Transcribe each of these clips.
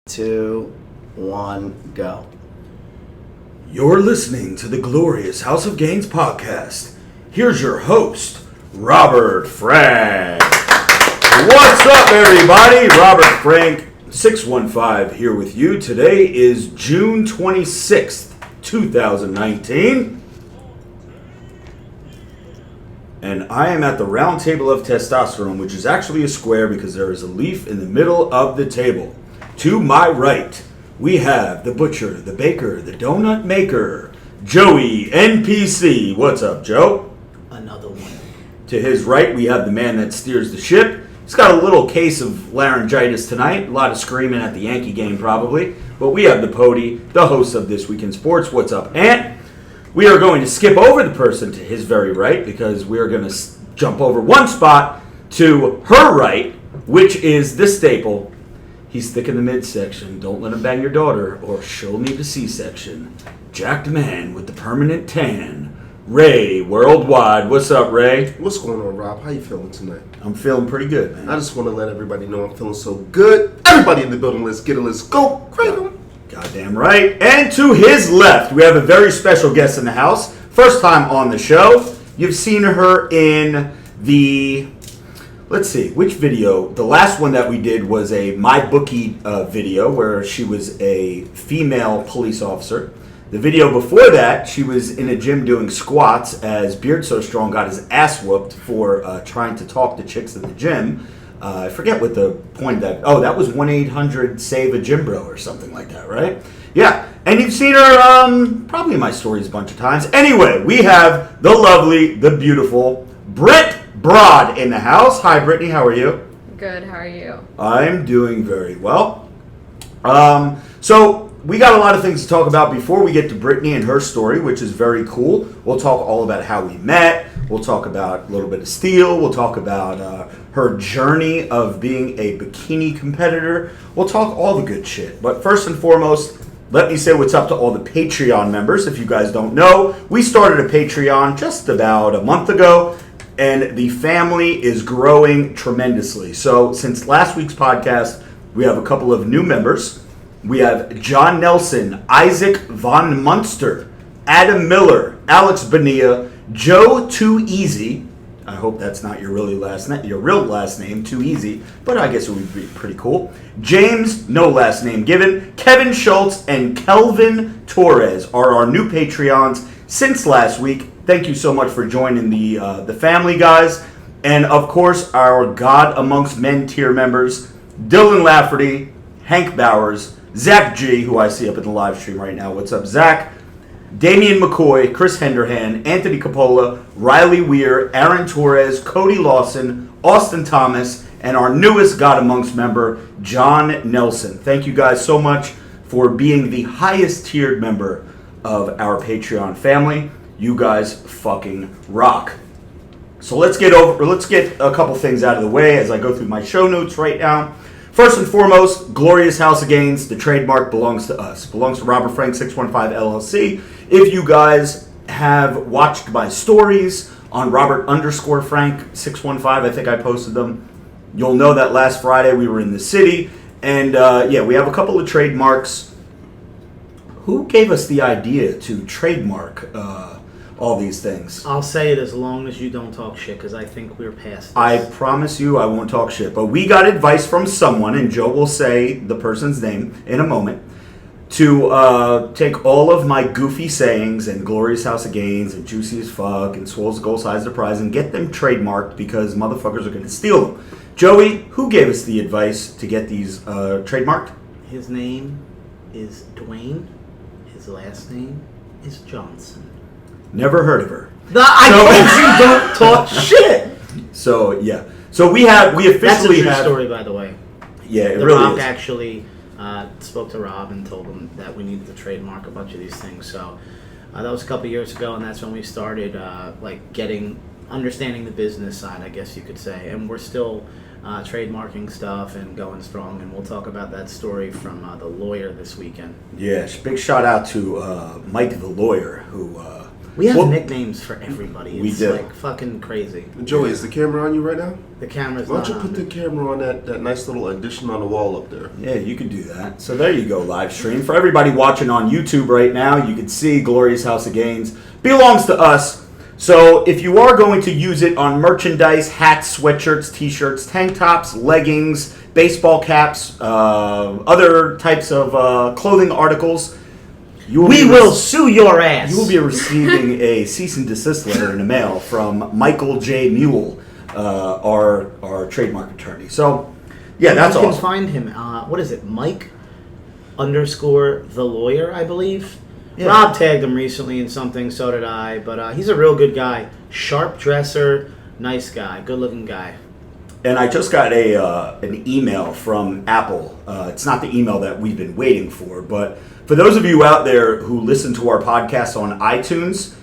2, 1, go. You're listening to the Glorious House of Gains podcast. Here's your host, Robert Frank. What's up, everybody? Robert Frank, 615 here with you. Today is June 26th, 2019. And I am at the round table of testosterone, which is actually a square because there is a leaf in the middle of the table. To my right, we have the butcher, the baker, the donut maker, Joey NPC. What's up, Joe? Another one. To his right, we have the man that steers the ship. He's got a little case of laryngitis tonight. A lot of screaming at the Yankee game, probably. But we have the Pody, the host of This Week in Sports. What's up, Ant? We are going to skip over the person to his very right because we are going to jump over one spot to her right, which is the staple. He's thick in the midsection. Don't let him bang your daughter or she'll need a C-section. Jacked man with the permanent tan. Ray Worldwide. What's up, Ray? What's going on, Rob? How you feeling tonight? I'm feeling pretty good, man. I just want to let everybody know I'm feeling so good. Everybody in the building, let's get it. Let's go. Cradle. Goddamn right. And to his left, we have a very special guest in the house. First time on the show. You've seen her in the... Let's see, which video? The last one that we did was a My Bookie video where she was a female police officer. The video before that, she was in a gym doing squats as Beard So Strong got his ass whooped for trying to talk to chicks in the gym. I forget what the point that... Oh, that was 1-800-SAVE-A-GYM-BRO or something like that, right? Yeah, and you've seen her probably in my stories a bunch of times. Anyway, we have the lovely, the beautiful Brittbrod in the house. Hi, Brittany. How are you? Good. How are you? I'm doing very well. So we got a lot of things to talk about before we get to Brittany and her story, which is very cool. We'll talk all about how we met. We'll talk about a little bit of steel. We'll talk about her journey of being a bikini competitor. We'll talk all the good shit. But first and foremost, let me say what's up to all the Patreon members. If you guys don't know, we started a Patreon just about a month ago. And the family is growing tremendously. So since last week's podcast, we have a couple of new members. We have John Nelson, Isaac Von Munster, Adam Miller, Alex Bonilla, Joe Too Easy. I hope that's not your real last name, Too Easy, but I guess it would be pretty cool. James, no last name given. Kevin Schultz and Kelvin Torres are our new Patreons since last week. Thank you so much for joining the family, guys. And, of course, our God Amongst Men tier members, Dylan Lafferty, Hank Bowers, Zach G, who I see up in the live stream right now. What's up, Zach? Damian McCoy, Chris Henderhan, Anthony Capola, Riley Weir, Aaron Torres, Cody Lawson, Austin Thomas, and our newest God Amongst member, John Nelson. Thank you guys so much for being the highest tiered member of our Patreon family. You guys fucking rock. So let's get a couple things out of the way as I go through my show notes right now. First and foremost, Glorious House of Gains, the trademark belongs to us. Belongs to Robert Frank 615 LLC. If you guys have watched my stories on Robert_Frank 615, I think I posted them. You'll know that last Friday we were in the city. And we have a couple of trademarks. Who gave us the idea to trademark all these things? I'll say it as long as you don't talk shit, because I think we're past this. I promise you I won't talk shit. But we got advice from someone, and Joe will say the person's name in a moment, to take all of my goofy sayings and Glorious House of Gains and Juicy as Fuck and Swole's Goal Size the Prize and get them trademarked because motherfuckers are going to steal them. Joey, who gave us the advice to get these trademarked? His name is Dwayne. His last name is Johnson. Never heard of her. I told you don't talk shit. So yeah. So we officially have. That's a true story, by the way. Yeah, it the really Rock is. actually spoke to Rob and told him that we needed to trademark a bunch of these things. So that was a couple years ago, and that's when we started understanding the business side, I guess you could say. And we're still trademarking stuff and going strong, and we'll talk about that story from the lawyer this weekend. Yeah, big shout out to Mike the lawyer who We have Well, nicknames for everybody. We It's do. like fucking crazy. Joey, is the camera on you right now? The camera's Why not don't you put on the me. camera on that nice little addition on the wall up there? Yeah, you could do that. So there you go, live stream. For everybody watching on YouTube right now, you can see Glorious House of Gains belongs to us. So if you are going to use it on merchandise, hats, sweatshirts, t-shirts, tank tops, leggings, baseball caps, other types of clothing articals, We will sue your ass. You will be receiving a cease and desist letter in the mail from Michael J. Mule, our trademark attorney. So, yeah, that's You can awesome. find him. What is it? Mike _ the lawyer, I believe. Yeah. Rob tagged him recently in something. So did I. But he's a real good guy. Sharp dresser. Nice guy. Good looking guy. And I just got an email from Apple. It's not the email that we've been waiting for, but for those of you out there who listen to our podcast on iTunes,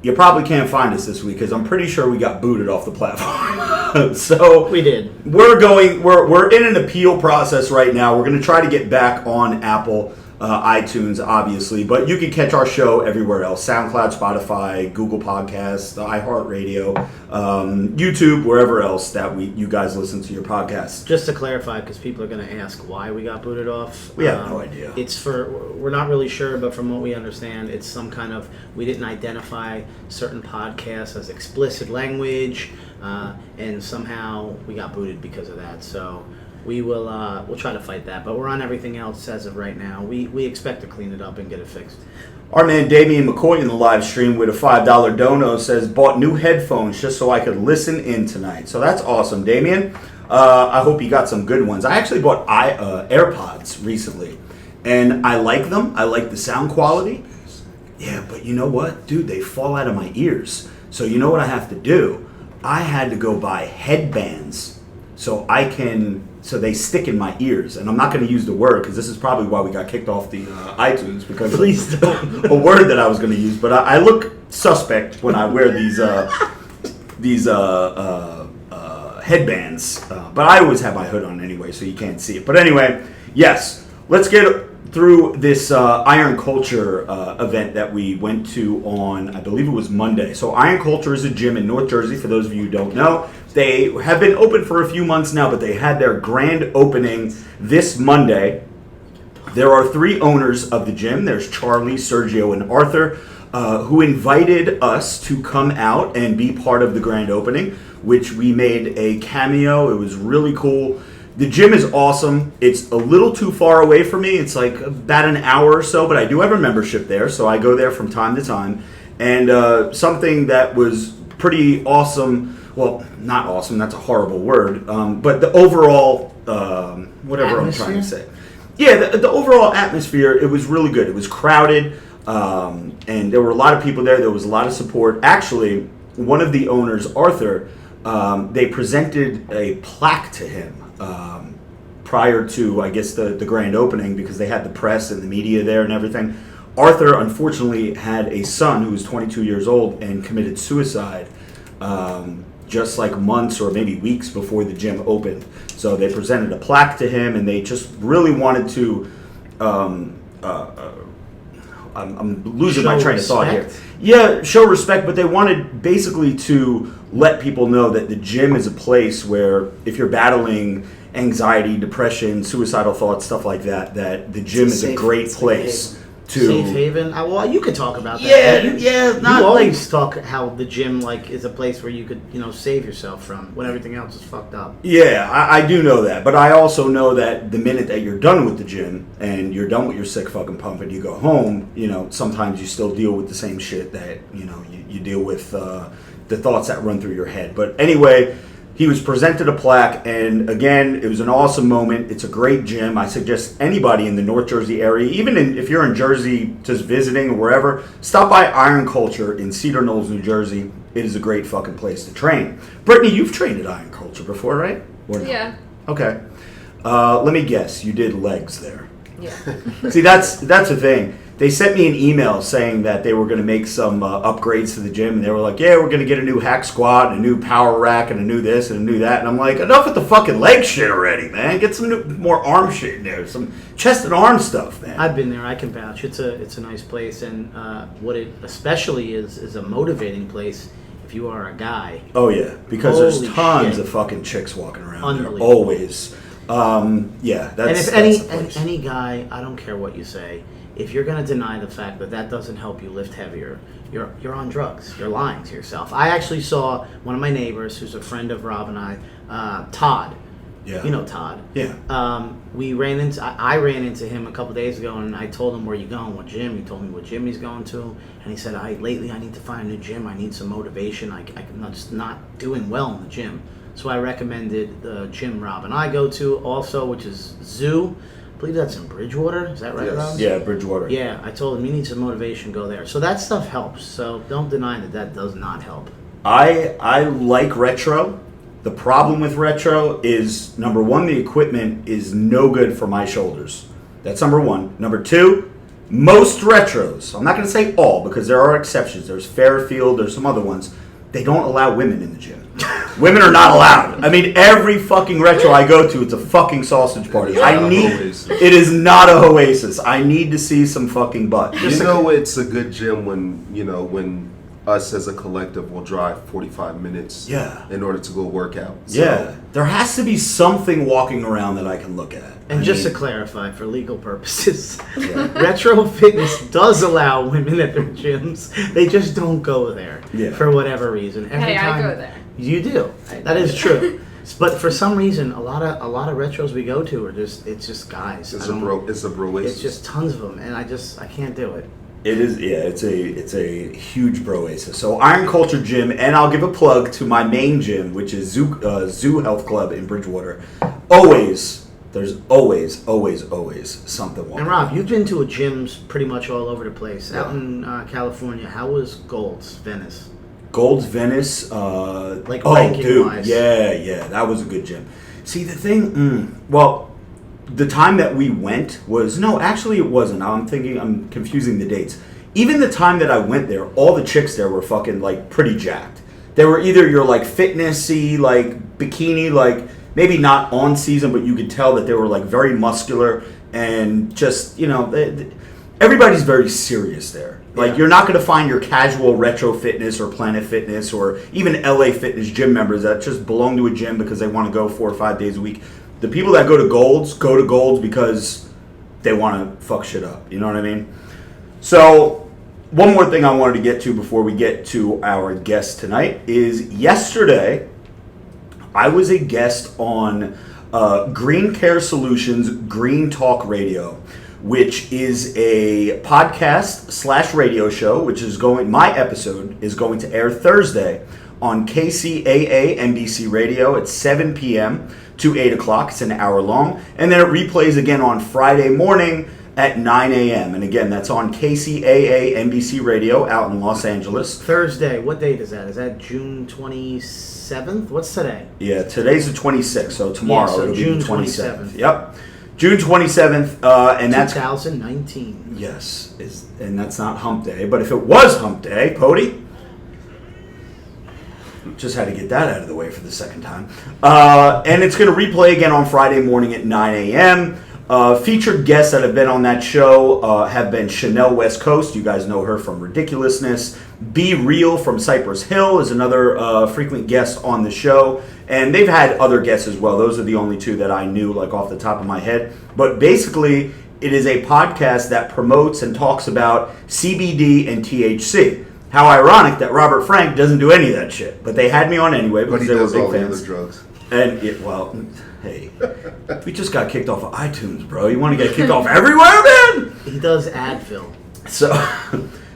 you probably can't find us this week because I'm pretty sure we got booted off the platform. So We did. We're in an appeal process right now. We're going to try to get back on Apple iTunes, obviously, but you can catch our show everywhere else: SoundCloud, Spotify, Google Podcasts, the iHeartRadio, YouTube, wherever else that you guys listen to your podcasts. Just to clarify, because people are going to ask why we got booted off. We have no idea. We're not really sure, but from what we understand, it's some kind of, we didn't identify certain podcasts as explicit language, and somehow we got booted because of that. So we'll try to fight that, but we're on everything else as of right now. We expect to clean it up and get it fixed. Our man Damian McCoy in the live stream with a $5 dono says, bought new headphones just so I could listen in tonight. So that's awesome, Damian. I hope you got some good ones. I actually bought AirPods recently, and I like them. I like the sound quality. Yeah, but you know what? Dude, they fall out of my ears. So you know what I have to do? I had to go buy headbands so they stick in my ears. And I'm not going to use the word because this is probably why we got kicked off the iTunes, because Please don't. a word that I was going to use. But I look suspect when I wear these headbands. But I always have my hood on anyway, so you can't see it. But anyway, yes, let's get through this Iron Culture event that we went to on, I believe it was Monday. So Iron Culture is a gym in North Jersey, for those of you who don't know. They have been open for a few months now, but they had their grand opening this Monday. There are 3 owners of the gym. There's Charlie, Sergio, and Arthur, who invited us to come out and be part of the grand opening, which we made a cameo. It was really cool. The gym is awesome. It's a little too far away for me. It's like about an hour or so, but I do have a membership there, so I go there from time to time. And something that was pretty awesome, well, not awesome, that's a horrible word, but the overall, whatever Atmosphere? I'm trying to say. Yeah, the overall atmosphere, it was really good. It was crowded, and there were a lot of people there. There was a lot of support. Actually, one of the owners, Arthur, they presented a plaque to him prior to, I guess, the grand opening, because they had the press and the media there and everything. Arthur, unfortunately, had a son who was 22 years old and committed suicide just like months or maybe weeks before the gym opened. So they presented a plaque to him, and they just really wanted to I'm losing my train of thought here. Yeah, show respect, but they wanted basically to let people know that the gym is a place where if you're battling anxiety, depression, suicidal thoughts, stuff like that, that the gym is a great place to... Safe haven? Well, you could talk about that. Yeah, You not always talk how the gym is a place where you could, save yourself from when everything else is fucked up. Yeah, I do know that, but I also know that the minute that you're done with the gym and you're done with your sick fucking pump and you go home, sometimes you still deal with the same shit that, you deal with the thoughts that run through your head. But anyway, he was presented a plaque, and again, it was an awesome moment. It's a great gym. I suggest anybody in the North Jersey area, even if you're in Jersey just visiting or wherever, stop by Iron Culture in Cedar Knolls, New Jersey. It is a great fucking place to train. Brittany, you've trained at Iron Culture before, right? Or no? Yeah. Okay. Let me guess. You did legs there. Yeah. See, that's the thing. They sent me an email saying that they were going to make some upgrades to the gym, and they were like, "Yeah, we're going to get a new hack squat, and a new power rack, and a new this and a new that." And I'm like, "Enough with the fucking leg shit already, man. Get some more arm shit in there, some chest and arm stuff, man." I've been there. I can vouch. It's a nice place, and what it especially is a motivating place if you are a guy. Oh yeah, because Holy there's tons shit. of fucking chicks walking around there, Unbelievable. always. Yeah, that's And if the place. any guy, I don't care what you say, if you're going to deny the fact that doesn't help you lift heavier, you're on drugs. You're lying to yourself. I actually saw one of my neighbors, who's a friend of Rob and I, Todd. Yeah. You know Todd. Yeah. I ran into him a couple days ago, and I told him, "Where you going? What gym?" He told me what gym he's going to, and he said, "Lately I need to find a new gym. I need some motivation. I'm just not doing well in the gym." So I recommended the gym Rob and I go to also, which is Zoo. I believe that's in Bridgewater. Is that right, Yes. Rob? Yeah, Bridgewater. Yeah, I told him you need some motivation, go there. So that stuff helps. So don't deny that does not help. I like retro. The problem with retro is, number one, the equipment is no good for my shoulders. That's number one. Number two, most retros, I'm not going to say all because there are exceptions. There's Fairfield, there's some other ones. They don't allow women in the gym. Women are not allowed. I mean, every fucking retro I go to, it's a fucking sausage party. It is not a oasis. I need to see some fucking butt. You know, it's a good gym when us as a collective will drive 45 minutes in order to go work out. So, Yeah. There has to be something walking around that I can look at. And to clarify, for legal purposes, Retro Fitness does allow women at their gyms. They just don't go there for whatever reason. Every time, I go there. You do. That is true. But for some reason, a lot of retros we go to are just guys. It's a bro. It's just tons of them, and I can't do it. It is, it's a huge broasis. So Iron Culture Gym, and I'll give a plug to my main gym, which is Zoo Health Club in Bridgewater. There's always something walking. And Rob, you've been to gyms pretty much all over the place. Out in California, how was Gold's Venice? Gold's Venice, ranking-wise. Yeah, that was a good gym. See, the thing, the time that we went was, no, actually it wasn't. I'm confusing the dates. Even the time that I went there, all the chicks there were fucking, pretty jacked. They were either your, fitnessy, bikini, maybe not on season, but you could tell that they were, very muscular and just, everybody's very serious there. You're not going to find your casual Retro Fitness or Planet Fitness or even LA Fitness gym members that just belong to a gym because they want to go 4 or 5 days a week. The people that go to Gold's because they want to fuck shit up. You know what I mean? So, one more thing I wanted to get to before we get to our guest tonight is yesterday, I was a guest on Green Care Solutions Green Talk Radio, which is a podcast / radio show, my episode is going to air Thursday on KCAA NBC Radio at 7 p.m. to 8 o'clock. It's an hour long. And then it replays again on Friday morning at 9 a.m. And again, that's on KCAA NBC Radio out in Los Angeles. Thursday, what date is that? Is that June 27th? What's today? Yeah, today's the 26th, so tomorrow so it'll June be the 27th. 27th. Yep. June 27th, and that's 2019. Yes, and that's not Hump Day, but if it was Hump Day, Pody, just had to get that out of the way for the second time. And it's going to replay again on Friday morning at 9 a.m. Featured guests that have been on that show have been Chanel West Coast. You guys know her from Ridiculousness. Be Real from Cypress Hill is another frequent guest on the show. And they've had other guests as well. Those are the only two that I knew off the top of my head. But basically, it is a podcast that promotes and talks about CBD and THC. How ironic that Robert Frank doesn't do any of that shit. But they had me on anyway because they were big fans. The other drugs. And hey, we just got kicked off of iTunes, bro. You want to get kicked off everywhere, man? He does Advil.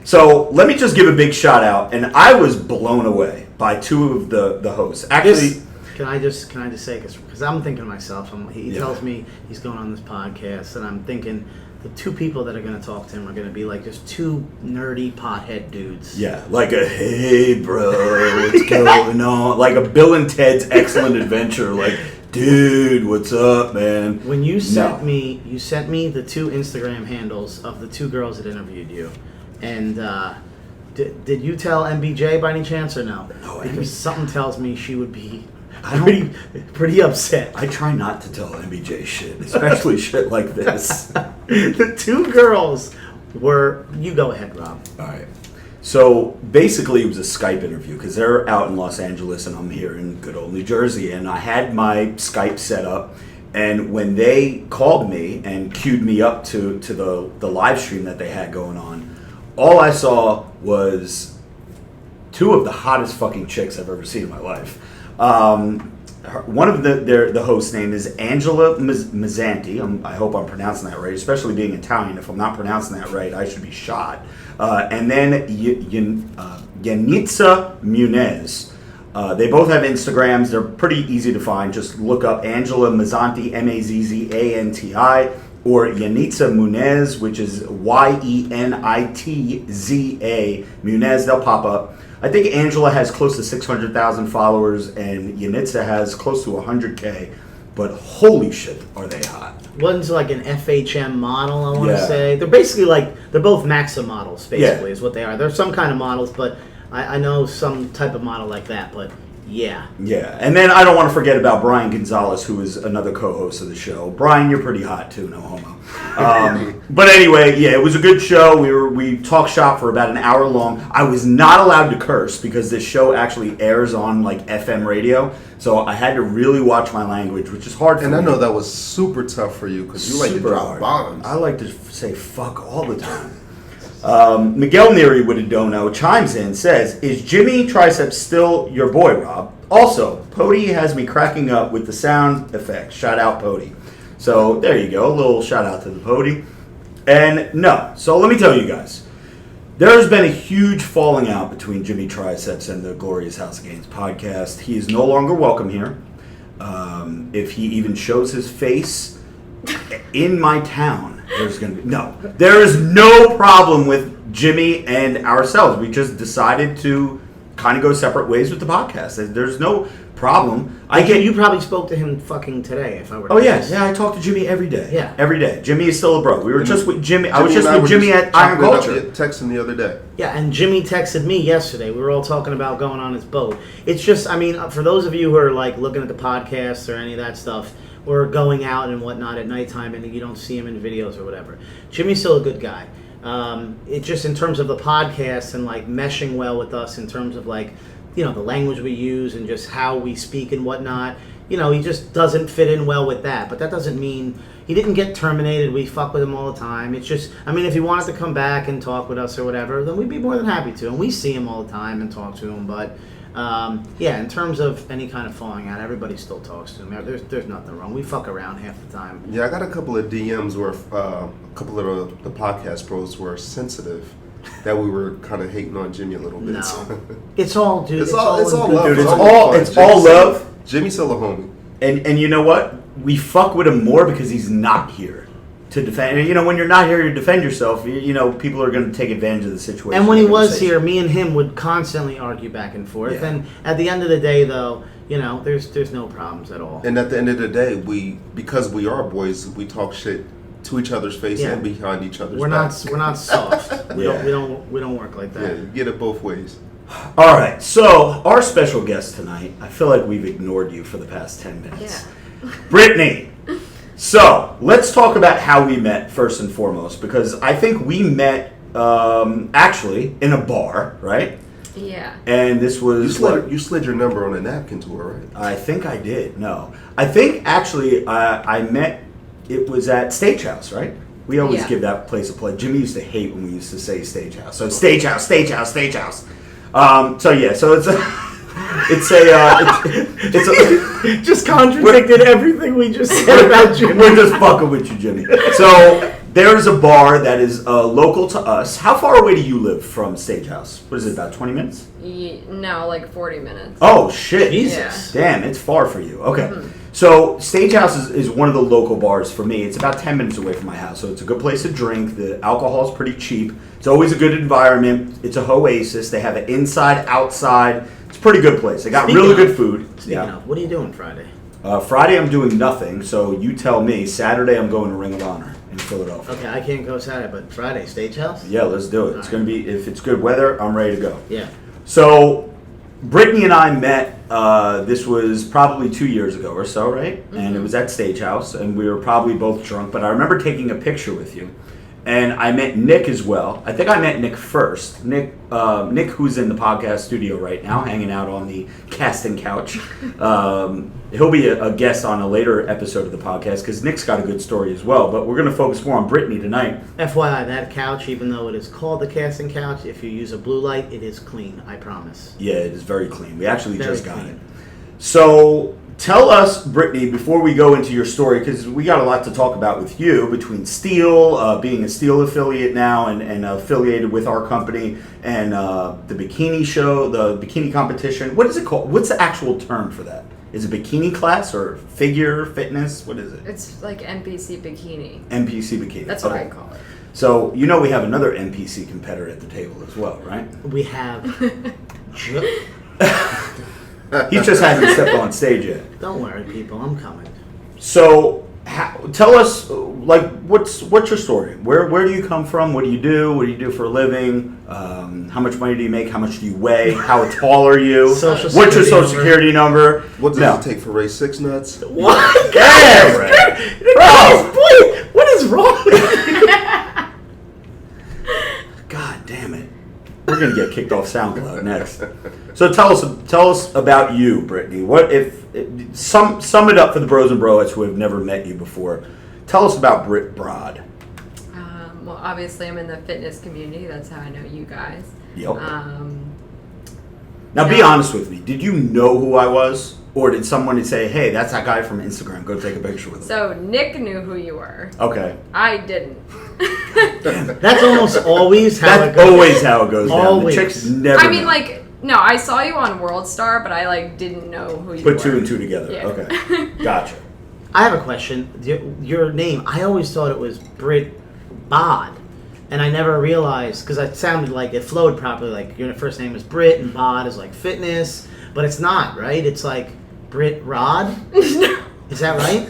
So let me just give a big shout out. And I was blown away by two of the hosts. Actually, can I just say, because I'm thinking to myself, he tells me he's going on this podcast, and I'm thinking the two people that are going to talk to him are going to be just two nerdy pothead dudes. Yeah, hey bro, what's going on? Like a Bill and Ted's Excellent Adventure, Dude, what's up, man? When you sent me the 2 Instagram handles of the 2 girls that interviewed you, and did you tell MBJ by any chance or no? No, because something tells me she would be pretty upset. I try not to tell MBJ shit, especially shit like this. The 2 girls were. You go ahead, Rob. All right. So basically, it was a Skype interview because they're out in Los Angeles and I'm here in good old New Jersey. And I had my Skype set up. And when they called me and queued me up to the live stream that they had going on, all I saw was 2 of the hottest fucking chicks I've ever seen in my life. One of the host's name is Angela Mazzanti. I hope I'm pronouncing that right, especially being Italian. If I'm not pronouncing that right, I should be shot. And then Yanitza Munez. They both have Instagrams. They're pretty easy to find. Just look up Angela Mazzanti, Mazzanti, or Yanitza Munez, which is Yenitza Munez. They'll pop up. I think Angela has close to 600,000 followers, and Yanitza has close to 100K. But holy shit, are they hot! One's like an FHM model, I want to say. They're basically they're both Maxim models, basically, is what they are. They're some kind of models, but I know some type of model like that, but yeah. Yeah, and then I don't want to forget about Brian Gonzalez, who is another co-host of the show. Brian, you're pretty hot too, no homo. But anyway, yeah, it was a good show. We talked shop for about an hour long. I was not allowed to curse because this show actually airs on FM radio, so I had to really watch my language, which is hard for me. And I know that was super tough for you because you like to drop bombs. I like to say fuck all the time. Miguel Neary with a dono chimes in, says, "Is Jimmy Triceps still your boy, Rob? Also, Pody has me cracking up with the sound effects. Shout out, Pody." So there you go, a little shout out to the Pody. And no, so let me tell you guys, there has been a huge falling out between Jimmy Triceps and the Glorious House of Gains podcast. He is no longer welcome here. If he even shows his face in my town, there is no problem with Jimmy and ourselves. We just decided to kind of go separate ways with the podcast. There's no problem. You probably spoke to him fucking today, if I were to guess. Yeah, I talk to Jimmy every day. Yeah. Every day. Jimmy is still a bro. We were just with Jimmy. I was just with Jimmy at Iron Culture. Texting the other day. Yeah, and Jimmy texted me yesterday. We were all talking about going on his boat. It's just, for those of you who are looking at the podcast or any of that stuff, or going out and whatnot at nighttime and you don't see him in videos or whatever, Jimmy's still a good guy. It just, in terms of the podcast and meshing well with us in terms of the language we use and just how we speak and whatnot, he just doesn't fit in well with that. But that doesn't mean he didn't get terminated. We fuck with him all the time. It's just, if he wanted to come back and talk with us or whatever, then we'd be more than happy to. And we see him all the time and talk to him. But in terms of any kind of falling out, everybody still talks to him. There's nothing wrong. We fuck around half the time. Yeah, I got a couple of DMs where a couple of the podcast pros were sensitive that we were kind of hating on Jimmy a little bit. No, it's all, dude. It's all love. Dude, it's all love. Jimmy's still a homie. And you know what? We fuck with him more because he's not here to defend. And, when you're not here to defend yourself, people are going to take advantage of the situation. And when he was here, me and him would constantly argue back and forth. Yeah. And at the end of the day, though, there's no problems at all. And at the end of the day, because we are boys, we talk shit to each other's face and behind each other's back. We're not soft. We don't work like that. Yeah, you get it both ways. All right, so our special guest tonight, I feel like we've ignored you for the past 10 minutes. Yeah. Brittany. So let's talk about how we met first and foremost, because I think we met actually in a bar, right? Yeah. And this was you slid your number on a napkin to her, right? I think I did. No, I think actually I met. It was at Stagehouse, right? We always give that place a play. Jimmy used to hate when we used to say Stagehouse. So Stagehouse. So it's just contradicted everything we just said about Jimmy. We're just fucking with you, Jimmy. So there's a bar that is local to us. How far away do you live from Stagehouse? What is it, about 20 minutes? No, 40 minutes. Oh, shit. Jesus. Yeah. Damn, it's far for you. Okay. Mm-hmm. So Stagehouse is one of the local bars for me. It's about 10 minutes away from my house, so it's a good place to drink. The alcohol is pretty cheap. It's always a good environment. It's a oasis. They have it inside, outside. It's a pretty good place. They got really good food. Speaking of, what are you doing Friday? Friday I'm doing nothing, so you tell me. Saturday I'm going to Ring of Honor in Philadelphia. Okay, I can't go Saturday, but Friday, Stagehouse? Yeah, let's do it. It's going to be, if it's good weather, I'm ready to go. Yeah. So, Brittany and I met, this was probably 2 years ago or so, right? Mm-hmm. And it was at Stagehouse, and we were probably both drunk, but I remember taking a picture with you. And I met Nick as well. I think I met Nick first. Nick, who's in the podcast studio right now, hanging out on the casting couch. He'll be a guest on a later episode of the podcast because Nick's got a good story as well. But we're going to focus more on Brittany tonight. FYI, that couch, even though it is called the casting couch, if you use a blue light, it is clean. I promise. Yeah, it is very clean. We actually Very just got clean. it. So tell us, Brittany, before we go into your story, because we got a lot to talk about with you between Steel, being a Steel affiliate now and affiliated with our company, and the bikini show, the bikini competition. What is it called? What's the actual term for that? Is it bikini class or figure fitness? What is it? It's like NPC bikini. NPC bikini. That's what I call it. So, you know we have another NPC competitor at the table as well, right? We have... He just hasn't stepped on stage yet. Don't worry, people. I'm coming. So, tell us, like, what's your story? Where do you come from? What do you do? What do you do for a living? How much money do you make? How much do you weigh? How tall are you? What's your social security number? What does it take for race 6 nuts? What? Yeah, Bro, what is wrong with you? God damn it. We're gonna get kicked off SoundCloud next. So tell us about you, Brittany. What if sum it up for the bros and broettes who have never met you before? Tell us about Brittbrod. Well, obviously, I'm in the fitness community. That's how I know you guys. Yep. Now, be honest with me. Did you know who I was, or did someone say, "Hey, that's that guy from Instagram. Go take a picture with him"? So Nick knew who you were. Okay. I didn't. That's almost always how it That's goes. always how it goes down. Always. The chicks never. I mean, know. like, no, I saw you on World Star, but I like didn't know who you were. Put two and two together. Yeah. Okay. Gotcha. I have a question. Your name, I always thought it was Brittbrod. And I never realized, because it sounded like it flowed properly, like your first name is Britt and Bod is like fitness, but it's not, right? It's like Brittbrod? Is that right?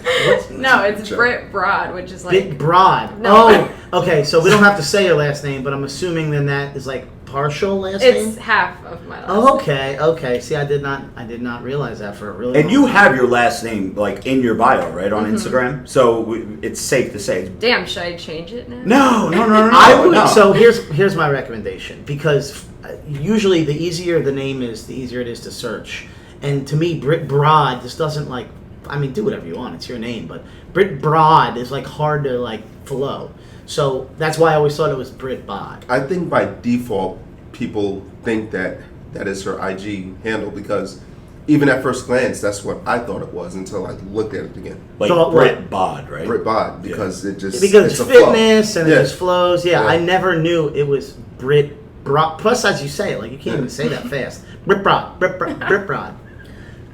No, it's Brittbrod, which is like... Brittbrod. No. Oh, okay, so we don't have to say your last name, but I'm assuming then that is like partial last name? It's half of my last Oh, name. okay. See, I did not realize that for a really And long you time. have your last name like in your bio, right, on Instagram. So it's safe to say. Damn, should I change it now? No. So here's my recommendation, because usually the easier the name is, the easier it is to search. And to me, Brittbrod just doesn't like. I mean, do whatever you want. It's your name, but Brittbrod is like hard to like flow. So that's why I always thought it was Brittbrod. I think by default, people think that is her IG handle because even at first glance, that's what I thought it was until I looked at it again. Like Thought what? Brittbrod, right? Brittbrod, because it just Because it's a flow. fitness and it Yeah. just flows. Yeah, Yeah. I never knew it was Brittbrod. Plus, as you say it, like you can't even say that fast. Brittbrod.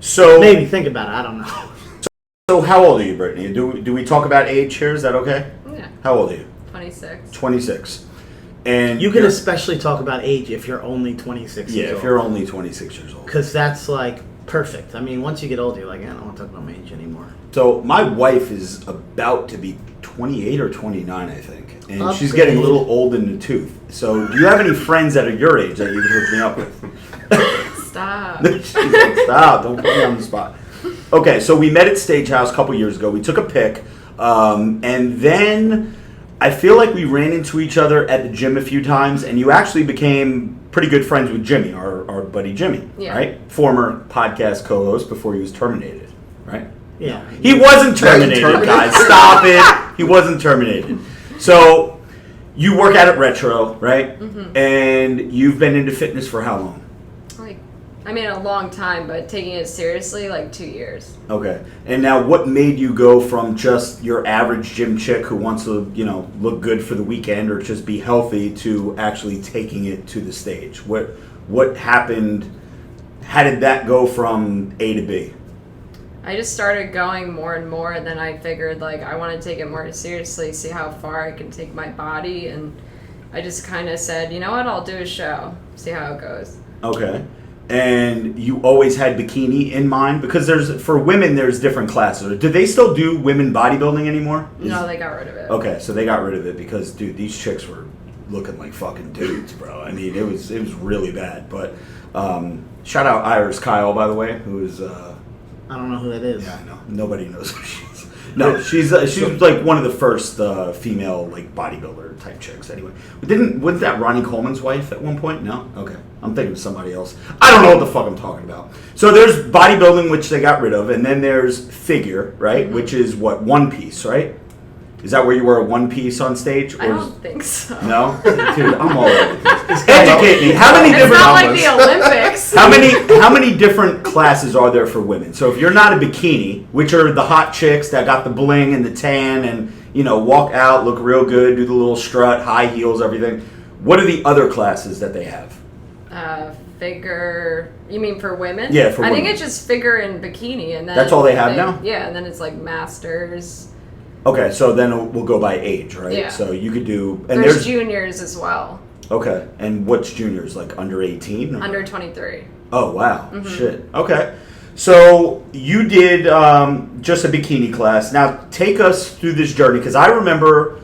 So Maybe think about it. I don't know. So how old are you, Brittany? Do we talk about age here? Is that okay? Yeah. How old are you? 26. 26. And You can you're- especially talk about age if you're only 26 years if old. you're only 26 years old. Because that's like perfect. I mean, once you get older, you're like, I don't want to talk about my age anymore. So my wife is about to be 28 or 29, I think, and Up she's to getting a age. little old in the tooth. So do you have any friends that are your age that you can hook me up with? Stop. She's like, stop! Don't put me on the spot. Okay, so we met at Stagehouse a couple years ago. We took a pic, and then I feel like we ran into each other at the gym a few times, and you actually became pretty good friends with Jimmy, our buddy Jimmy, Yeah. right? Former podcast co-host before he was terminated, right? Yeah. He wasn't terminated, terminated? guys. Stop it. He wasn't terminated. So you work out at Retro, right? Mm-hmm. And you've been into fitness for how long? I mean, a long time, but taking it seriously, like 2 years. Okay. And now what made you go from just your average gym chick who wants to, look good for the weekend or just be healthy to actually taking it to the stage? What happened? How did that go from A to B? I just started going more and more, and then I figured, like, I want to take it more seriously, see how far I can take my body, and I just kind of said, you know what, I'll do a show, see how it goes. Okay. and you always had bikini in mind? Because for women, there's different classes. Do they still do women bodybuilding anymore? No, they got rid of it. Okay, so they got rid of it because, dude, these chicks were looking like fucking dudes, bro. I mean, it was really bad. But shout out Iris Kyle, by the way, who is I don't know who that is. yeah, I know nobody knows who she is. No, she was like one of the first female like bodybuilder type chicks. Anyway, wasn't that Ronnie Coleman's wife at one point? No, okay, I'm thinking of somebody else. I don't know what the fuck I'm talking about. So there's bodybuilding, which they got rid of, and then there's figure, right, Mm-hmm. which is what, one piece, right? Is that where you wear a one piece on stage? I don't think so. No, dude, I'm all over the place. Educate me. How many It's different? not like the Olympics. How many different classes are there for women? So if you're not a bikini, which are the hot chicks that got the bling and the tan and walk out, look real good, do the little strut, high heels, everything. What are the other classes that they have? Figure. You mean for women? Yeah, for I women. think it's just figure and bikini, and then That's all they have now? Yeah, and then it's like masters. Okay, so then we'll go by age, right? Yeah. So you could do, and There's juniors as well. Okay, and what's juniors, like under 18? Or? Under 23. Oh, wow. Mm-hmm. Shit. Okay. So you did just a bikini class. Now take us through this journey, because I remember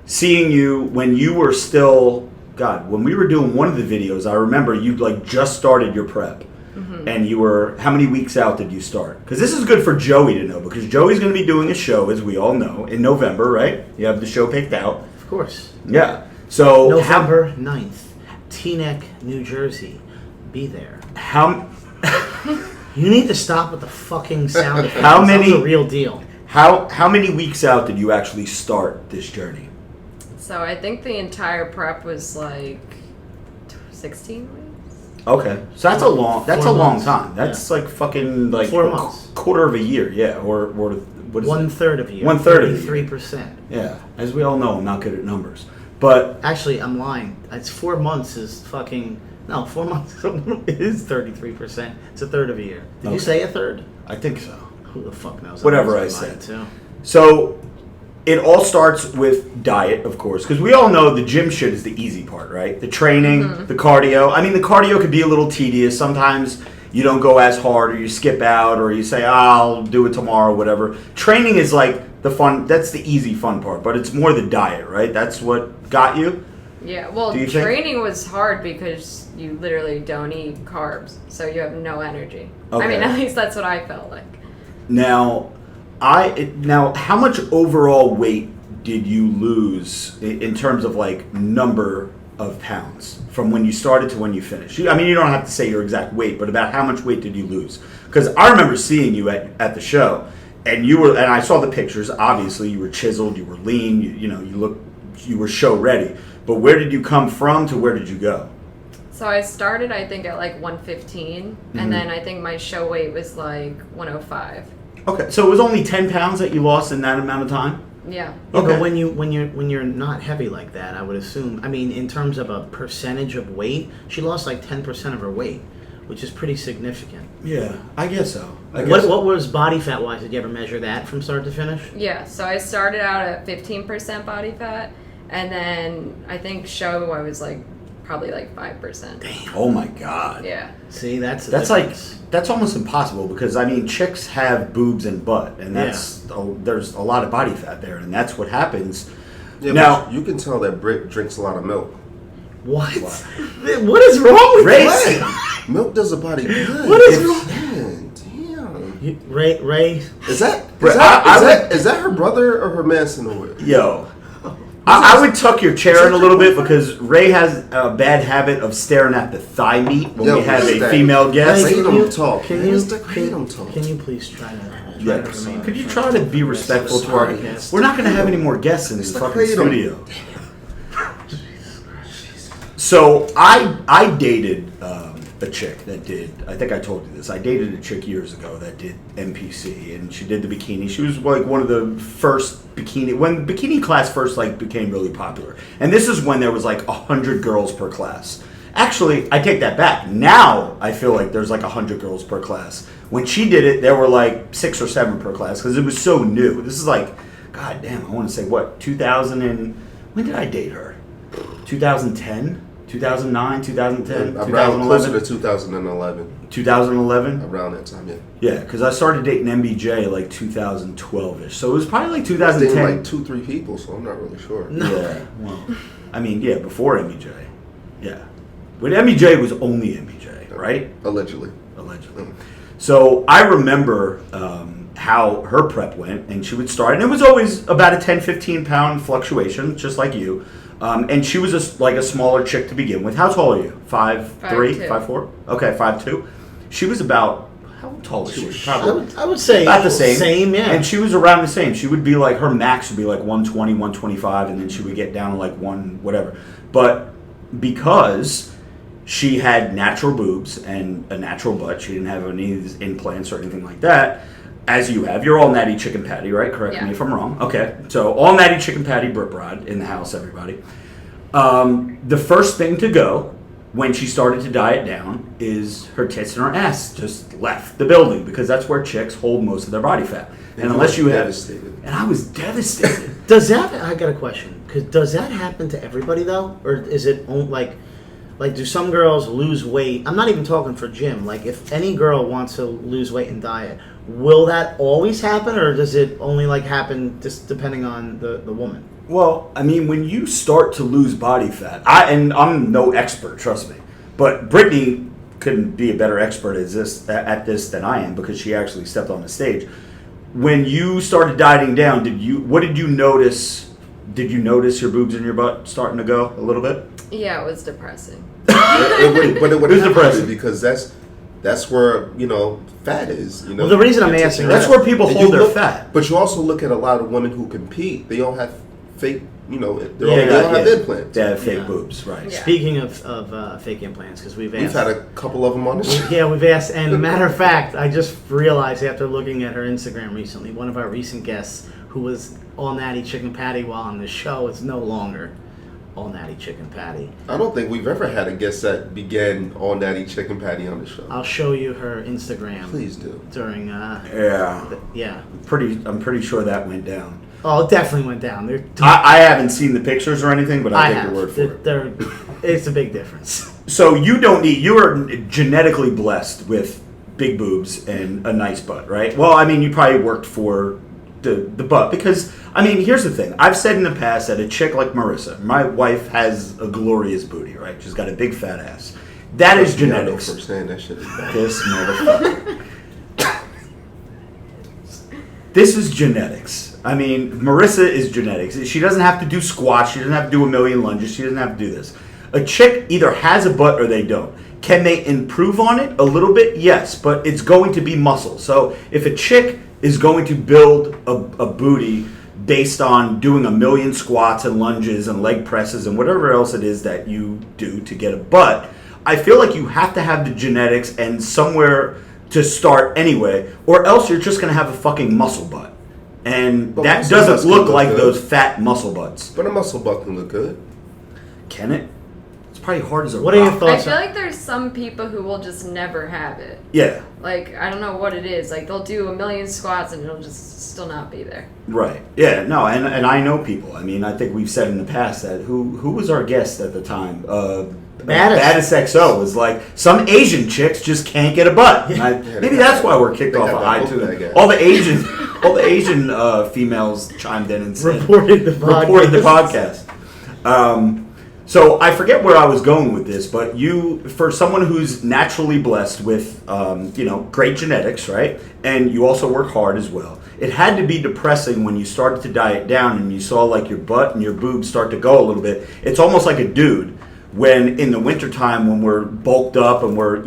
seeing you when you were still, God, when we were doing one of the videos, I remember you like just started your prep. Mm-hmm. And you were, how many weeks out did you start? Because this is good for Joey to know, because Joey's going to be doing a show, as we all know, in November, right? You have the show picked out. Of course. Yeah. So November 9th, Teaneck, New Jersey. Be there. How You need to stop with the fucking sound effects. How many- That's the real deal. how many weeks out did you actually start this journey? So I think the entire prep was like 16 weeks. Okay, so that's a long 4 long months. time. That's like fucking like 4 a months. quarter of a year, yeah, or what is it? 1/3 of a year. 1/3 of a year. 33%. Yeah, as we all know, I'm not good at numbers, but Actually, I'm lying. It's 4 months is fucking... No, 4 months it is 33%. It's a third of a year. Did Okay. you say a third? I think so. Who the fuck knows? Whatever I was said. lying, too. So it all starts with diet, of course, because we all know the gym shit is the easy part, right? The training, the cardio. I mean, the cardio could be a little tedious. Sometimes you don't go as hard, or you skip out, or you say, I'll do it tomorrow, whatever. Training is like the fun, that's the easy fun part, but it's more the diet, right? That's what got you? Yeah, well, Do you think- training was hard because you literally don't eat carbs, so you have no energy. I mean, Okay. at least that's what I felt like. Now, how much overall weight did you lose in terms of like number of pounds from when you started to when you finished? I mean, you don't have to say your exact weight, but about how much weight did you lose? Because I remember seeing you at the show, and I saw the pictures. Obviously, you were chiseled, you were lean, you were show ready. But where did you come from to where did you go? So I started, I think, at like 115, and then I think my show weight was like 105. Okay, so it was only 10 pounds that you lost in that amount of time? Yeah. Yeah, Okay. but when you're not heavy like that, I would assume. I mean, in terms of a percentage of weight, she lost like 10% of her weight, which is pretty significant. Yeah, I guess so. What was body fat wise? Did you ever measure that from start to finish? Yeah, so I started out at 15% body fat, and then I think show I was like probably like 5%. Damn. Oh my God. Yeah. See, that's That's almost impossible, because I mean, chicks have boobs and butt, and there's a lot of body fat there, and that's what happens. Yeah, Now- but you can tell that Britt drinks a lot of milk. what? What is wrong with Race. you? Milk does a body good. What is wrong? Man, damn. Ray, Is that Britt, I is that her brother or her Manson oil? Yo, I would tuck your chair in a little bit, because Ray has a bad habit of staring at the thigh meat when we have a female guest. Ray, can don't you talk, Can man. you, It's the freedom talk. can you please try to Yeah. remain? Could you try to be respectful to our Sorry, guests? guest. We're not going to have any more guests in this the fucking freedom. studio. So I dated a chick that did, I think I told you this, I dated a chick years ago that did NPC, and she did the bikini. She was like one of the first when the bikini class first like became really popular. And this is when there was like 100 girls per class. Actually, I take that back. Now I feel like there's like 100 girls per class. When she did it, there were like 6 or 7 per class, because it was so new. This is like, god damn, I want to say what, 2000 and, when did I date her? 2010? 2009, 2010, Around closer 2011? to 2011. 2011? Around that time, yeah. Yeah, because I started dating MBJ like 2012-ish. So it was probably like I was dating 2010. like 2-3 people, so I'm not really sure. Yeah, well, I mean, yeah, before MBJ. Yeah. When MBJ was only MBJ, right? Allegedly. Allegedly. So I remember how her prep went, and she would start, and it was always about a 10, 15 pound fluctuation, just like you. And she was like a smaller chick to begin with. How tall are you? 5'3", 5'2". 5'4"? Okay, 5'2". She was about, how tall was she? Probably I would say about the same. Same, yeah. And she was around the same. She would be like, her max would be like 120, 125, and then she would get down to like one, whatever. But because she had natural boobs and a natural butt, she didn't have any of these implants or anything like that, as you have. You're all natty chicken patty, right? Correct me if I'm wrong. Okay. So all natty chicken patty Brittbrod in the house, everybody. The first thing to go when she started to diet down is her tits and her ass just left the building, because that's where chicks hold most of their body fat. And unless you have, and I was devastated. Does that? I got a question. Does that happen to everybody though, or is it like do some girls lose weight? I'm not even talking for gym. Like if any girl wants to lose weight and diet, will that always happen, or does it only like happen just depending on the woman? Well, I mean, when you start to lose body fat, I'm no expert, trust me, but Brittany couldn't be a better expert at this than I am, because she actually stepped on the stage. When you started dieting down, what did you notice? Did you notice your boobs and your butt starting to go a little bit? Yeah, it was depressing. But it would It was have depressing. to, because that's where fat is. Well, the reason I'm asking That's that- where people And hold you their look- fat. But you also look at a lot of women who compete. They don't have fake. They don't Yeah, have yeah. implants. They have fake Yeah. boobs, right? Yeah. Speaking of fake implants, because we've We've asked. had a couple of them on the show. Yeah, we've asked, and matter of fact, I just realized after looking at her Instagram recently, one of our recent guests who was all natty chicken patty while on the show is no longer all natty chicken patty. I don't think we've ever had a guest that began all natty chicken patty on the show. I'll show you her Instagram Please do. during. Yeah. Yeah. I'm pretty sure that went down. Oh, it definitely went down. They're I haven't seen the pictures or anything, but I take have. your word for it. It's a big difference. So you are genetically blessed with big boobs and a nice butt, right? Well, I mean, you probably worked for the butt, because, I mean, here's the thing. I've said in the past that a chick like Marissa, my wife, has a glorious booty, right? She's got a big fat ass. That is genetics. For saying that shit is bad. This motherfucker. This is genetics. I mean, Marissa is genetics. She doesn't have to do squats. She doesn't have to do a million lunges. She doesn't have to do this. A chick either has a butt or they don't. Can they improve on it a little bit? Yes, but it's going to be muscle. So if a chick is going to build a booty based on doing a million squats and lunges and leg presses and whatever else it is that you do to get a butt, I feel like you have to have the genetics and somewhere to start anyway, or else you're just going to have a fucking muscle butt. And But that muscle butts doesn't can look look like good. those fat muscle butts. But a muscle butt can look good. Can it? It's probably hard as a What are your rock. I thoughts? feel like there's some people who will just never have it. Yeah, Like, I don't know what it is. Like, they'll do a million squats and it'll just still not be there. right. Yeah, no, and I know people. I mean, I think we've said in the past that who was our guest at the time? Baddie XO was like, some Asian chicks just can't get a butt. And maybe that's why we're kicked They off got of that book bag iTunes. ass. All the Asian females chimed in and said, Reported the podcast. So I forget where I was going with this, but for someone who's naturally blessed with, great genetics, right? And you also work hard as well. It had to be depressing when you started to diet down and you saw like your butt and your boobs start to go a little bit. It's almost like a dude when in the wintertime when we're bulked up and we're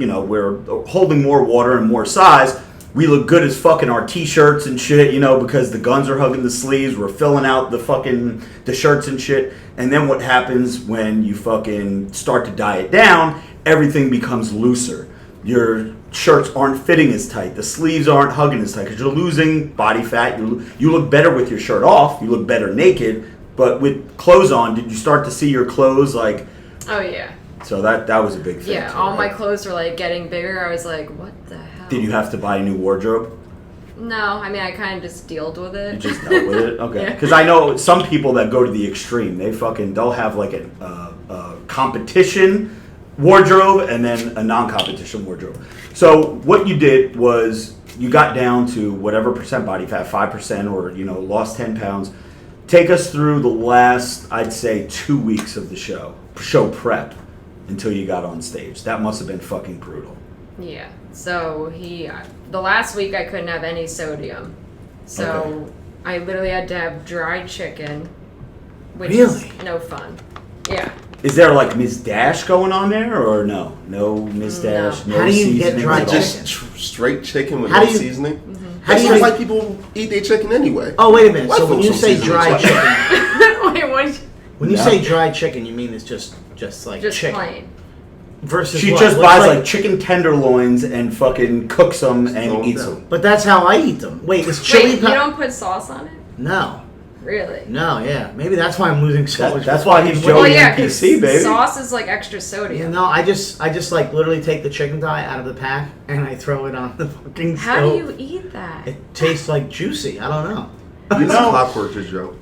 holding more water and more size, we look good as fucking our t-shirts and shit, because the guns are hugging the sleeves, we're filling out the shirts and shit. And then what happens when you fucking start to diet down, everything becomes looser. Your shirts aren't fitting as tight, the sleeves aren't hugging as tight because you're losing body fat. You look better with your shirt off, you look better naked, but with clothes on, did you start to see your clothes like... Oh, yeah. So that was a big thing. Yeah, too, all my right? clothes were like getting bigger. I was like, what the hell? Did you have to buy a new wardrobe? No, I mean, I kind of just dealt with it. You just dealt with it? Okay. Yeah. Because I know some people that go to the extreme. They'll have like a competition wardrobe and then a non-competition wardrobe. So what you did was you got down to whatever percent body fat, 5%, or lost 10 pounds. Take us through the last, I'd say, 2 weeks of the show prep until you got on stage. That must have been fucking brutal. Yeah. So the last week I couldn't have any sodium. So Okay. I literally had to have dried chicken, which Really? is no fun. Yeah. Is there like Ms. Dash going on there, or no? No Ms. Dash. No How do you get seasoning dried at all? chicken? Just straight chicken with How no do you- seasoning. How do That's you why people eat their chicken anyway. Oh, wait a minute. White So when folks you don't say season dried their chicken, Wait, what? when you No. say dried chicken, you mean it's just like Just chicken plain. versus She what? just What's buys like chicken tenderloins and fucking cooks them throw and 'em eats down. them. But that's how I eat them. Wait, is chili? Wait, you don't put sauce on it? No, Really? no, yeah. Maybe that's why I'm losing so much. That's why he's fucking Joey Well, yeah, because NPC, baby. sauce is like extra You sodium. know, I just like literally take the chicken thigh out of the pack and I throw it on the fucking How stove. do you eat that? It tastes like juicy. I don't know. He's know- a clockwork, Joe.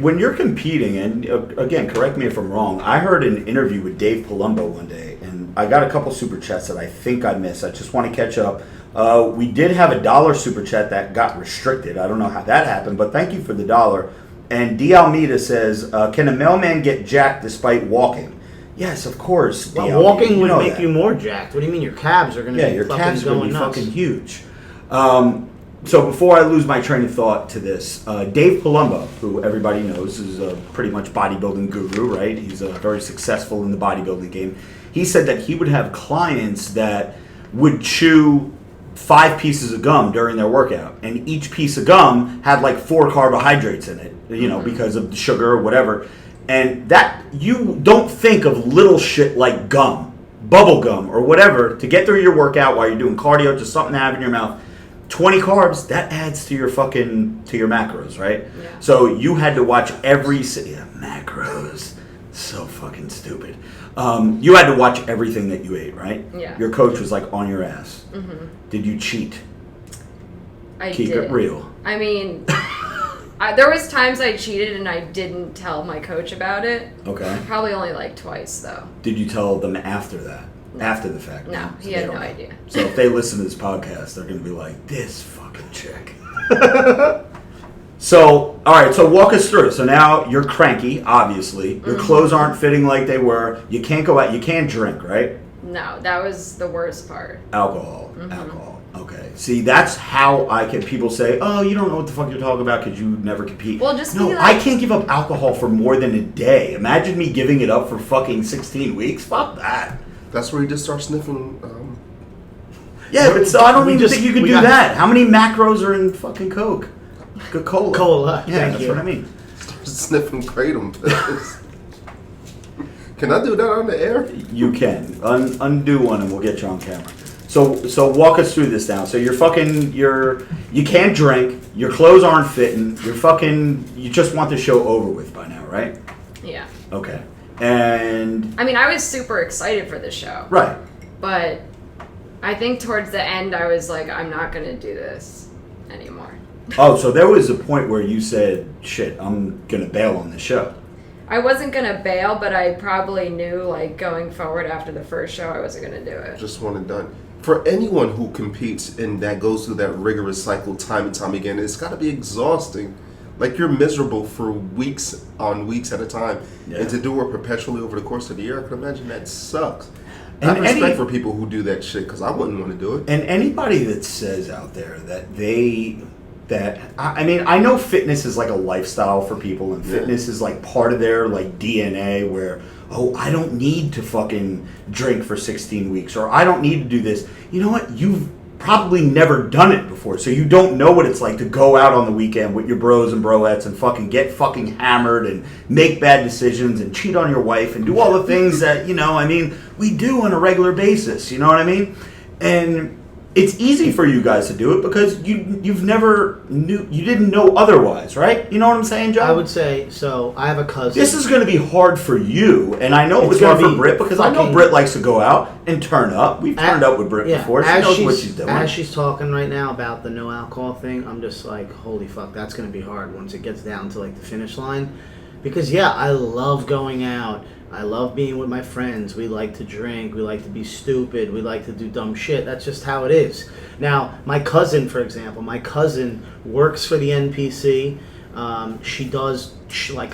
When you're competing, and again, correct me if I'm wrong, I heard an interview with Dave Palumbo one day, and I got a couple super chats that I think I missed. I just want to catch up. We did have a $1 super chat that got restricted. I don't know how that happened, but thank you for the $1. And D. Almeida says, can a mailman get jacked despite walking? Yes, of course. D. Well, Almeida, walking would know make that. you more jacked. What do you mean your calves are going to Yeah, be your fucking calves are going going to be nuts? fucking huge. So before I lose my train of thought to this, Dave Palumbo, who everybody knows is a pretty much bodybuilding guru, right? He's very successful in the bodybuilding game. He said that he would have clients that would chew 5 pieces of gum during their workout, and each piece of gum had like 4 carbohydrates in it, because of the sugar or whatever. And that you don't think of little shit like gum, bubble gum, or whatever to get through your workout while you're doing cardio, just something to have in your mouth. 20 carbs, that adds to your macros, right? Yeah. So you had to watch macros. So fucking stupid. You had to watch everything that you ate, right? Yeah. Your coach was like on your ass. Mm-hmm. Did you cheat? I Keep did. it real. I mean, there was times I cheated and I didn't tell my coach about it. Okay. Probably only like twice though. Did you tell them after that? After the fact? No, he they had don't no know. idea. So if they listen to this podcast, they're going to be like, this fucking chick. So, all right, so walk us through it. So now you're cranky, obviously. Your clothes aren't fitting like they were. You can't go out. You can't drink, right? No, that was the worst part. Alcohol. Okay. See, that's how people say, oh, you don't know what the fuck you're talking about because you never compete. Well, just no, be like- I can't give up alcohol for more than a day. Imagine me giving it up for fucking 16 weeks. Fuck that. That's where you just start sniffing. Yeah, but so I don't We even just- think you could we do got- that. How many macros are in fucking Coke? Coca-Cola. Cola, Yeah, thank that's you. what I mean. Start sniffing kratom pills. Can I do that on the air? You can. Undo one and we'll get you on camera. So walk us through this now. So you can't drink, your clothes aren't fitting, you just want the show over with by now, right? Yeah. Okay. And, I mean, I was super excited for the show. right. But I think towards the end I was like, I'm not going to do this anymore. Oh, so there was a point where you said, shit, I'm going to bail on the show. I wasn't going to bail, but I probably knew, like, going forward after the first show, I wasn't going to do it. Just want it done. For anyone who competes and that goes through that rigorous cycle time and time again, it's got to be exhausting. Like, you're miserable for weeks on weeks at a time. Yeah. And to do it perpetually over the course of the year, I can imagine that sucks. I And have respect any- for people who do that shit because I wouldn't want to do it. And anybody that says out there I know fitness is like a lifestyle for people, and fitness is like part of their like DNA where, oh, I don't need to fucking drink for 16 weeks, or I don't need to do this. You know what? You've probably never done it before, so you don't know what it's like to go out on the weekend with your bros and broettes and fucking get fucking hammered and make bad decisions and cheat on your wife and do all the things that, we do on a regular basis. You know what I mean? And it's easy for you guys to do it because you didn't know otherwise, right? You know what I'm saying, Joe? I would say so. I have a cousin. This is going to be hard for you, and I know it was hard for Britt because I know Britt likes to go out and turn up. We've turned up with Britt before. She knows what she's doing. As she's talking right now about the no alcohol thing, I'm just like, holy fuck, that's going to be hard once it gets down to like the finish line. Because yeah, I love going out. I love being with my friends. We like to drink. We like to be stupid. We like to do dumb shit. That's just how it is. Now, my cousin, for example, works for the NPC. She does like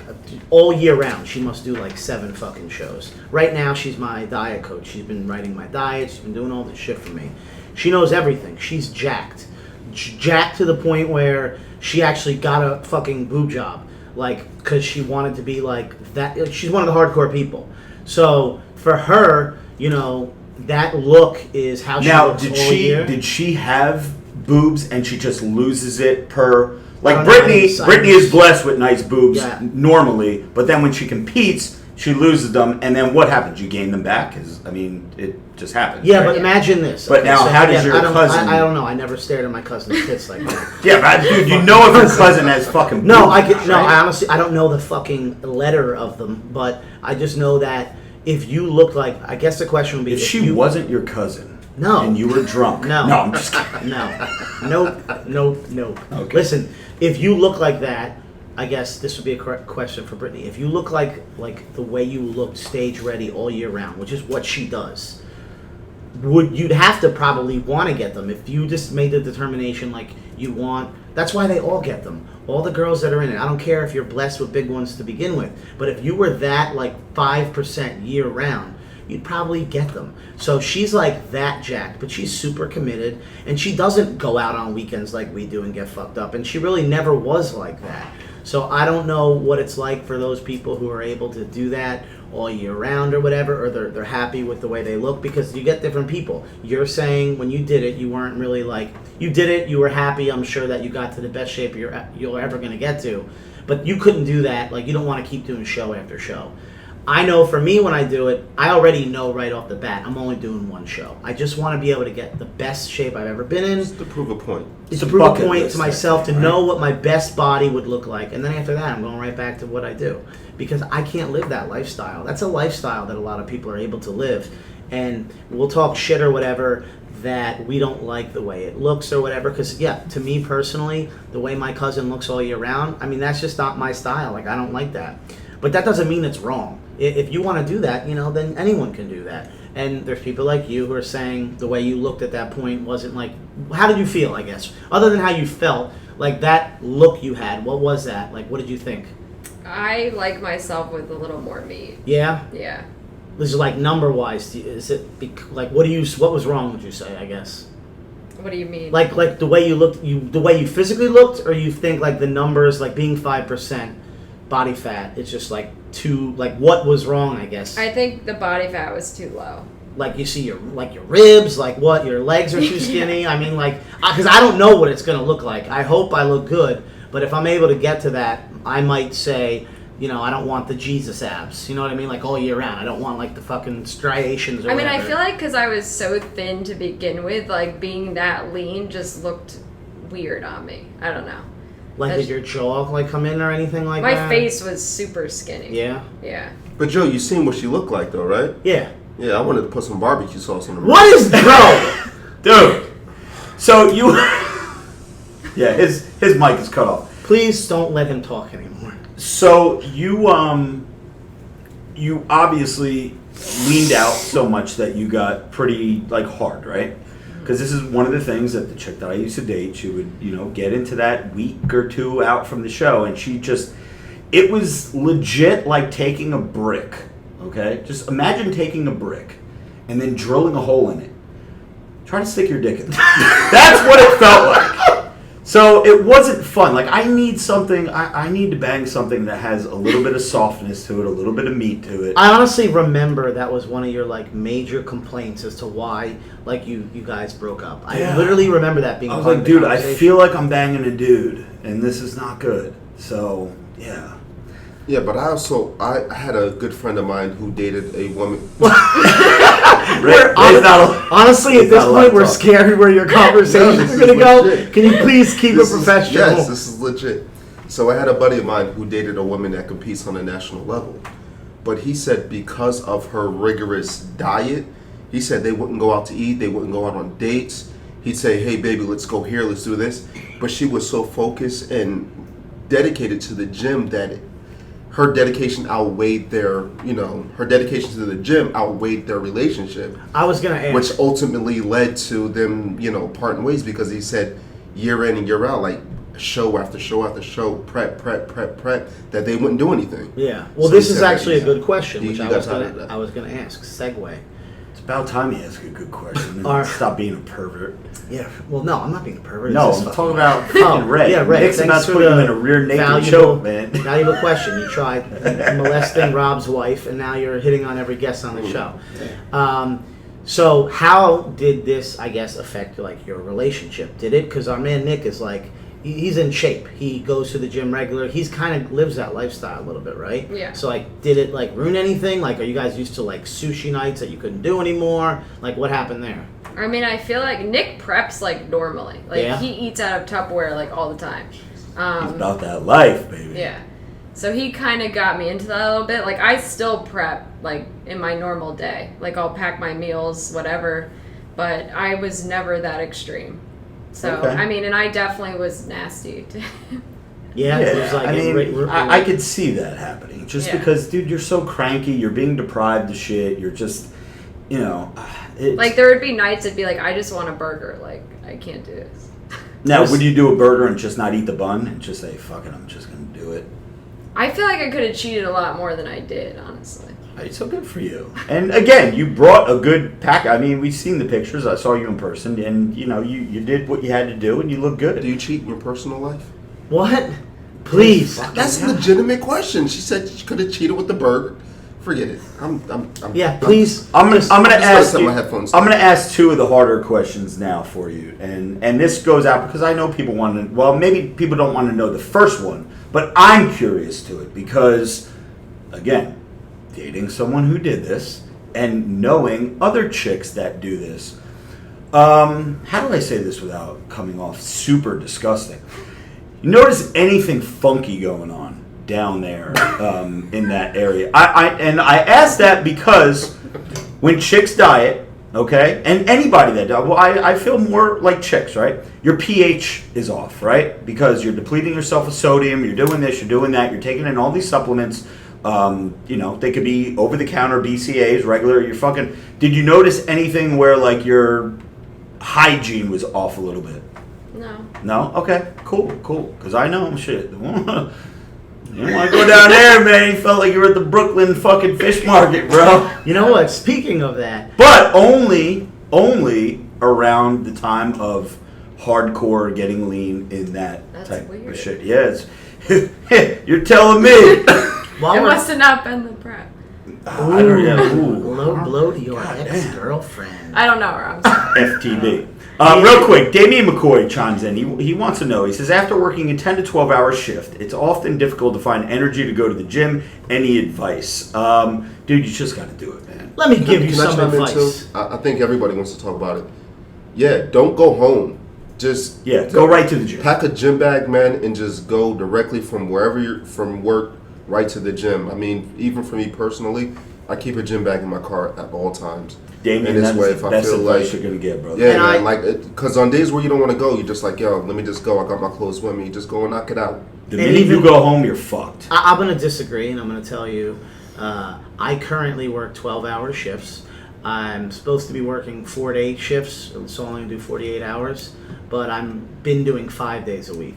all year round. She must do like 7 fucking shows. Right now, she's my diet coach. She's been writing my diet. She's been doing all this shit for me. She knows everything. She's jacked. Jacked to the point where she actually got a fucking boob job. Like, because she wanted to be like that. She's one of the hardcore people. So for her, you know, that look is how she looks all year. Did she have boobs and she just loses it per... Like Brittany is blessed with nice boobs normally, but then when she competes, she loses them, and then what happens? You gain them back? It just happens. Yeah, right? But imagine this. But now, how does your cousin... I don't know. I never stared at my cousin's tits like that. Yeah, but dude, you know if your cousin has fucking boobs, I honestly, I don't know the fucking letter of them, but I just know that if you look like... I guess the question would be... If she wasn't your cousin... No. And you were drunk... No. No, I'm just kidding. Nope. Okay. Listen, if you look like that... I guess this would be a correct question for Brittany. If you look like the way you looked stage ready all year round, which is what she does, you'd have to probably want to get them. If you just made the determination like you want, that's why they all get them. All the girls that are in it. I don't care if you're blessed with big ones to begin with, but if you were that like 5% year round, you'd probably get them. So she's like that jacked, but she's super committed, and she doesn't go out on weekends like we do and get fucked up, and she really never was like that. So I don't know what it's like for those people who are able to do that all year round or whatever, or they're happy with the way they look, because you get different people. You're saying when you did it, you weren't really like, you did it, you were happy, I'm sure that you got to the best shape you're ever going to get to, but you couldn't do that. Like, you don't want to keep doing show after show. I know for me when I do it, I already know right off the bat I'm only doing one show. I just want to be able to get the best shape I've ever been in. Just to prove a point. It's to prove a point to myself, to know what my best body would look like. And then after that, I'm going right back to what I do. Because I can't live that lifestyle. That's a lifestyle that a lot of people are able to live. And we'll talk shit or whatever that we don't like the way it looks or whatever. Because, yeah, to me personally, the way my cousin looks all year round, I mean, that's just not my style. Like, I don't like that. But that doesn't mean it's wrong. If you want to do that, you know, then anyone can do that. And there's people like you who are saying the way you looked at that point wasn't like... How did you feel, I guess? Other than how you felt, like that look you had, what was that? Like, what did you think? I like myself with a little more meat. Yeah? Yeah. This is like number-wise. Is it... Like, what was wrong, would you say, I guess? What do you mean? Like the way you looked... The way you physically looked? Or you think like the numbers, like being 5%... body fat, it's just like too, like what was wrong, I guess. I think the body fat was too low. Like you see your ribs, like what, your legs are too skinny. I mean, like, because I don't know what it's going to look like. I hope I look good, but if I'm able to get to that, I might say, you know, I don't want the Jesus abs. You know what I mean? Like all year round. I don't want like the fucking striations or whatever. I feel like because I was so thin to begin with, like being that lean just looked weird on me. I don't know. Like, did your jaw like come in or anything like that? My face was super skinny. Yeah? Yeah. But Joe, you seen what she looked like though, right? Yeah. Yeah, I wanted to put some barbecue sauce on the What is, bro? Dude. So you... Yeah, his mic is cut off. Please don't let him talk anymore. So you obviously leaned out so much that you got pretty like hard, right? Because this is one of the things that the chick that I used to date, she would, you know, get into that week or two out from the show, and she just, it was legit like taking a brick, okay? Just imagine taking a brick and then drilling a hole in it. Try to stick your dick in there. That's what it felt like. So it wasn't fun. Like, I need something, I need to bang something that has a little bit of softness to it, a little bit of meat to it. I honestly remember that was one of your, like, major complaints as to why, like, you guys broke up. I literally remember that being I was like, dude, I feel like I'm banging a dude, and this is not good. So, yeah. Yeah, but I had a good friend of mine who dated a woman. Honestly, at this point, we're scared where your conversations are going to go. Legit. Can you please keep it professional? Yes, this is legit. So I had a buddy of mine who dated a woman that competes on a national level. But he said because of her rigorous diet, he said they wouldn't go out to eat, they wouldn't go out on dates. He'd say, hey, baby, let's go here, let's do this. But she was so focused and dedicated to the gym that her dedication outweighed her dedication to the gym outweighed their relationship. I was going to ask. Which ultimately led to them, parting ways because he said year in and year out, like show after show after show, prep, that they wouldn't do anything. Yeah. Well, So this he is said actually that a good question, which you I guys was got going that. to ask. Segue. It's about time you ask a good question. Stop being a pervert. Yeah. Well, no, I'm not being a pervert. No, It's I'm just talking about freaking Ray. Yeah, Ray. Nick's about Thanks to for put him the in a rear naked valuable- choke, man. Valuable question. You tried molesting Rob's wife, and now you're hitting on every guest on the show. So how did this, I guess, affect like your relationship? Did it? Because our man Nick is like, he's in shape. He goes to the gym regular. He's kind of lives that lifestyle a little bit, right? Yeah. So like, did it like ruin anything? Like, are you guys used to like sushi nights that you couldn't do anymore? Like, what happened there? I mean, I feel like Nick preps like normally. Like Yeah. he eats out of Tupperware like all the time. He's about that life, baby. Yeah. So he kind of got me into that a little bit. Like I still prep like in my normal day. Like I'll pack my meals, whatever. But I was never that extreme. So Okay. I mean, and I definitely was nasty. Yeah. It was like I mean, it- I could see that happening. Just Yeah. because, dude, you're so cranky, you're being deprived of shit, you're just, it's, Like there would be nights it'd be like, I just want a burger. Like I can't do this. Now, would you do a burger and just not eat the bun and just say, fuck it, I'm just going to do it? I feel like I could have cheated a lot more than I did, honestly. It's so good for you. And again, you brought a good pack. I mean, we've seen the pictures. I saw you in person, and you did what you had to do, and you look good. Do you cheat in your personal life? What? Please. That's a legitimate question. She said she could have cheated with the burger. Forget it. Yeah, please. I'm gonna just gonna ask set you. my headphones I'm down. gonna ask two of the harder questions now for you, and this goes out because I know people want to. Well, maybe people don't want to know the first one, but I'm curious to it because, again, dating someone who did this and knowing other chicks that do this. How do I say this without coming off super disgusting? You notice anything funky going on down there in that area? I ask that because when chicks diet, okay, and anybody that diet, well, I feel more like chicks, right? Your pH is off, right? Because you're depleting yourself of sodium, you're doing this, you're doing that, you're taking in all these supplements. They could be over-the-counter BCAAs, regular. You're fucking. Did you notice anything where like your hygiene was off a little bit? No. No? Okay, cool. Because I know shit. You don't want to go down there, man. You felt like you were at the Brooklyn fucking fish market, bro. You know what? Speaking of that, But only around the time of hardcore getting lean in that That's type weird. of shit. Yeah, it's, you're telling me. while It we're must have not been the prep. I don't know. low blow to your God damn. ex-girlfriend. I don't know where I'm sorry. FTB. Real quick, Damian McCoy chimes in. He wants to know. He says, after working a 10 to 12 hour shift, it's often difficult to find energy to go to the gym. Any advice? Dude, you just got to do it, man. Let me give you Can I some chime in advice. too? I think everybody wants to talk about it. Yeah, don't go home. Just Go right to the gym. pack a gym bag, man, and just go directly from wherever you're from work right to the gym. I mean, even for me personally, I keep a gym bag in my car at all times. Damian, And this that's way, the if I best feel advice like- you're going to get, brother. Yeah, And man, because on days where you don't want to go, you're just like, yo, let me just go. I got my clothes with me. Just go and knock it out. The And minute you even- go home, you're fucked. I'm going to disagree, and I'm going to tell you, I currently work 12-hour shifts. I'm supposed to be working 4 to 8 shifts, so I only do 48 hours, but I've been doing 5 days a week.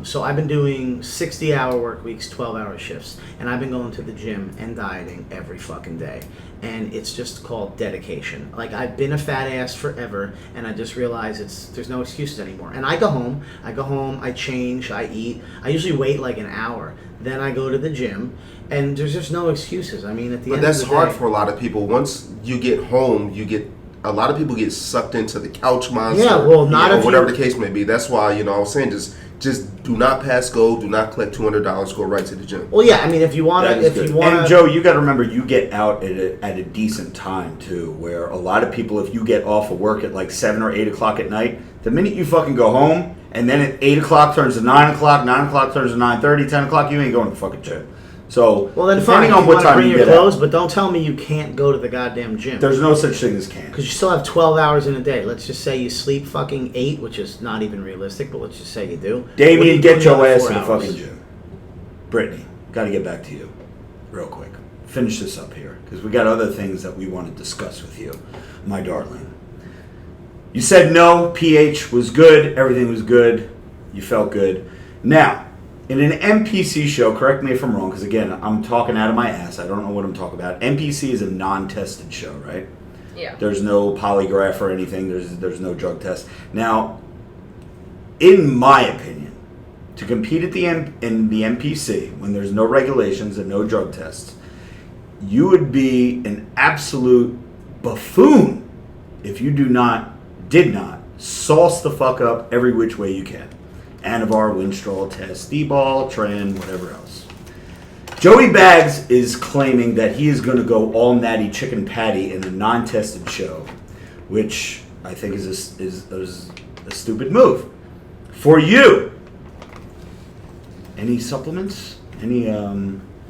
So I've been doing 60-hour work weeks, 12-hour shifts, and I've been going to the gym and dieting every fucking day. And it's just called dedication. Like, I've been a fat ass forever, and I just realized there's no excuses anymore. And I go home, I change, I eat. I usually wait like an hour. Then I go to the gym, and there's just no excuses. I mean, at the But end that's of the hard day, for a lot of people. Once you get home, you get a lot of people get sucked into the couch monster. Yeah, well, not if whatever you- the case may be. That's why I was saying just do not pass go. Do not collect $200. Go right to the gym. Well, yeah, I mean, if you want That to, is if good. you want And to, Joe, you got to remember, you get out at a decent time too. Where a lot of people, if you get off of work at like 7 or 8 o'clock at night, the minute you fucking go home, and then at 8 o'clock turns to 9 o'clock, 9 o'clock turns to 9:30, 10 o'clock, you ain't going to the fucking gym. So well, then fine. depending If on you what want to time bring you your get clothes, out, but don't tell me you can't go to the goddamn gym. there's no such thing as can. Because you still have 12 hours in a day. Let's just say you sleep fucking 8, which is not even realistic, but let's just say you do. What do Damien, you get do your in the ass 4 to the hours? fucking gym. Brittany, got to get back to you real quick. Finish this up here because we got other things that we want to discuss with you, my darling. You said no, pH was good, everything was good, you felt good. Now, in an MPC show, correct me if I'm wrong, because again, I'm talking out of my ass. I don't know what I'm talking about. MPC is a non-tested show, right? Yeah. There's no polygraph or anything. There's no drug test. Now, in my opinion, to compete at in the MPC when there's no regulations and no drug tests, you would be an absolute buffoon if you did not sauce the fuck up every which way you can. Anavar, Winstrol, Test, D-Ball, Tran, whatever else. Joey Bags is claiming that he is going to go all natty chicken patty in a non-tested show, which I think is a stupid move. For you, any supplements? Any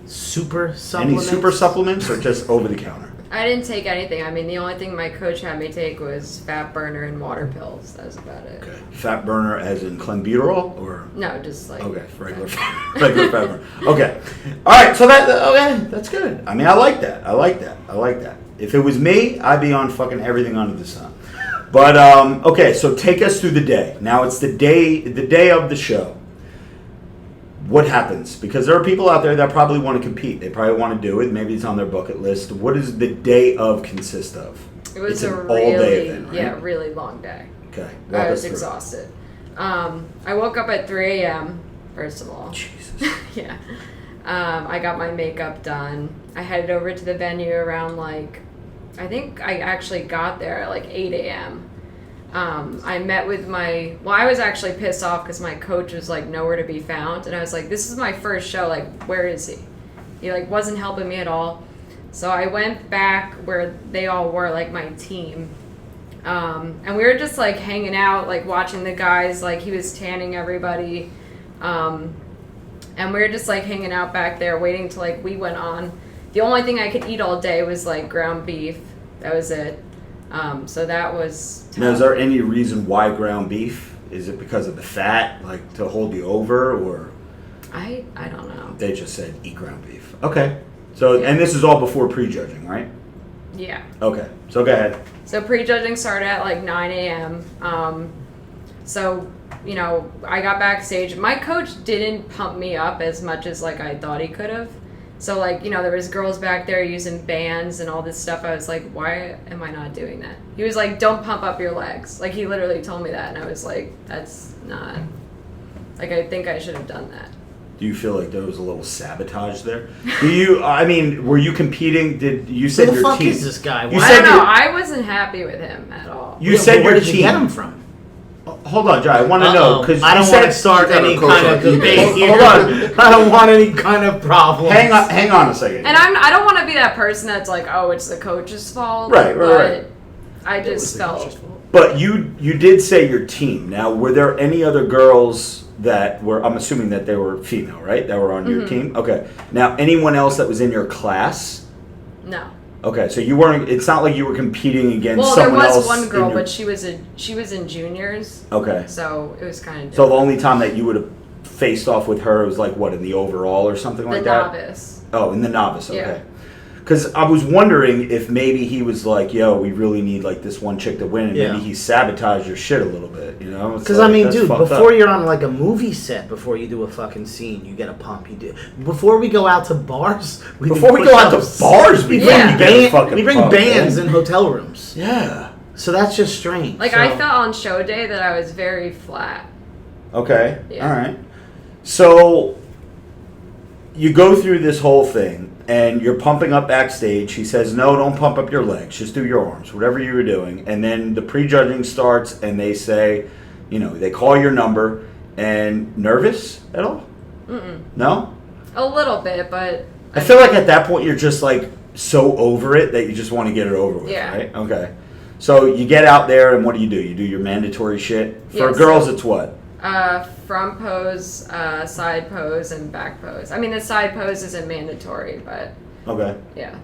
Super supplements? Any super supplements or just over the counter? I didn't take anything. I mean, the only thing my coach had me take was fat burner and water pills. That was about it. Okay. Fat burner as in clenbuterol or? No, just like Okay, regular fat burner. Okay. All right, so that's good. I mean, I like that. If it was me, I'd be on fucking everything under the sun. But okay, so take us through the day. Now it's the day of the show. What happens? Because there are people out there that probably want to compete. They probably want to do it. Maybe it's on their bucket list. What does the day of consist of? it was It's a an really all-day event, right? really long day. Okay. I walk was us through. exhausted. I woke up at 3 a.m. First of all. Jesus. Yeah. I got my makeup done. I headed over to the venue around I think I actually got there at 8 a.m. I met with I was actually pissed off because my coach was nowhere to be found. And I was like, this is my first show. Where is he? He wasn't helping me at all. So I went back where they all were, my team. And we were just hanging out, watching the guys, he was tanning everybody. And we were just hanging out back there waiting till we went on. The only thing I could eat all day was ground beef. That was it. So that was tough. Now, is there any reason why ground beef? Is it because of the fat, to hold you over, or I don't know. they just said eat ground beef? Okay. So, and this is all before prejudging, right? Yeah. Okay. So go ahead. So prejudging started at 9 a.m. So, I got backstage. My coach didn't pump me up as much as I thought he could have. So there was girls back there using bands and all this stuff. I was like, why am I not doing that? He was like, don't pump up your legs. He literally told me that. And I was like, that's not, I think I should have done that. Do you feel like there was a little sabotage there? Were you competing? Did you said Who the your fuck team? is this guy? You Why- I said don't know. your- I wasn't happy with him at all. You said where your did you team. get him from? Hold on, Joe. I want to know because I don't want to start you got a any coach kind on of eBay. debate here. Hold on. I don't want any kind of problem. Hang on a second. And I don't want to be that person that's oh, it's the coach's fault. Right. But I just felt. But you did say your team. Now, were there any other girls that were? I'm assuming that they were female, right? That were on your team. Okay. Now, anyone else that was in your class? No. Okay, so you weren't. It's not like you were competing against Well, there someone else. was one girl, in your- but she was in juniors. Okay. So it was kind of So the only time that you would have faced off with her was in the overall or something the like that. novice. Oh, in the novice. Okay. Yeah. Because I was wondering if maybe he was like, "Yo, we really need this one chick to win," and Yeah. maybe he sabotaged your shit a little bit. It's Because that's dude, fucked before up. you're on a movie set, before you do a fucking scene, you get a pump. You do before we go out to bars. Before we go out to bars, we we bring Yeah. bands in hotel rooms. Yeah. So that's just strange. I So- felt on show day that I was very flat. Okay. Yeah. All right. So you go through this whole thing. and you're pumping up backstage. He says, no, don't pump up your legs. Just do your arms, whatever you were doing. And then the prejudging starts, and they say, they call your number. And nervous at all? Mm-mm. No? A little bit, but... I feel like at that point you're just like so over it that you just want to get it over with, right? Okay. So you get out there, and what do? You do your mandatory shit? For girls, it's what? Front pose, side pose, and back pose. I mean, the side pose isn't mandatory, but... Okay. Yeah.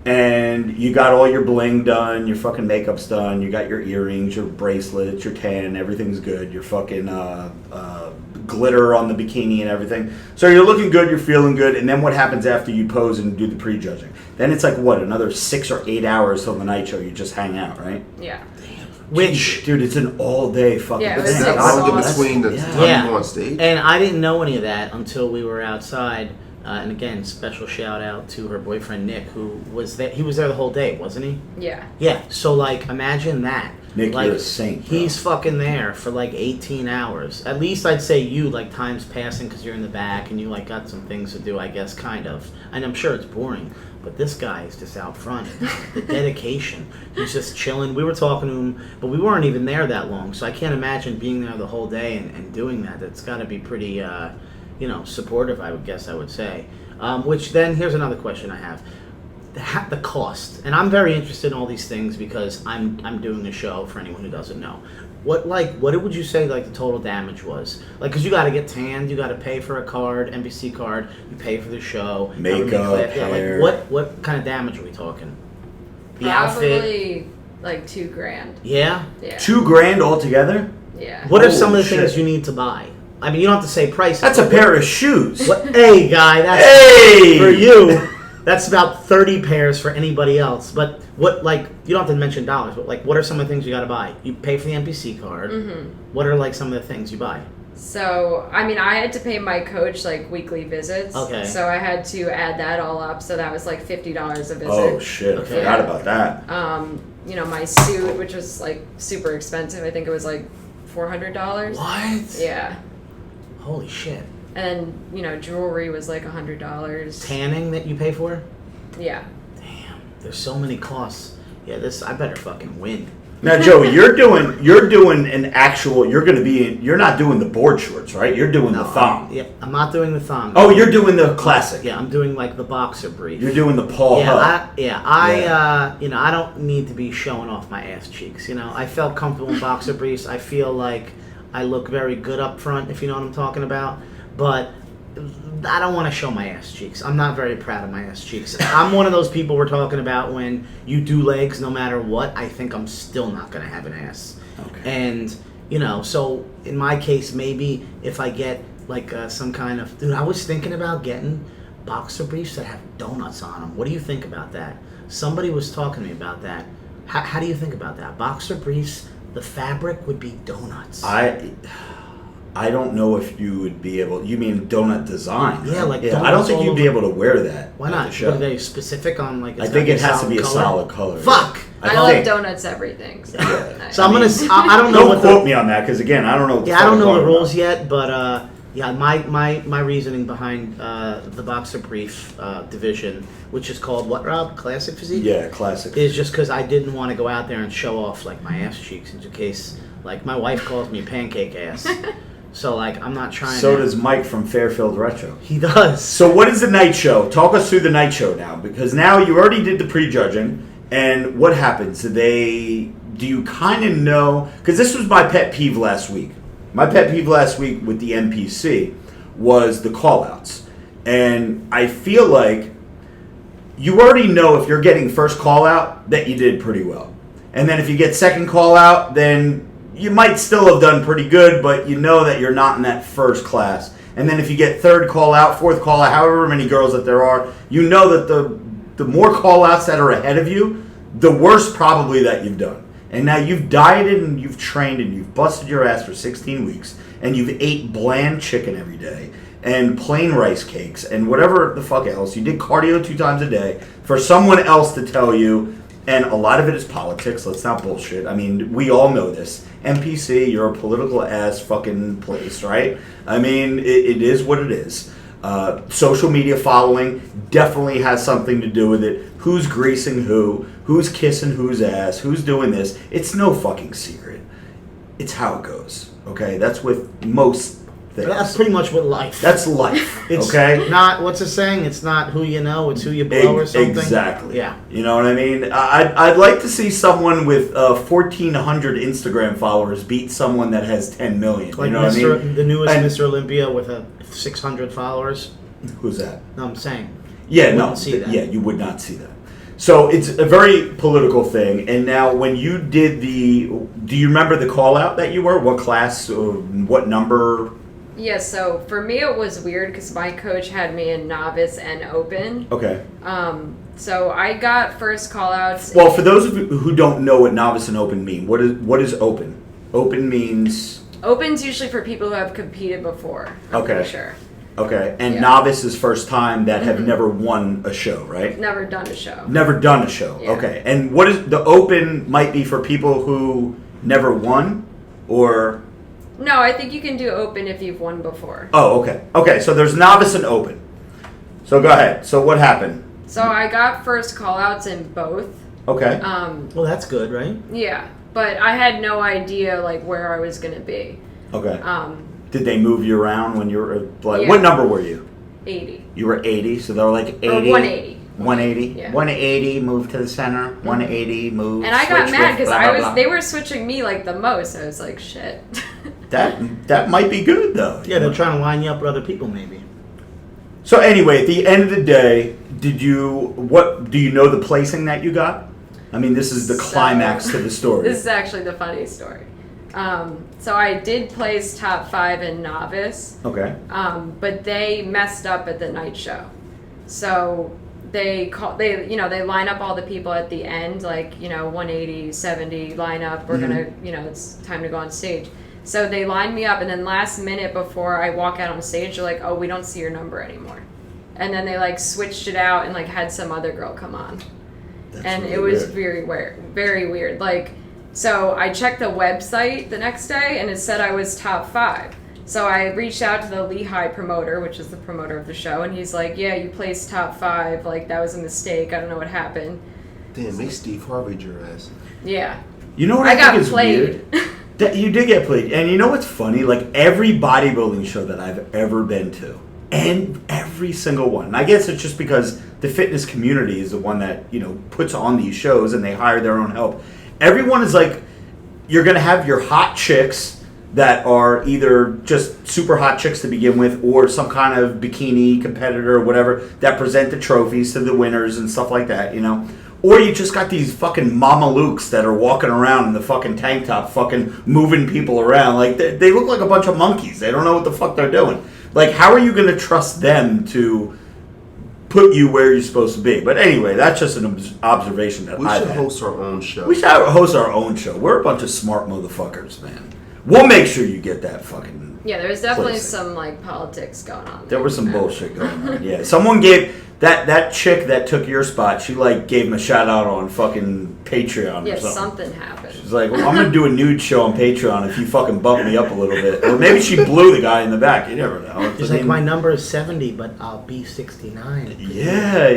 And you got all your bling done, your fucking makeup's done, you got your earrings, your bracelets, your tan, everything's good, your fucking glitter on the bikini and everything. So you're looking good, you're feeling good, and then what happens after you pose and do the prejudging? Then it's like, what, another 6 or 8 hours till the night show, you just hang out, right? Yeah. Which, dude, it's an all-day fucking thing. It's long in between the time you go on stage. And I didn't know any of that until we were outside. And again, special shout out to her boyfriend Nick, who was there. He was there the whole day, wasn't he? Yeah. Yeah. So like, imagine that. Nick, like, you're a saint. Bro. He's fucking there for like 18 hours. At least I'd say you, like, time's passing because you're in the back and you like got some things to do. I guess kind of. And I'm sure it's boring. But this guy is just out front. The dedication. He's just chilling. We were talking to him, but we weren't even there that long. So I can't imagine being there the whole day and doing that. It's got to be pretty, supportive, I would say. Which then, here's another question I have. The cost. And I'm very interested in all these things because I'm doing a show for anyone who doesn't know. What would you say like the total damage was? Like, because you got to get tanned, you got to pay for a card, NBC card, you pay for the show, makeup, hair. Like what kind of damage are we talking? The outfit, probably like $2,000. Yeah. $2,000 altogether. Yeah. What are some of the things you need to buy? I mean, you don't have to say prices. That's a pair of shoes. Hey, guy, that's for you. That's about 30 pairs for anybody else. But what, like, you don't have to mention dollars, but like, what are some of the things you got to buy? You pay for the NPC card. Mm-hmm. What are like some of the things you buy? So, I mean, I had to pay my coach like weekly visits. Okay. So I had to add that all up. So that was like $50 a visit. Oh shit! I forgot about that. My suit, which was like super expensive. I think it was like $400. What? Yeah. Holy shit. And, jewelry was like $100. Tanning that you pay for? Yeah. Damn. There's so many costs. Yeah, I better fucking win. Now, Joey, you're doing an actual. You're not doing the board shorts, right? You're doing the thong. I'm not doing the thong. Oh, you're doing the classic. Yeah, I'm doing like the boxer brief. You're doing the Paul Hudd. I don't need to be showing off my ass cheeks. I felt comfortable in boxer briefs. I feel like I look very good up front, if you know what I'm talking about. But I don't want to show my ass cheeks. I'm not very proud of my ass cheeks. I'm one of those people we're talking about when you do legs, no matter what, I think I'm still not going to have an ass. Okay. And, so in my case, maybe if I get like some kind of... Dude, I was thinking about getting boxer briefs that have donuts on them. What do you think about that? Somebody was talking to me about that. How do you think about that? Boxer briefs, the fabric would be donuts. I don't know if you would be able... You mean donut design? Yeah, like donuts. I don't think you'd be able to wear that. Why not? Are they specific on like... I think it has to be a solid color. Fuck! I like donuts everything. So, so I'm gonna... I don't know Don't quote me on that, because again, I don't know... I don't know the rules yet, but my reasoning behind the boxer brief division, which is called what, Rob? Classic physique? Yeah, classic. Is just because I didn't want to go out there and show off like my ass cheeks in case like my wife calls me pancake ass. So, like, I'm not trying So does Mike from Fairfield Retro. He does. So what is the night show? Talk us through the night show now. Because now you already did the prejudging. And what happens? Do you kind of know? Because this was my pet peeve last week. My pet peeve last week with the NPC was the call-outs. And I feel like you already know if you're getting first call-out that you did pretty well. And then if you get second call-out, then... you might still have done pretty good, but you know that you're not in that first class. And then if you get third call out, fourth call out, however many girls that there are, you know that the more call outs that are ahead of you, the worse probably that you've done. And now you've dieted and you've trained and you've busted your ass for 16 weeks and you've ate bland chicken every day and plain rice cakes and whatever the fuck else. You did cardio 2 times a day for someone else to tell you. And a lot of it is politics. Let's not bullshit. I mean, we all know this. NPC, you're a political ass fucking place, right? I mean, it is what it is. Social media following definitely has something to do with it. Who's greasing who's kissing whose ass, who's doing this. It's no fucking secret. It's how it goes. Okay, that's with most things. That's pretty much with life. That's life. It's okay, not, what's the saying? It's not who you know, it's who you blow or something. Exactly. Yeah. You know what I mean? I'd like to see someone with 1,400 Instagram followers beat someone that has 10 million. Like you know what I mean? the newest Mr. Olympia with 600 followers. Who's that? No, I'm saying. Yeah, You no. wouldn't see that. Yeah, you would not see that. So it's a very political thing. And now, when you did do you remember the call out that you were? What class? What number? Yeah, so for me it was weird because my coach had me in novice and open. Okay. So I got first call outs. Well, for those of you who don't know what novice and open mean, what is open? Open means. Open's usually for people who have competed before. I'm Okay. pretty sure. Okay, and Yeah. novice is first time that have never won a show, right? Never done a show. Never done a show. Yeah. Okay, and what is the open? Might be for people who never won, or No, I think you can do open if you've won before. oh, okay, okay. So there's novice and open. So go ahead. So what happened? So I got first call outs in both. Okay. Well, that's good, right? Yeah, but I had no idea like where I was gonna be. Okay. Did they move you around when you were like? Yeah. What number were you? 80. You were 80, so they were like 80. Or 180. 180. Yeah. 180. Move to the center. 180. Move. And I got switch mad with because blah, I blah, was blah. they were switching me like the most. I was like, shit. That might be good though. Yeah, they're trying to line you up with other people, maybe. So anyway, at the end of the day, do you know the placing that you got? I mean, this is the So- climax to the story. This is actually the funny story. So I did place top 5 in novice, Okay. but they messed up at the night show. So they line up all the people at the end, like 180, 70 line up. We're gonna it's time to go on stage. So they lined me up, and then last minute before I walk out on stage, they're like, "Oh, we don't see your number anymore," and then they like switched it out and like had some other girl come on. That's And really it was weird. very weird. Like, so I checked the website the next day and it said I was top 5. So I reached out to the Lehigh promoter, which is the promoter of the show, and he's like, yeah, you placed top 5. Like, that was a mistake. I don't know what happened. Damn, they Steve Harvey'd your ass. Yeah. You know what I I, got think is played. weird? That you did get played. And you know what's funny? Like, every bodybuilding show that I've ever been to, and every single one, and I guess it's just because the fitness community is the one that, puts on these shows and they hire their own help. Everyone is like, you're going to have your hot chicks that are either just super hot chicks to begin with or some kind of bikini competitor or whatever that present the trophies to the winners and stuff like that, Or you just got these fucking mamalukes that are walking around in the fucking tank top fucking moving people around. Like, they look like a bunch of monkeys. They don't know what the fuck they're doing. Like, how are you going to trust them to put you where you're supposed to be? But anyway, that's just an observation that We I've should had. host our own show. We should host our own show. We're a bunch of smart motherfuckers, man. We'll make sure you get that fucking... Yeah, there was definitely placing. some, like, politics going on. There was some bullshit going on. Yeah, someone gave... That chick that took your spot, she, gave him a shout-out on fucking Patreon Yeah, or something. something happened. She's like, well, I'm going to do a nude show on Patreon if you fucking bump me up a little bit. Or maybe she blew the guy in the back. You never know. He's like, my number is 70, but I'll be 69. Yeah.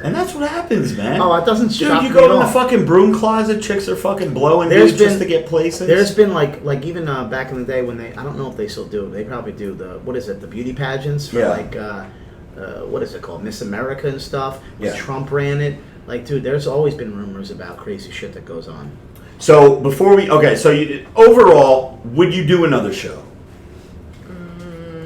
And that's what happens, man. Oh, it doesn't Dude, shock you me go at in the all. fucking broom closet, chicks are fucking blowing There's you just been- to get places. There's been like even back in the day when I don't know if they still do it. They probably do the beauty pageants for what is it called, Miss America and stuff. Yeah. Trump ran it. Like, dude, there's always been rumors about crazy shit that goes on. So overall, would you do another show?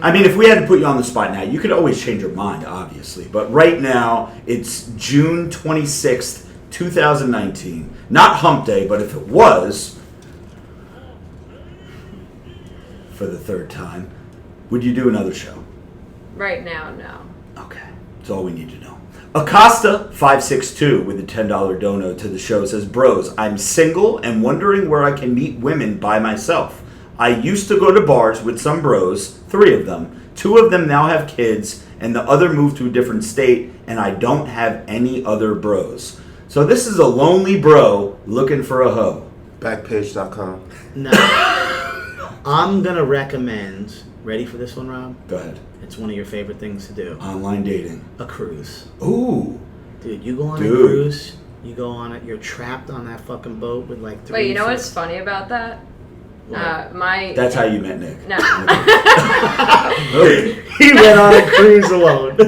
I mean, if we had to put you on the spot now, you could always change your mind, obviously. But right now, it's June 26th, 2019. Not hump day, but if it was, for the third time, would you do another show? Right now, no. Okay, that's all we need to know. Acosta562 with a $10 dono to the show says, bros, I'm single and wondering where I can meet women by myself. I used to go to bars with some bros, 3 of them. 2 of them now have kids, and the other moved to a different state, and I don't have any other bros. So this is a lonely bro looking for a hoe. Backpage.com. No. I'm going to recommend Ready for this one, Rob? Go ahead. It's one of your favorite things to do. Online dating. A cruise. Ooh. Dude, you go on a cruise, you go on it, you're trapped on that fucking boat with like 3 Wait, you know what's funny about that? That's how you met Nick. No. He went on a cruise alone.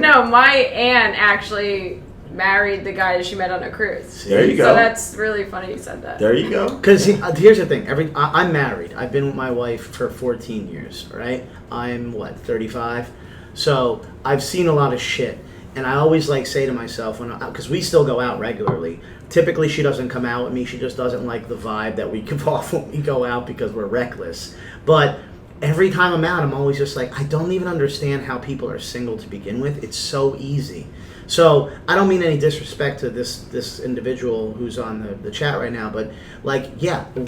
No, my aunt actually married the guy that she met on a cruise. There you go. So that's really funny you said that. There you go. Because here's the thing. I'm married. I've been with my wife for 14 years, right? I'm, 35? So I've seen a lot of shit. And I always say to myself, because we still go out regularly. Typically, she doesn't come out with me. She just doesn't like the vibe that we give off when we go out because we're reckless. But every time I'm out, I'm always just I don't even understand how people are single to begin with. It's so easy. So I don't mean any disrespect to this individual who's on the chat right now, but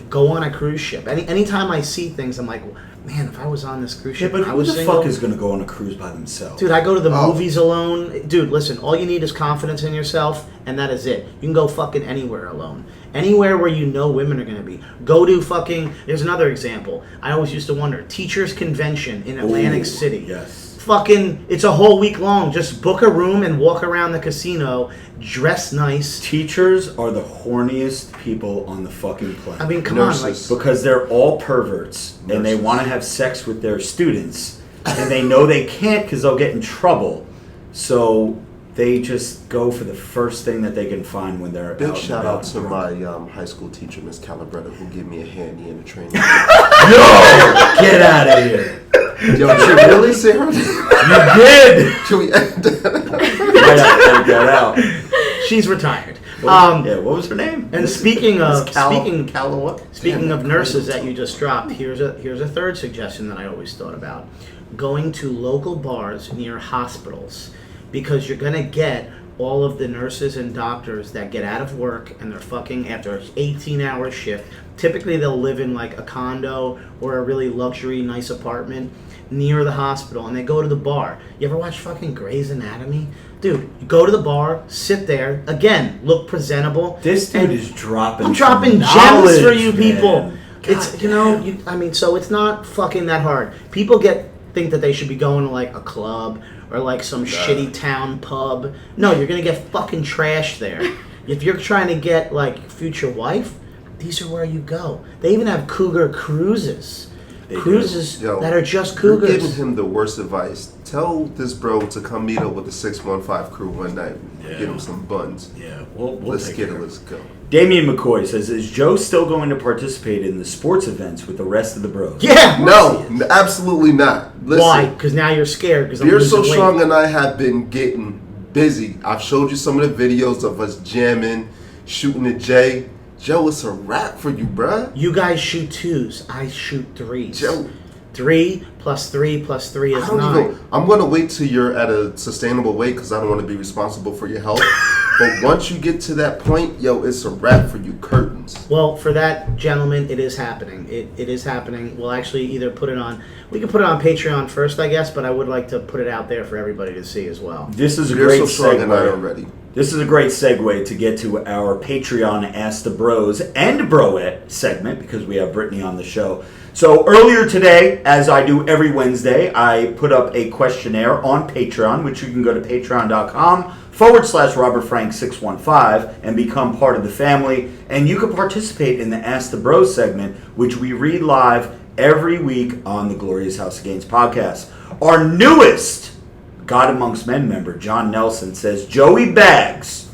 go on a cruise ship. Anytime I see things, I'm like, man, if I was on this cruise ship, but I who was the single, fuck is going to go on a cruise by themselves? Dude, I go to the movies alone. Dude, listen, all you need is confidence in yourself, and that is it. You can go fucking anywhere alone. Anywhere where you know women are going to be. Go to there's another example. I always used to wonder, Teachers Convention in Atlantic City. Yes. It's a whole week long. Just book a room and walk around the casino, dress nice. Teachers are the horniest people on the fucking planet. I mean, come Nurses. on. Because they're all perverts, and they want to have sex with their students, and they know they can't because they'll get in trouble. So they just go for the first thing that they can find when they're Big out shout and out to drunk. my high school teacher, Miss Calabretta, who gave me a handy in the training. Yo, get out of here! Yo, did you really say her name? You did. Can we end that? Right out, get out. She's retired. What was her name? And speaking of Speaking of nurses that you just dropped, here's a third suggestion that I always thought about: going to local bars near hospitals, because you're gonna get all of the nurses and doctors that get out of work and they're fucking after an 18-hour shift. Typically, they'll live in a condo or a really luxury, nice apartment near the hospital, and they go to the bar. You ever watch fucking Grey's Anatomy? Dude, you go to the bar, sit there, again, look presentable. This dude is dropping. I'm dropping gems knowledge, for you people. man. It's so it's not fucking that hard. People think that they should be going to a club or some shitty town pub. No, you're gonna get fucking trashed there. If you're trying to get future wife, these are where you go. They even have cougar cruises. Cruises that are just cougars. You're giving him the worst advice. Tell this bro to come meet up with the 615 crew one night. Yeah. Get him some buns. Yeah, we'll Let's take get care it. of Let's go. Damian McCoy says, is Joe still going to participate in the sports events with the rest of the bros? Yeah. No, absolutely not. Listen, Why? Because now you're scared. Because Beer So Strong and I have been getting busy. I've showed you some of the videos of us jamming, shooting the J. Joe, it's a wrap for you, bruh. You guys shoot 2s. I shoot 3s. Joe. 3 plus 3 plus 3 is 9. I'm going to wait till you're at a sustainable weight because I don't want to be responsible for your health. But once you get to that point, it's a wrap for you. Curtains. Well, for that gentleman, it is happening. It is happening. We'll actually either put it on... We can put it on Patreon first, I guess, but I would like to put it out there for everybody to see as well. This is a Beer great So Strong and I segue. already. This is a great segue to get to our Patreon Ask the Bros and Broette segment because we have Brittany on the show. So earlier today, as I do every Wednesday, I put up a questionnaire on Patreon, which you can go to patreon.com/RobertFrank615 and become part of the family. And you can participate in the Ask the Bros segment, which we read live every week on the Glorious House of Gains podcast. Our newest God Amongst Men member, John Nelson, says, Joey Bags,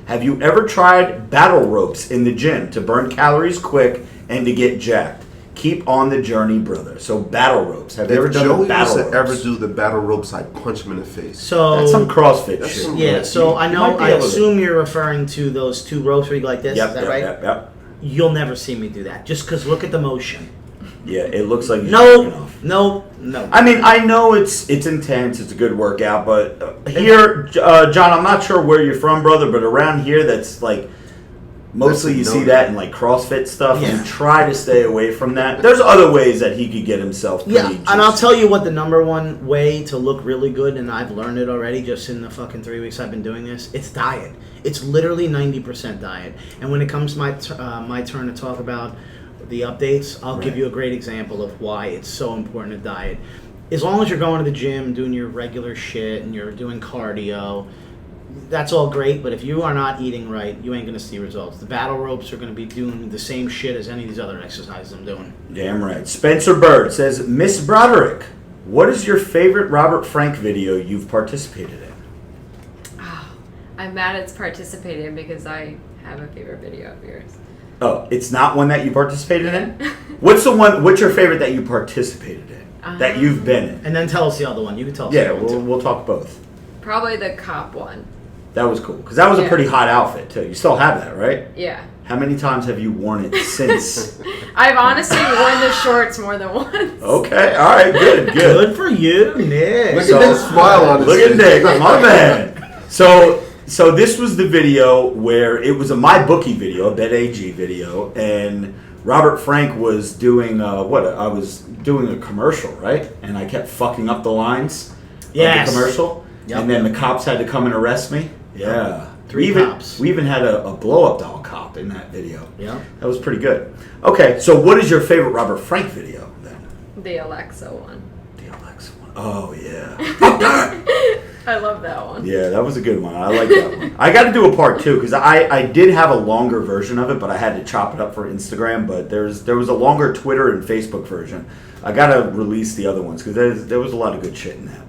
have you ever tried battle ropes in the gym to burn calories quick and to get jacked? Keep on the journey, brother. So battle ropes. Have you ever done the battle ropes? Ever do the battle ropes, I punch him in the face. So That's some CrossFit That's shit. some- yeah, so I know. I able to- assume you're referring to those 2 ropes where you go like this. Yep, Is that yep, right? yep. You'll never see me do that. Just because look at the motion. Yeah, it looks like you're jerking off. No. I mean, I know it's intense. It's a good workout, but here, John, I'm not sure where you're from, brother, but around here, that's mostly you see that in CrossFit stuff. Yeah. You try to stay away from that. There's other ways that he could get himself pretty juicy. And I'll tell you what the number one way to look really good, and I've learned it already just in the fucking 3 weeks I've been doing this. It's diet. It's literally 90% diet. And when it comes my turn to talk about the updates, I'll give you a great example of why it's so important to diet. As long as you're going to the gym, doing your regular shit, and you're doing cardio, that's all great, but if you are not eating right, you ain't going to see results. The battle ropes are going to be doing the same shit as any of these other exercises I'm doing. Damn right. Spencer Bird says, Miss Broderick, what is your favorite Robert Frank video you've participated in? Oh, I'm mad it's participated because I have a favorite video of yours. Oh, it's not one that you participated in? What's your favorite that you participated in? That you've been in? And then tell us the other one. You can tell us Yeah, the other one, too. we'll talk both. Probably the cop one. That was cool, because that was a pretty hot outfit, too. You still have that, right? Yeah. How many times have you worn it since? I've honestly worn the shorts more than once. Okay, all right, good. Good for you, Nick. Look at that smile on his Look face. at Nick, my man. So this was the video where it was a My Bookie video, a BetAG video, and Robert Frank was doing I was doing a commercial, right? And I kept fucking up the lines of the commercial, and then the cops had to come and arrest me. Yeah. Three cops. We even had a blow-up doll cop in that video. Yeah. That was pretty good. Okay, so what is your favorite Robert Frank video then? The Alexa one. The Alexa one. Oh, yeah. I love that one. Yeah, that was a good one. I like that one. I got to do a part 2 because I did have a longer version of it, but I had to chop it up for Instagram. But there was a longer Twitter and Facebook version. I got to release the other ones because there was a lot of good shit in that.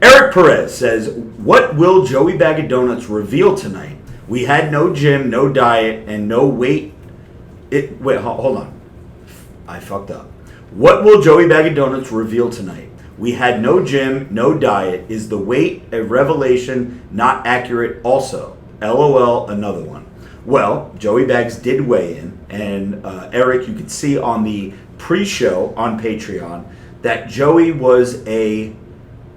Eric Perez says, what will Joey Bag of Donuts reveal tonight? We had no gym, no diet, and no weight. Wait, hold on. I fucked up. What will Joey Bag of Donuts reveal tonight? We had no gym, no diet. Is the weight a revelation not accurate also? LOL, another one. Well, Joey Bags did weigh in, and Eric, you could see on the pre-show on Patreon that Joey was a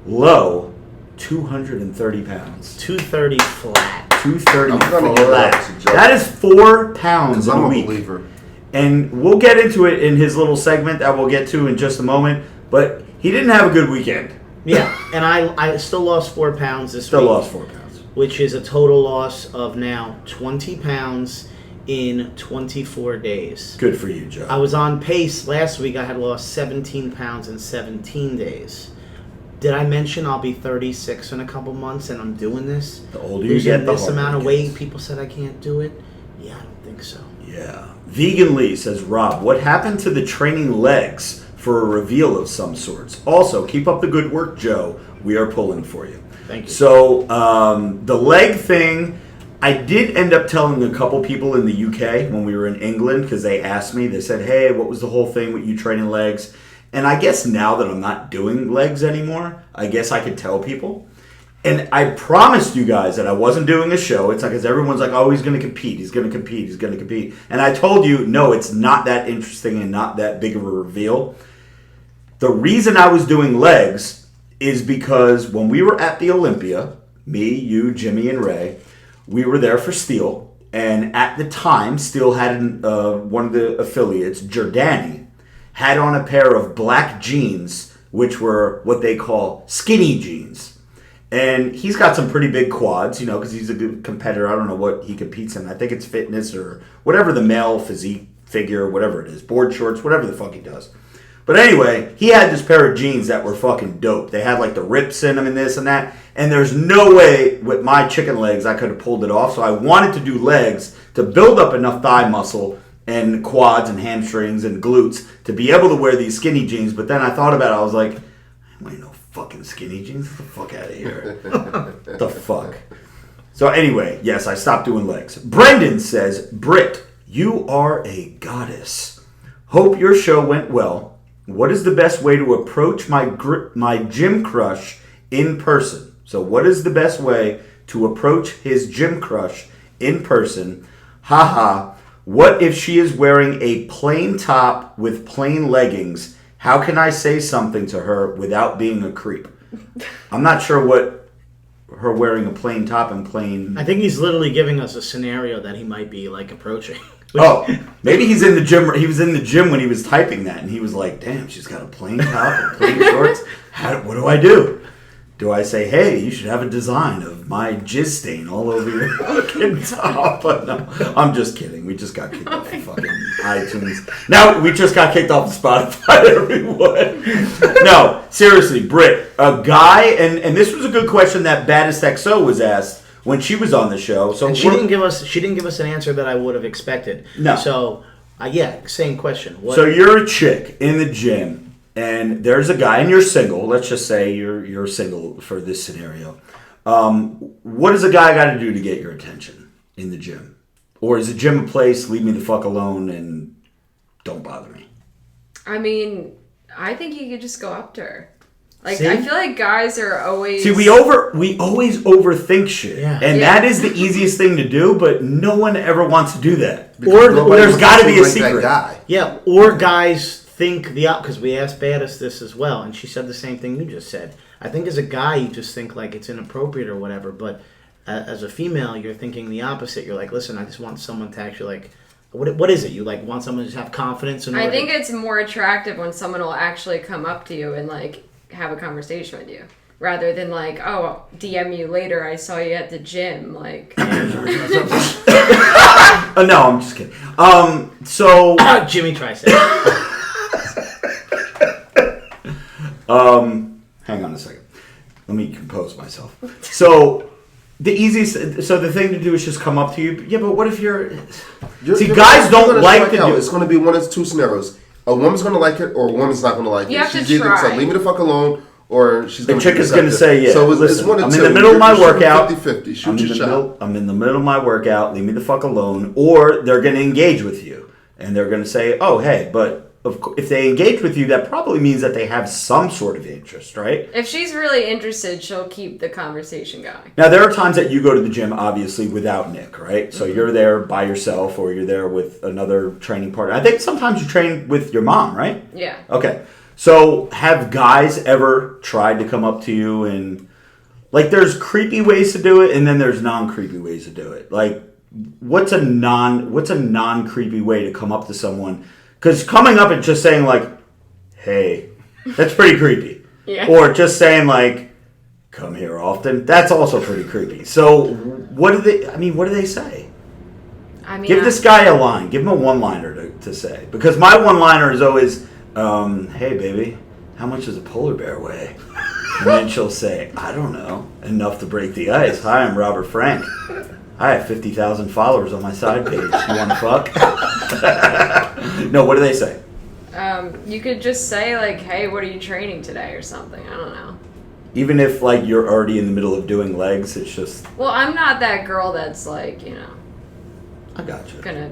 low 230 pounds. 230 flat. 230 I'm gonna give that flat. to Joey. That is 4 pounds I'm a a week. believer. And we'll get into it in his little segment that we'll get to in just a moment. But he didn't have a good weekend. Yeah, and I still lost 4 pounds this Still week. lost 4 pounds. Which is a total loss of now 20 pounds in 24 days. Good for you, Joe. I was on pace last week. I had lost 17 pounds in 17 days. Did I mention I'll be 36 in a couple months and I'm doing this? The older you Losing get, the this harder amount it of weight, gets. people said I can't do it. Yeah, I don't think so. Yeah. Vegan Lee says, Rob, what happened to the training legs for a reveal of some sorts? Also, keep up the good work, Joe. We are pulling for you. Thank you. So, the leg thing, I did end up telling a couple people in the UK when we were in England because they asked me, they said, hey, what was the whole thing with you training legs? And I guess now that I'm not doing legs anymore, I guess I could tell people. And I promised you guys that I wasn't doing a show. It's like, because everyone's like, oh, he's going to compete. He's going to compete. He's going to compete. And I told you, no, it's not that interesting and not that big of a reveal. The reason I was doing legs is because when we were at the Olympia, me, you, Jimmy, and Ray, we were there for Steel. And at the time, Steel had one of the affiliates, Giordani, had on a pair of black jeans, which were what they call skinny jeans. And he's got some pretty big quads, you know, because he's a good competitor. I don't know what he competes in. I think it's fitness or whatever the male physique figure, whatever it is, board shorts, whatever the fuck he does. But anyway, he had this pair of jeans that were fucking dope. They had like the rips in them and this and that. And there's no way with my chicken legs I could have pulled it off. So I wanted to do legs to build up enough thigh muscle and quads and hamstrings and glutes to be able to wear these skinny jeans. But then I thought about it. I was like, I ain't no fucking skinny jeans. Get the fuck out of here. The fuck. So anyway, yes, I stopped doing legs. Brendan says, Britt, you are a goddess. Hope your show went well. What is the best way to approach my gym crush in person? So what is the best way to approach his gym crush in person? Haha. What if she is wearing a plain top with plain leggings? How can I say something to her without being a creep? I'm not sure what her wearing a plain top and plain... I think he's literally giving us a scenario that he might be like approaching. Oh, maybe he's in the gym. He was in the gym when he was typing that, and he was like, damn, she's got a plain top and plain shorts. What do I do? Do I say, hey, you should have a design of my jizz stain all over your fucking top? But no, I'm just kidding. We just got kicked off the fucking iTunes. Now, we just got kicked off the Spotify, everyone. No, seriously, Britt, a guy, and this was a good question that Baddest XO was asked when she was on the show. So and she didn't give us an answer that I would have expected. No. So, same question. So you're a chick in the gym. And there's a guy, and you're single. Let's just say you're single for this scenario. What does a guy got to do to get your attention in the gym? Or is the gym a place, leave me the fuck alone and don't bother me? I mean, I think you could just go up to her. Like, See? I feel like guys are always... See, we always overthink shit. Yeah. And that is the easiest thing to do, but no one ever wants to do that. Because Or nobody there's wants got to to be a like that secret. guy. Yeah, or guys think because we asked Baddest this as well, and she said the same thing you just said. I think as a guy, you just think like it's inappropriate or whatever, but as a female, you're thinking the opposite. You're like, listen, I just want someone to actually like, what is it? You like want someone to just have confidence? I think it's more attractive when someone will actually come up to you and like have a conversation with you. Rather than like, oh, DM you later, I saw you at the gym, like... No, I'm just kidding. So... Jimmy Tricep. Hang on a second. Let me compose myself. So, the thing to do is just come up to you. Yeah, but what if you're guys don't like to do... It's going to be one of two scenarios. A woman's going to like it, or a woman's not going to like it. You have to She's either going to say, try. leave me the fuck alone, or she's going The to chick is going to say, yeah. So it's Listen, one of I'm two. in the middle of my You're shooting workout. 50-50. Shoot your shot. I'm in the middle of my workout. Leave me the fuck alone. Or they're going to engage with you. And they're going to say, oh, hey, but if they engage with you, that probably means that they have some sort of interest, right? If she's really interested, she'll keep the conversation going. Now, there are times that you go to the gym, obviously, without Nick, right? So you're there by yourself or you're there with another training partner. I think sometimes you train with your mom, right? Yeah. Okay. So have guys ever tried to come up to you and... Like, there's creepy ways to do it and then there's non-creepy ways to do it. Like, what's a non-creepy way to come up to someone? Because coming up and just saying, like, hey, that's pretty creepy. Yeah. Or just saying, like, come here often, that's also pretty creepy. So what do they say? I mean, Give this guy a line. Give him a one-liner to say. Because my one-liner is always, hey, baby, how much does a polar bear weigh? And then she'll say, I don't know, enough to break the ice. Hi, I'm Robert Frank. I have 50,000 followers on my side page. You want to fuck? No, what do they say? You could just say, like, hey, what are you training today or something. I don't know. Even if, like, you're already in the middle of doing legs, it's just... Well, I'm not that girl that's, like, I got you. gonna,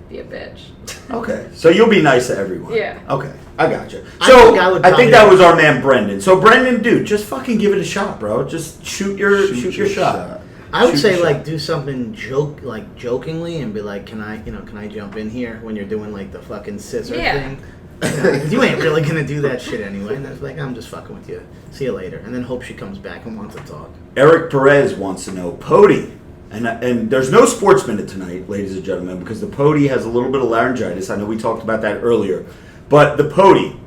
be a bitch. Okay, so you'll be nice to everyone. Yeah. Okay, I got you. I So think I would I think probably- that was our man Brendan. So Brendan, dude, just fucking give it a shot, bro. Just shoot your shot. I would Shoot say your like shot. do something jokingly and be like, can I jump in here when you're doing like the fucking scissor thing? 'Cause you ain't really gonna do that shit anyway. And it's like, I'm just fucking with you. See you later. And then hope she comes back and wants to talk. Eric Perez wants to know, Pody, and there's no sports minute tonight, ladies and gentlemen, because the Pody has a little bit of laryngitis. I know we talked about that earlier. But the Pody,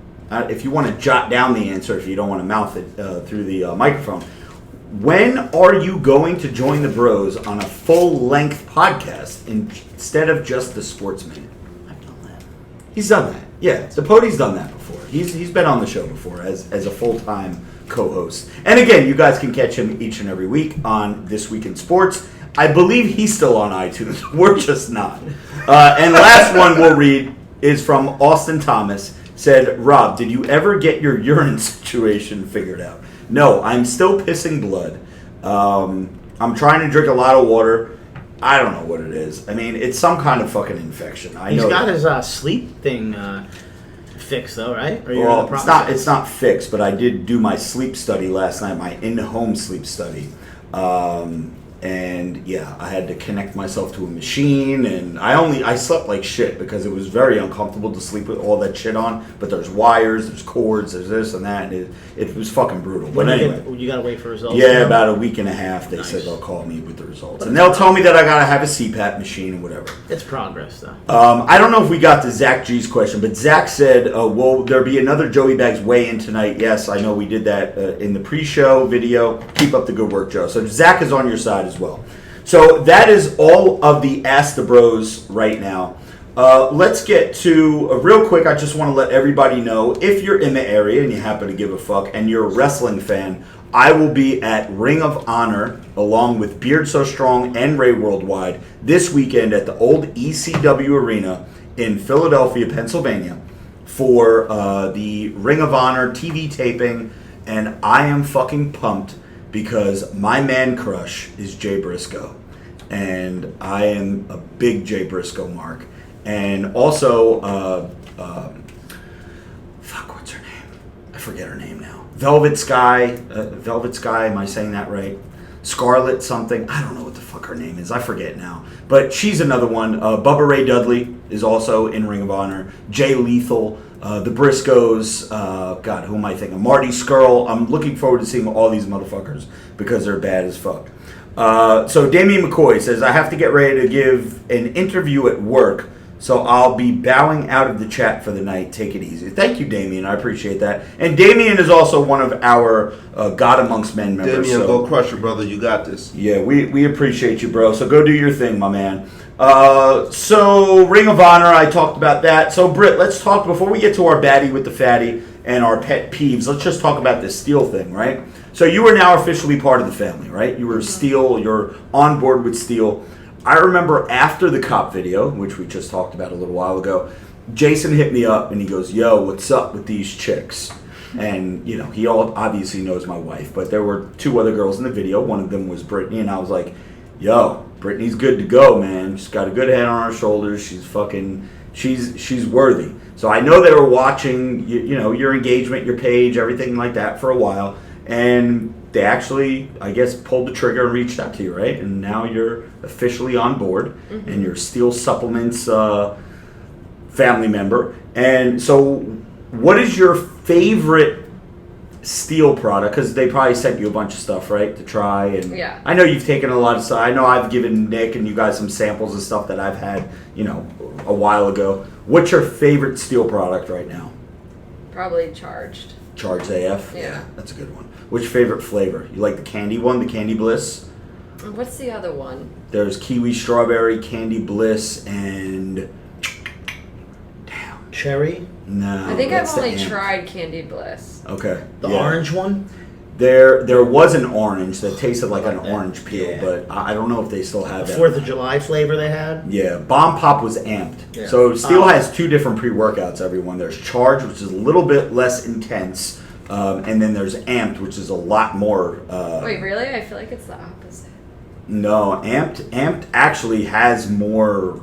if you want to jot down the answer, if you don't want to mouth it through the microphone, when are you going to join the bros on a full-length podcast instead of just the sports minute? I've done that. He's done that. Yeah, the Pody's done that before. He's been on the show before as a full-time co-host. And again, you guys can catch him each and every week on This Week in Sports. I believe he's still on iTunes. We're just not. And last one we'll read is from Austin Thomas. Said, Rob, did you ever get your urine situation figured out? No, I'm still pissing blood. I'm trying to drink a lot of water. I don't know what it is. I mean, it's some kind of fucking infection. He's got his sleep thing fixed though, right? Or you're in Well, the it's process? not fixed, but I did do my sleep study last night, my in-home sleep study. And yeah, I had to connect myself to a machine, and I slept like shit because it was very uncomfortable to sleep with all that shit on. But there's wires, there's cords, there's this and that, and it was fucking brutal. But anyway, you gotta wait for results. yeah, about a week and a half. They said they'll call me with the results, and they'll tell me that I gotta have a CPAP machine and whatever. It's progress, though. I don't know if we got to Zach G's question, but Zach said, "Will there be another Joey Bags weigh-in tonight?" Yes, I know we did that in the pre-show video. Keep up the good work, Joe. So Zach is on your side as well. So that is all of the Ask the Bros right now. Let's get to real quick. I just want to let everybody know, if you're in the area and you happen to give a fuck and you're a wrestling fan, I will be at Ring of Honor along with Beard So Strong and Ray Worldwide this weekend at the old ECW Arena in Philadelphia, Pennsylvania for the Ring of Honor TV taping, and I am fucking pumped because my man crush is Jay Briscoe, and I am a big Jay Briscoe mark. And also, fuck, what's her name? I forget her name now. Velvet Sky, am I saying that right? Scarlet something, I don't know what the fuck her name is, I forget now. But she's another one. Bubba Ray Dudley is also in Ring of Honor. Jay Lethal, the Briscoes, God, who am I thinking? Marty Skrull. I'm looking forward to seeing all these motherfuckers because they're bad as fuck. So Damian McCoy says, I have to get ready to give an interview at work, so I'll be bowing out of the chat for the night. Take it easy. Thank you, Damian. I appreciate that. And Damian is also one of our God Amongst Men members. Damian, go crush it, brother. You got this. Yeah, we appreciate you, bro. So go do your thing, my man. So Ring of Honor, I talked about that. So Britt, let's talk, before we get to our baddie with the fatty and our pet peeves, let's just talk about this Steel thing, right? So you are now officially part of the family, right? You were Steel, you're on board with Steel. I remember after the cop video, which we just talked about a little while ago, Jason hit me up and he goes, yo, what's up with these chicks? And, you know, he obviously knows my wife, but there were two other girls in the video. One of them was Brittany, and I was like, yo, Brittany's good to go, man. She's got a good head on her shoulders. She's fucking, she's worthy. So I know they were watching, you know, your engagement, your page, everything like that for a while. And they actually, I guess, pulled the trigger and reached out to you, right? And now you're officially on board, and you're Steel Supplements family member. And so what is your favorite Steel product? Because they probably sent you a bunch of stuff, right, to try. And yeah. I know you've taken a lot of stuff. I know I've given Nick and you guys some samples of stuff that I've had, you know, a while ago. What's your favorite Steel product right now? Probably Charged. Charged AF? Yeah. That's a good one. Which favorite flavor? You like the candy one, the Candy Bliss? What's the other one? There's kiwi strawberry, Candy Bliss, and damn, Cherry? no. I think I've that's the only amp. tried Candy Bliss. Okay. The yeah. orange one? There was an orange that tasted like an that. orange peel, Yeah. but I don't know if they still have The that. 4th of July flavor they had? Yeah, Bomb Pop was amped. Yeah. So Steel has two different pre-workouts, everyone. There's Charged, which is a little bit less intense, and then there's Amped, which is a lot more... Wait, really? I feel like it's the opposite. No, Amped actually has more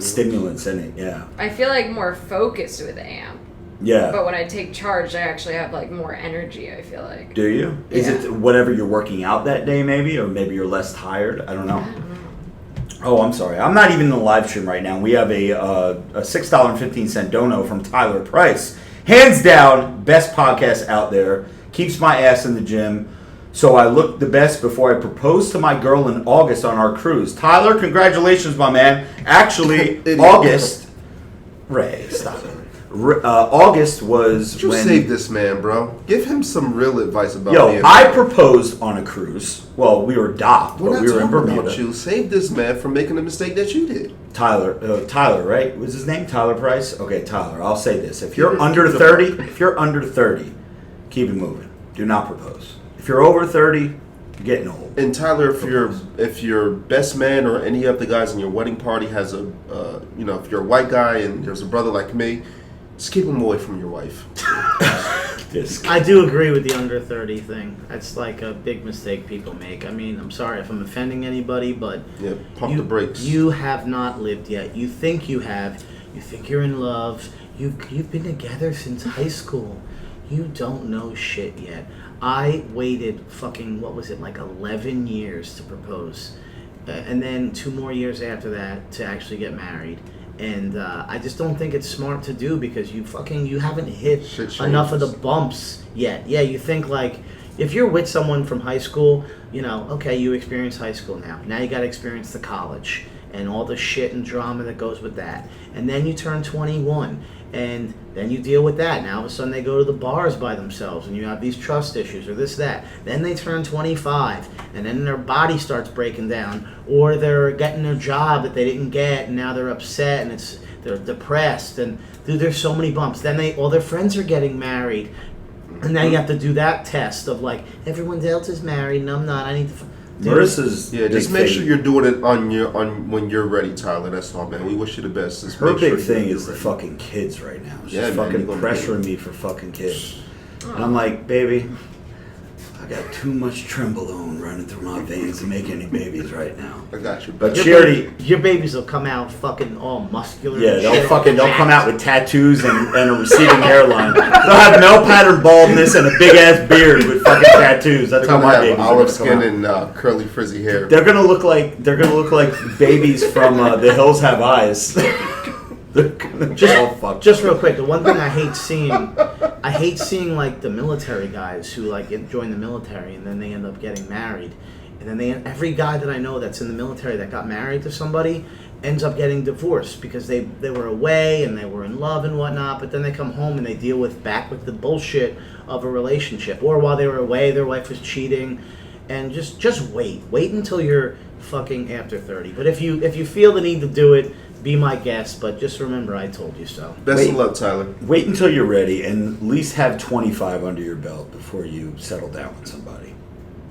stimulants in it, yeah. I feel like more focused with Amp. Yeah. But when I take Charged, I actually have like more energy, I feel like. Do you? Is Yeah. it whatever you're working out that day, maybe? Or maybe you're less tired? I don't know. I don't know. Oh, I'm sorry. I'm not even in the live stream right now. We have a $6.15 dono from Tyler Price. Hands down, best podcast out there. Keeps my ass in the gym. So I look the best before I propose to my girl in August on our cruise. Tyler, congratulations, my man. Actually, August... Ray, stop it. August was You when... save this man, bro. Give him some real advice about Yo, being I married. proposed on a cruise. Well, we were docked, We're but not we were in talking Bermuda. about you. Save this man from making the mistake that you did. Tyler, right? Was his name Tyler Price? Okay, Tyler. I'll say this: if you're under 30, keep it moving. Do not propose. If you're over 30, you're getting old. And Tyler, if your best man or any of the guys in your wedding party has a, if you're a white guy and there's a brother like me, just keep him away from your wife. I do agree with the under 30 thing. That's like a big mistake people make. I mean, I'm sorry if I'm offending anybody, but Yeah, pump the brakes. You have not lived yet. You think you have. You think you're in love. You've been together since high school. you don't know shit yet. I waited fucking, what was it, like 11 years to propose. And then 2 more years after that to actually get married. And I just don't think it's smart to do because you haven't hit enough of the bumps yet. Yeah, you think like, if you're with someone from high school, you know, okay, you experience high school now. Now you got to experience the college and all the shit and drama that goes with that. And then you turn 21 and then you deal with that. Now all of a sudden they go to the bars by themselves and you have these trust issues or this, that. Then they turn 25 and then their body starts breaking down or they're getting their job that they didn't get and now they're upset and they're depressed and dude, there's so many bumps. Then all their friends are getting married. And now you have to do that test of like, everyone else is married and I'm not. I need to... Marissa's just make sure you're doing it on when you're ready, Tyler. That's all, man. We wish you the best. Just her big sure thing is the fucking kids right now. She's man, fucking pressuring me for fucking kids. And I'm like, baby, I got too much Trenbolone running through my veins to make any babies right now. I got you. But your babies will come out fucking all muscular. Yeah, and they'll come out with tattoos and a receding hairline. They'll have male pattern baldness and a big ass beard with fucking tattoos. That's how my babies are olive gonna skin and curly frizzy hair. They're gonna look like babies from The Hills Have Eyes. Just real quick, the one thing I hate seeing like the military guys who like join the military and then they end up getting married, and then every guy that I know that's in the military that got married to somebody ends up getting divorced because they were away and they were in love and whatnot, but then they come home and they deal with the bullshit of a relationship, or while they were away their wife was cheating, and just wait until you're fucking after 30. But if you feel the need to do it, be my guest, but just remember I told you so. Best of luck, Tyler. Wait until you're ready and at least have 25 under your belt before you settle down with somebody.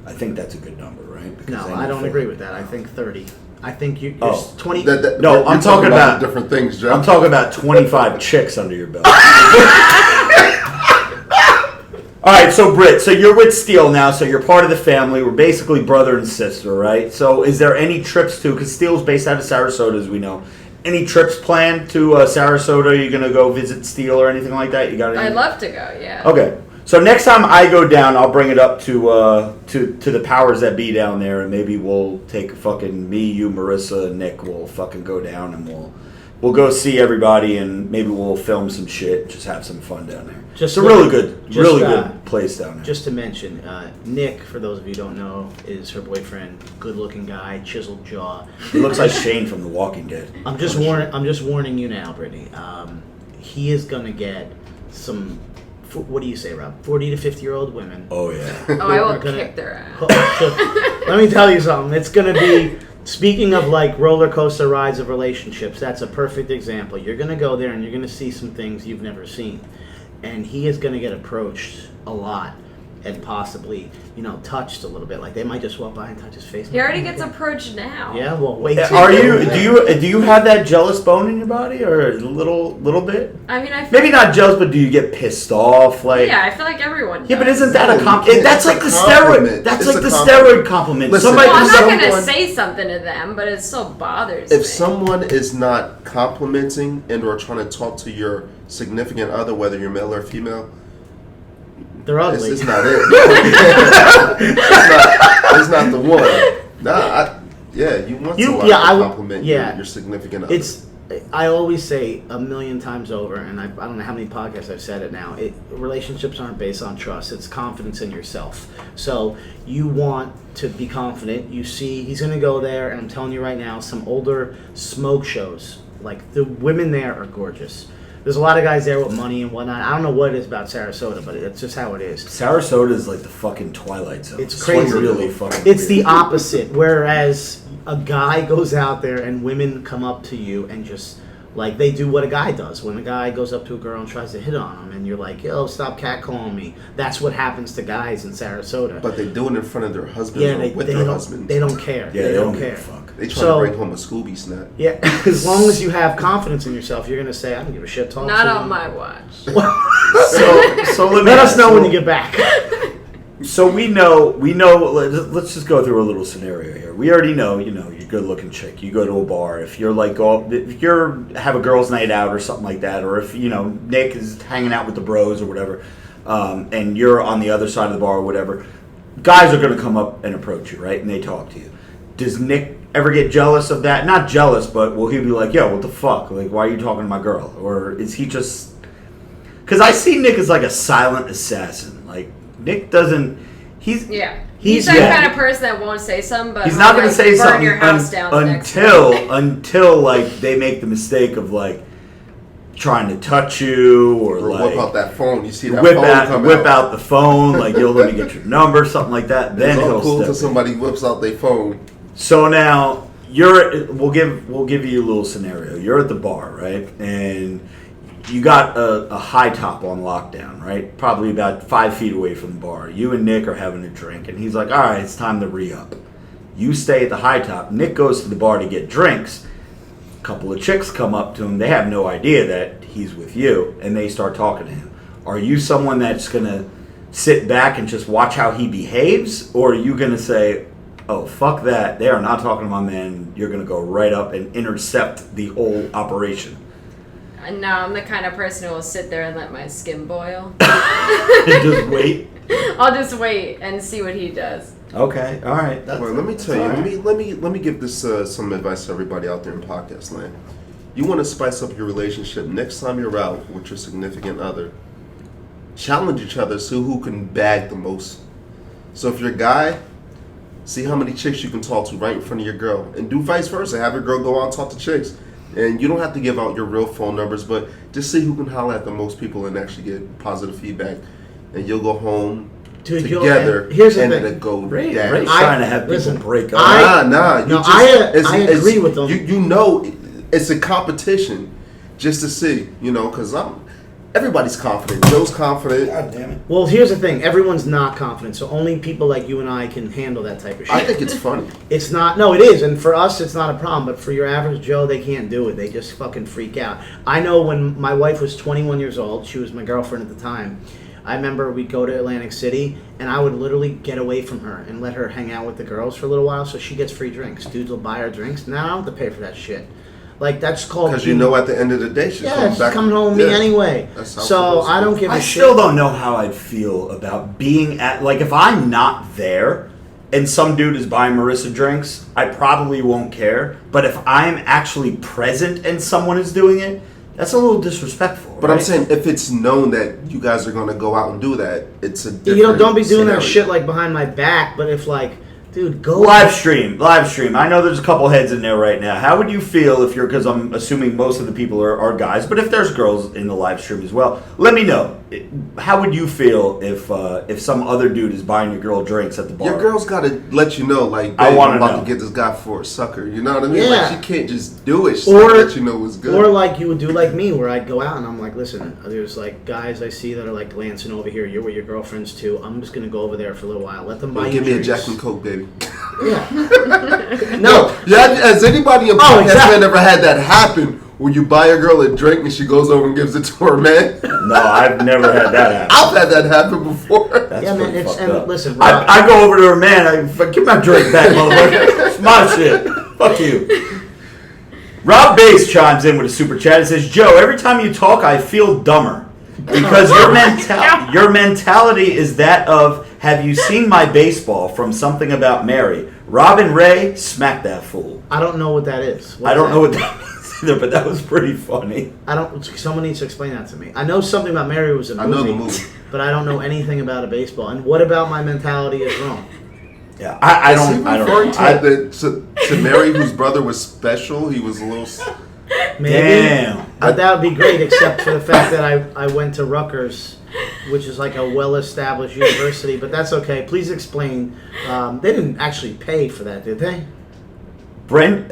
I think that's a good number, right? Because no, I don't agree with that. I think 30. I think you're 20. No, I'm talking about different things, Joe. I'm talking about 25 chicks under your belt. All right, so Britt, so you're with Steele now, so you're part of the family. We're basically brother and sister, right? So is there any trips to, because Steele's based out of Sarasota, as we know. Any trips planned to Sarasota? Are you going to go visit Steele or anything like that? You got? I'd love to go, yeah. Okay. So next time I go down, I'll bring it up to the powers that be down there, and maybe we'll take fucking me, you, Marissa, and Nick. We'll fucking go down and we'll go see everybody, and maybe we'll film some shit. Just have some fun down there. It's a really good place down there. Just to mention, Nick, for those of you who don't know, is her boyfriend. Good-looking guy, chiseled jaw. He looks like Shane from The Walking Dead. I'm just warning you now, Brittany. He is gonna get some. What do you say, Rob? 40 to 50-year-old women. Oh yeah. Oh, I will kick their ass. Let me tell you something. It's gonna be. Speaking of like roller coaster rides of relationships, that's a perfect example. You're gonna go there and you're gonna see some things you've never seen, and he is gonna get approached a lot and possibly, touched a little bit. Like they might just walk by and touch his face. He already gets approached now. Yeah, well, wait. Do you have that jealous bone in your body, or a little bit? I mean, maybe not jealous, but do you get pissed off? Like, yeah, I feel like everyone does. Yeah, but isn't that a compliment? That's like the steroid. That's like the steroid compliment. Listen, I'm not going to say something to them, but it still bothers me. If someone is not complimenting and or trying to talk to your significant other, whether you're male or female, they're ugly. It's not it. it's not the one. You want somebody to compliment your significant other. I always say a million times over, and I don't know how many podcasts I've said it now, relationships aren't based on trust. It's confidence in yourself. So you want to be confident. You see he's going to go there, and I'm telling you right now, some older smoke shows, like the women there are gorgeous. There's a lot of guys there with money and whatnot. I don't know what it is about Sarasota, but it's just how it is. Sarasota is like the fucking Twilight Zone. It's crazy. Really fucking It's weird. The opposite. Whereas a guy goes out there and women come up to you and just, like, they do what a guy does. When a guy goes up to a girl and tries to hit on him and you're like, yo, stop catcalling me. That's what happens to guys in Sarasota. But they do it in front of their husbands or their husbands. They don't care. Yeah, they don't care. Fuck. They try to bring home a Scooby snack. Yeah, as long as you have confidence in yourself, you're going to say, I don't give a shit. Talk Not to on them. my watch. so let us know when you get back. So we know. Let's just go through a little scenario here. We already know. You're a good-looking chick. You go to a bar. If you're have a girls' night out or something like that, or if Nick is hanging out with the bros or whatever, and you're on the other side of the bar or whatever, guys are going to come up and approach you, right? And they talk to you. Does Nick ever get jealous of that? Not jealous, but will he be like, yo, what the fuck? Like, why are you talking to my girl? Or is he just... Because I see Nick as like a silent assassin. Like, Nick doesn't... He's that kind of person that won't say something, but he's not going to say burn something your house down until like they make the mistake of like trying to touch you or like whip out that phone. You see that phone whip out the phone. Like, yo, let me get your number, something like that. Then it's all he'll cool step till in. somebody whips out their phone. So now we'll give you a little scenario. You're at the bar, right, and you got a high top on lockdown, right? Probably about 5 feet away from the bar. You and Nick are having a drink, and he's like, all right, it's time to re-up. You stay at the high top. Nick goes to the bar to get drinks. A couple of chicks come up to him. They have no idea that he's with you, and they start talking to him. Are you someone that's going to sit back and just watch how he behaves, or are you going to say, oh, fuck that, they are not talking to my man, you're going to go right up and intercept the whole operation? No, I'm the kind of person who will sit there and let my skin boil. And just wait? I'll just wait and see what he does. Okay, all right. Well, let me tell you. Right. Let me give this some advice to everybody out there in podcast land. You want to spice up your relationship next time you're out with your significant other. Challenge each other, see who can bag the most. So if you're a guy, see how many chicks you can talk to right in front of your girl, and do vice versa. Have your girl go out and talk to chicks. And you don't have to give out your real phone numbers, but just see who can holler at the most people and actually get positive feedback. And you'll go home together, here's the and thing. it'll go down. Ray's trying to have people break up. I agree with them. You know, it's a competition just to see, because everybody's confident. Joe's confident. God damn it. Well, here's the thing. Everyone's not confident, so only people like you and I can handle that type of shit. I think it's funny. It's not. No, it is. And for us, it's not a problem. But for your average Joe, they can't do it. They just fucking freak out. I know when my wife was 21 years old, she was my girlfriend at the time. I remember we'd go to Atlantic City, and I would literally get away from her and let her hang out with the girls for a little while so she gets free drinks. Dudes will buy her drinks. Now I don't have to pay for that shit. Like, that's called... Because at the end of the day, she's coming home with me anyway. So I don't give a shit. I still don't know how I'd feel about being at... Like, if I'm not there and some dude is buying Marissa drinks, I probably won't care. But if I'm actually present and someone is doing it, that's a little disrespectful. But right? I'm saying, if it's known that you guys are going to go out and do that, it's a different don't be doing scenario. that shit, like, behind my back. But if, like... Dude, go live stream. I know there's a couple heads in there right now. How would you feel if because I'm assuming most of the people are guys, but if there's girls in the live stream as well, let me know. How would you feel if some other dude is buying your girl drinks at the bar? Your girl's got to let you know, like, I want I'm about know. to get this guy for a sucker. You know what I mean? Yeah. Like, she can't just do it. She Or let you know what's good. Or like you would do like me, where I'd go out and I'm like, listen, there's like guys I see that are like glancing over here. You're with your girlfriends too. I'm just gonna go over there for a little while. Let them buy you Give me a drinks. Jack and Coke, baby. Yeah. No. Yeah. Has anybody in podcast land ever had that happen? Where you buy a girl a drink and she goes over and gives it to her man? No, I've never had that happen. I've had that happen before. That's yeah, man. fucked up. Listen, I go over to her man. I give my drink back, motherfucker. It's my shit. Fuck you. Rob Bass chimes in with a super chat. It says, Joe, every time you talk, I feel dumber. Because your mentality is that of, have you seen my baseball from Something About Mary? Robin Ray, smack that fool. I don't know what that is. I don't know what that means either, but that was pretty funny. Someone needs to explain that to me. I know Something About Mary was a movie. I know the movie. But I don't know anything about a baseball. And what about my mentality is wrong? Yeah, I don't know. To Mary, whose brother was special, he was a little... Maybe. Damn. But that would be great, except for the fact that I went to Rutgers, which is like a well-established university. But that's okay. Please explain. They didn't actually pay for that, did they? Brent,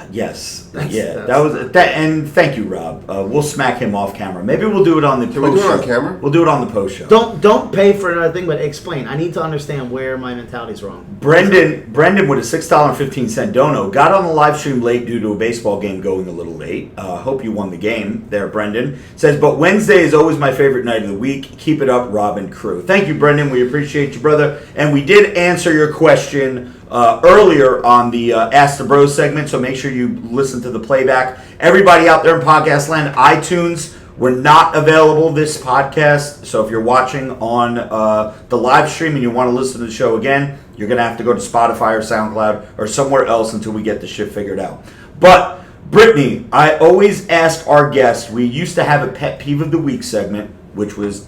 yes, that was that. And thank you, Rob. We'll smack him off camera. Maybe we'll do it on the post show. Can we do it on camera? We'll do it on the post show. Don't pay for another thing, but explain. I need to understand where my mentality's wrong. Brendan with a $6.15 dono got on the live stream late due to a baseball game going a little late. Hope you won the game there, Brendan. Says, but Wednesday is always my favorite night of the week. Keep it up, Rob and crew. Thank you, Brendan. We appreciate you, brother. And we did answer your question earlier on the Ask the Bros segment, so make sure you listen to the playback. Everybody out there in podcast land, iTunes, We're not available this podcast, so if you're watching on the live stream and you want to listen to the show again, you're going to have to go to Spotify or SoundCloud or somewhere else until we get the shit figured out. But, Brittany, I always ask our guests, we used to have a pet peeve of the week segment, which was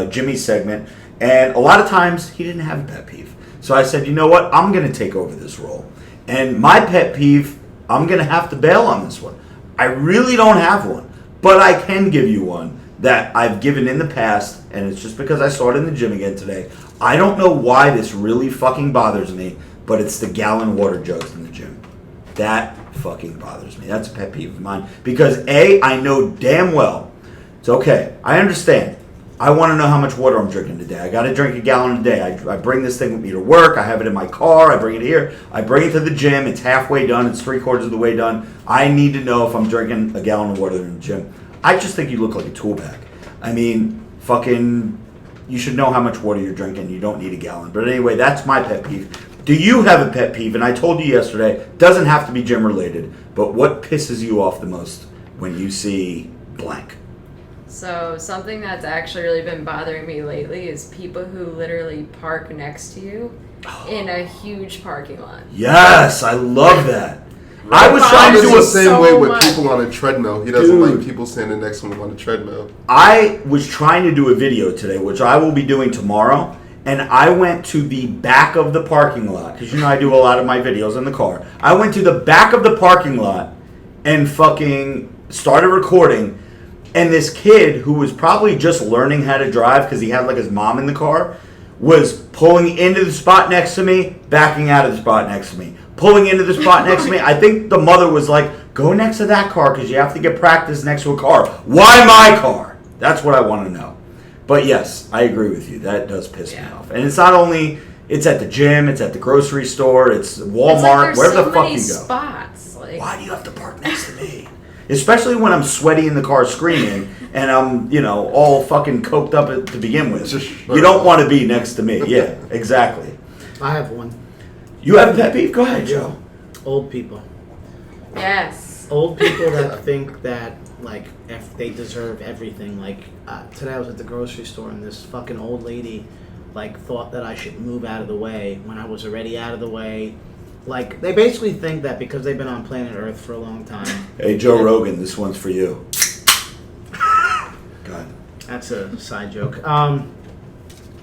Jimmy's segment, and a lot of times he didn't have a pet peeve. So I said, you know what, I'm going to take over this role. And my pet peeve, I'm going to have to bail on this one. I really don't have one, but I can give you one that I've given in the past, and it's just because I saw it in the gym again today. I don't know why this really fucking bothers me, but it's the gallon water jugs in the gym. That fucking bothers me. That's a pet peeve of mine. Because A, I know damn well, it's okay, I understand. I want to know how much water I'm drinking today. I got to drink a gallon a day. I bring this thing with me to work. I have it in my car. I bring it here. I bring it to the gym. It's halfway done. It's 3/4 of the way done. I need to know if I'm drinking a gallon of water in the gym. I just think you look like a tool bag. I mean, fucking, you should know how much water you're drinking. You don't need a gallon. But anyway, that's my pet peeve. Do you have a pet peeve? And I told you yesterday, doesn't have to be gym related, but what pisses you off the most when you see blank? So something that's actually really been bothering me lately is people who literally park next to you in a huge parking lot. Yes, I love that. I was Tom trying to is do the a same way with much. people on a treadmill. He doesn't Dude. like people standing next to him on a treadmill. I was trying to do a video today, which I will be doing tomorrow, and I went to the back of the parking lot, because you know I do a lot of my videos in the car. I went to the back of the parking lot and fucking started recording, and this kid, who was probably just learning how to drive because he had like his mom in the car, was pulling into the spot next to me, backing out of the spot next to me, pulling into the spot next to me. I think the mother was like, go next to that car because you have to get practice next to a car. Why my car? That's what I want to know. But yes, I agree with you. That does piss me off. And it's not only, it's at the gym, it's at the grocery store, it's Walmart, It's like wherever the so fuck many you go. spots. Like, Why do you have to park next to me? Especially when I'm sweaty in the car screaming and I'm, you know, all fucking coked up to begin with. You don't want to be next to me. Yeah, exactly. I have one. You have a pet peeve? Go ahead, Joe. Old people. yes. Old people that think that, like, if they deserve everything. Like, today I was at the grocery store and this fucking old lady, like, thought that I should move out of the way when I was already out of the way. Like, they basically think that because they've been on planet Earth for a long time. Hey, Joe Rogan, this one's for you. Go ahead. That's a side joke.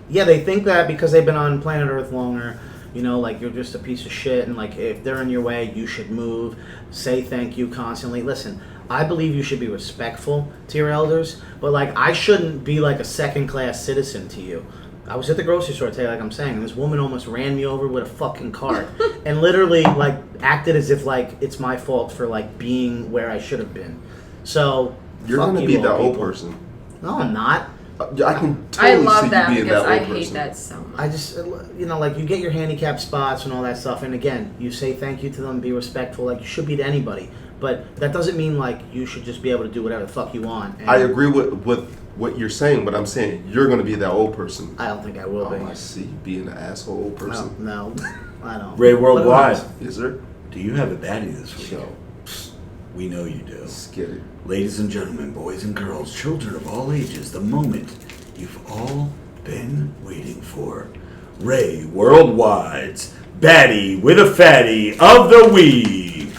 Yeah, they think that because they've been on planet Earth longer, you know, like, you're just a piece of shit, and, like, if they're in your way, you should move, say thank you constantly. Listen, I believe you should be respectful to your elders, but, like, I shouldn't be, like, a second-class citizen to you. I was at the grocery store today, like I'm saying, and this woman almost ran me over with a fucking cart and literally, like, acted as if, like, it's my fault for, like, being where I should have been. So, You're fuck going to you, be that old people. person. No, I'm not. I can I totally love see that you being because that I old hate person. that so much. I just, you know, like, you get your handicap spots and all that stuff, and again, you say thank you to them, be respectful, like you should be to anybody, but that doesn't mean, like, you should just be able to do whatever the fuck you want. And I agree with what you're saying, but I'm saying you're going to be that old person. I don't think I will be. Oh, I see you being an asshole old person. No, I don't. Ray Worldwide, Is there? do you have a baddie this week? Yo, We know you do. let's get it. Ladies and gentlemen, boys and girls, children of all ages, the moment you've all been waiting for. Ray Worldwide's Baddie with a Fatty of the Week.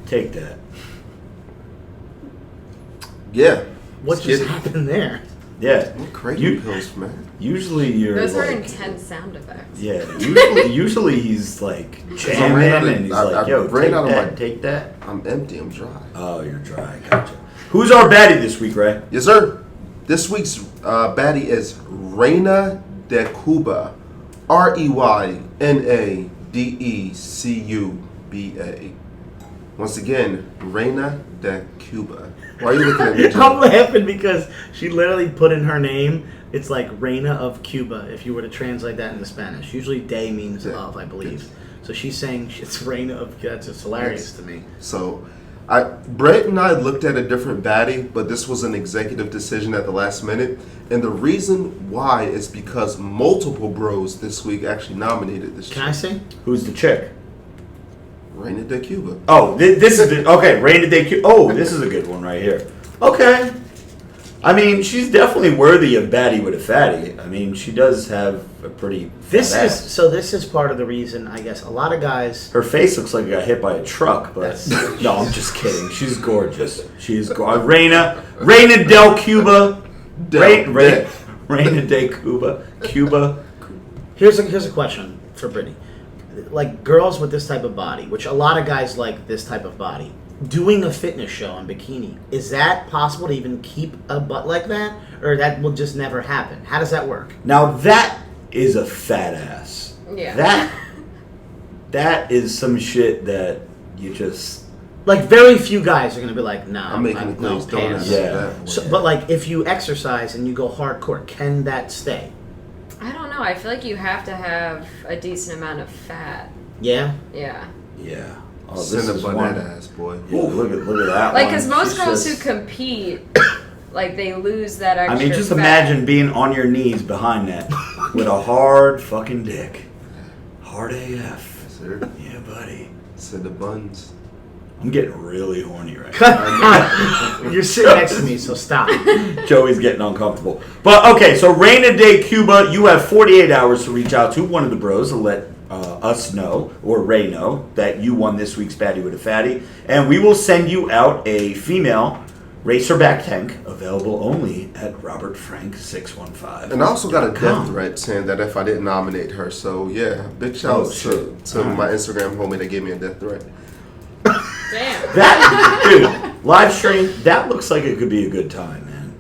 Take that. Yeah. What let's just get it. happened there? Yeah. What crazy You- pills, man. Usually you're Those are like, intense sound effects. yeah. Usually he's like jamming ran out of- and he's I like, yo, ran take out of that, my- take that. I'm empty. I'm dry. Oh, you're dry. Gotcha. Who's our baddie this week, Ray? Yes, sir. This week's baddie is Reina de Cuba. REYNADECUBA. Once again, Reina de Cuba. Why are you looking at me, I'm Joe? laughing because she literally put in her name, it's like Reina of Cuba, if you were to translate that into Spanish. Usually day means Yeah. of, I believe. So she's saying it's Reina of Cuba. That's just hilarious to me. So, Brett and I looked at a different baddie, but this was an executive decision at the last minute. And the reason why is because multiple bros this week actually nominated this Can I chick. say? Who's the chick? Reina de Cuba. Oh, this is okay. Reina de Cuba. Oh, this is a good one right here. Okay. I mean, she's definitely worthy of Baddie with a fatty. I mean, she does have a pretty. This fat is ass. so. This is part of the reason, I guess. A lot of guys. Her face looks like it got hit by a truck, but no, I'm just kidding. She's gorgeous. She's gorgeous. Reina del Cuba. Reina de Cuba. Cuba. Here's a question for Brittany. Like girls with this type of body, which a lot of guys like this type of body, doing a fitness show in bikini, is that possible to even keep a butt like that? Or that will just never happen? How does that work? Now that is a fat ass. Yeah. That is some shit that you just. Like very few guys are gonna be like, nah, I'm making no glazed donuts. pants. Yeah. So, but like if you exercise and you go hardcore, can that stay? I don't know. I feel like you have to have a decent amount of fat. Yeah. Yeah. Yeah. Oh, this Send is up on one. that ass, boy. Yeah, look at that Like, one. because most She's girls just- who compete, like, they lose that I extra mean, just fat. imagine being on your knees behind that with a hard fucking dick. Hard AF. Yes, sir. Yeah, buddy. Send the buns. I'm getting really horny right now. You're sitting next to me, so stop. Joey's getting uncomfortable. But okay, so Reina de Cuba, you have 48 hours to reach out to one of the bros to let us know, or Ray know, that you won this week's Baddie with a Fatty. And we will send you out a female racerback tank, available only at Robert Frank 615. And I also got a death threat saying that if I didn't nominate her. So, yeah, big shouts to my Instagram homie that gave me a death threat. Damn. That, dude, live stream, that looks like it could be a good time, man.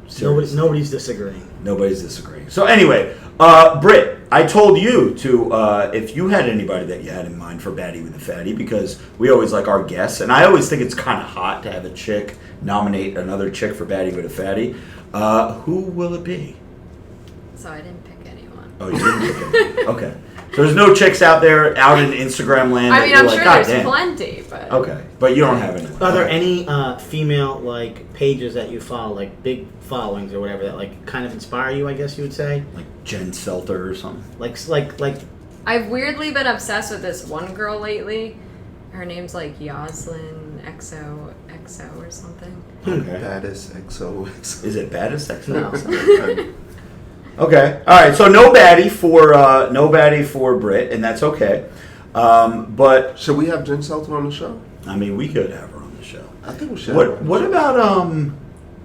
Seriously. Nobody's disagreeing. Nobody's disagreeing. So anyway, Britt, I told you to, if you had anybody that you had in mind for Baddie with a Fatty, because we always like our guests, and I always think it's kind of hot to have a chick nominate another chick for Baddie with a Fatty. Who will it be? So I didn't pick anyone. Oh, you didn't pick anyone. Okay. So there's no chicks out there, out in Instagram land I that mean, you're I'm like, sure God there's damn. plenty, but... Okay. But you don't have anyone. Are there Okay. any female like pages that you follow, like big followings or whatever, that like kind of inspire you? I guess you would say, Like Jen Selter or something? like. I've weirdly been obsessed with this one girl lately. Her name's like Yoslin XOXO or something. Okay. Baddest XOXO. Is it baddest sex? No. Okay. All right. So no baddie for Britt, and that's okay. But Should we have Jen Selton on the show? I mean, we could have her on the show. I think we should. have her on the What show. about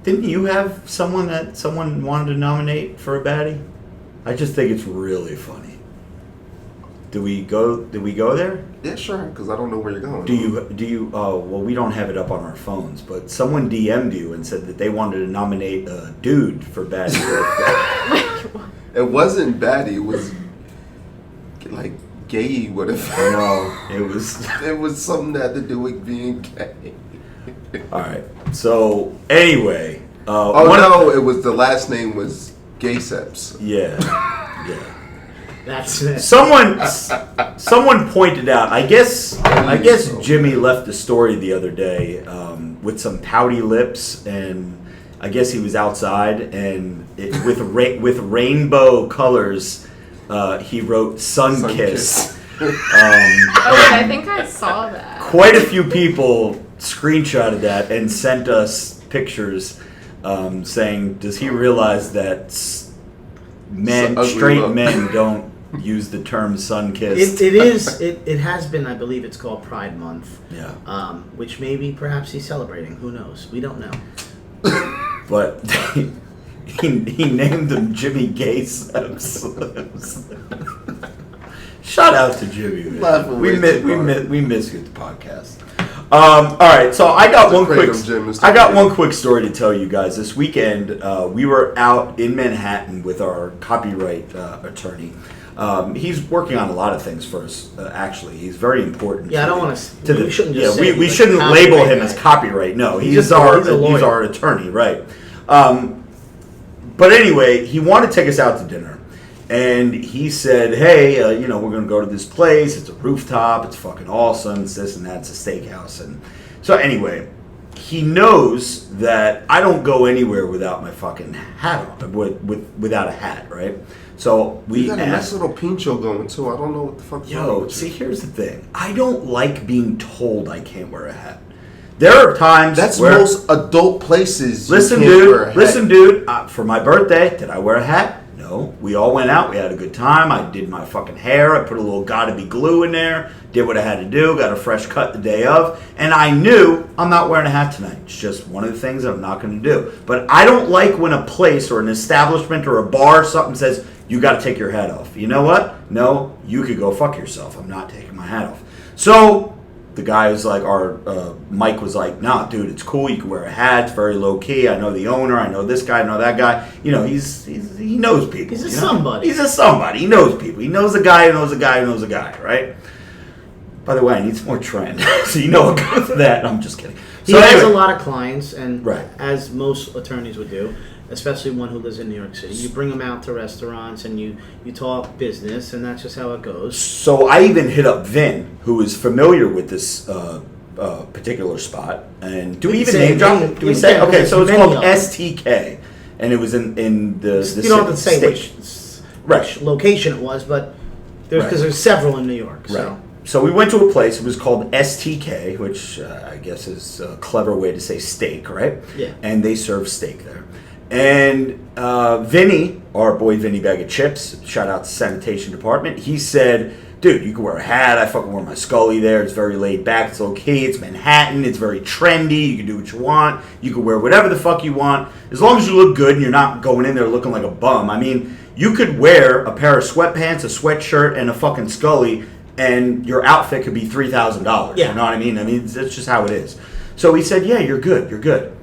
Didn't you have someone that someone wanted to nominate for a baddie? I just think it's really funny. Did we go there? Yeah, sure, because I don't know where you're going. Do you? Oh, well, we don't have it up on our phones. But someone DM'd you and said that they wanted to nominate a dude for baddie. It wasn't Baddie. It was like gay. What if? No, it was. It was something that had to do with being gay. All right. So anyway, No, it was the last name was Gayseps. Yeah. That's it. Someone pointed out. I guess Jimmy left the story the other day with some pouty lips, and I guess he was outside, and with rainbow colors, he wrote "Sun Kiss." I think I saw that. Quite a few people screenshotted that and sent us pictures saying, "Does he realize that straight men don't use the term sun kissed?" It has been, I believe it's called Pride Month. Yeah. Which maybe perhaps he's celebrating. Who knows? We don't know. But he named them Jimmy Gayseps. Shout out to Jimmy. Man. We miss you at the podcast. All right, so I got one quick story to tell you guys. This weekend, we were out in Manhattan with our copyright attorney. He's working on a lot of things for us. Actually, he's very important. Yeah, I don't want to. We shouldn't just say we he's shouldn't a label copyright him guy. as copyright. No, He's our attorney, right? But anyway, he wanted to take us out to dinner. And he said, hey, we're going to go to this place. It's a rooftop. It's fucking awesome. It's this and that. It's a steakhouse. And so anyway, he knows that I don't go anywhere without my fucking hat on, without a hat, right? So You got a nice little pincho going too. I don't know what the fuck. Yo, see, here's the thing. I don't like being told I can't wear a hat. There are times that's where, most adult places. Listen, dude. For my birthday, did I wear a hat? No. We all went out. We had a good time. I did my fucking hair. I put a little gotta be glue in there. Did what I had to do. Got a fresh cut the day of. And I knew I'm not wearing a hat tonight. It's just one of the things I'm not going to do. But I don't like when a place or an establishment or a bar or something says, you got to take your hat off. You know what? No, you could go fuck yourself. I'm not taking my hat off. So the guy was like, Mike was like, nah, dude, it's cool. You can wear a hat. It's very low key. I know the owner. I know this guy. I know that guy. You know, he knows people. He's a somebody. He's a somebody. He knows people. He knows a guy who knows a guy who knows a guy, right? By the way, I need some more trend. So you know what goes for that. I'm just kidding. He has a lot of clients, and right. as most attorneys would do, especially one who lives in New York City, you bring them out to restaurants and you talk business, and that's just how it goes. So I even hit up Vin, who is familiar with this particular spot. And do we even name drop? Do we say? Okay, so it's called STK, and it was in the you don't have to say which right location it was, but there's several in New York. So. Right. So we went to a place. It was called STK, which I guess is a clever way to say steak, right? Yeah. And they serve steak there. And Vinny, our boy Vinny Bag of Chips, shout out to sanitation department. He said, "Dude, you can wear a hat. I fucking wear my Scully there. It's very laid back. It's okay. It's Manhattan. It's very trendy. You can do what you want. You can wear whatever the fuck you want as long as you look good and you're not going in there looking like a bum. I mean, you could wear a pair of sweatpants, a sweatshirt, and a fucking Scully." And your outfit could be $3,000. Yeah. You know what I mean? I mean, that's just how it is. So he said, yeah, you're good. You're good.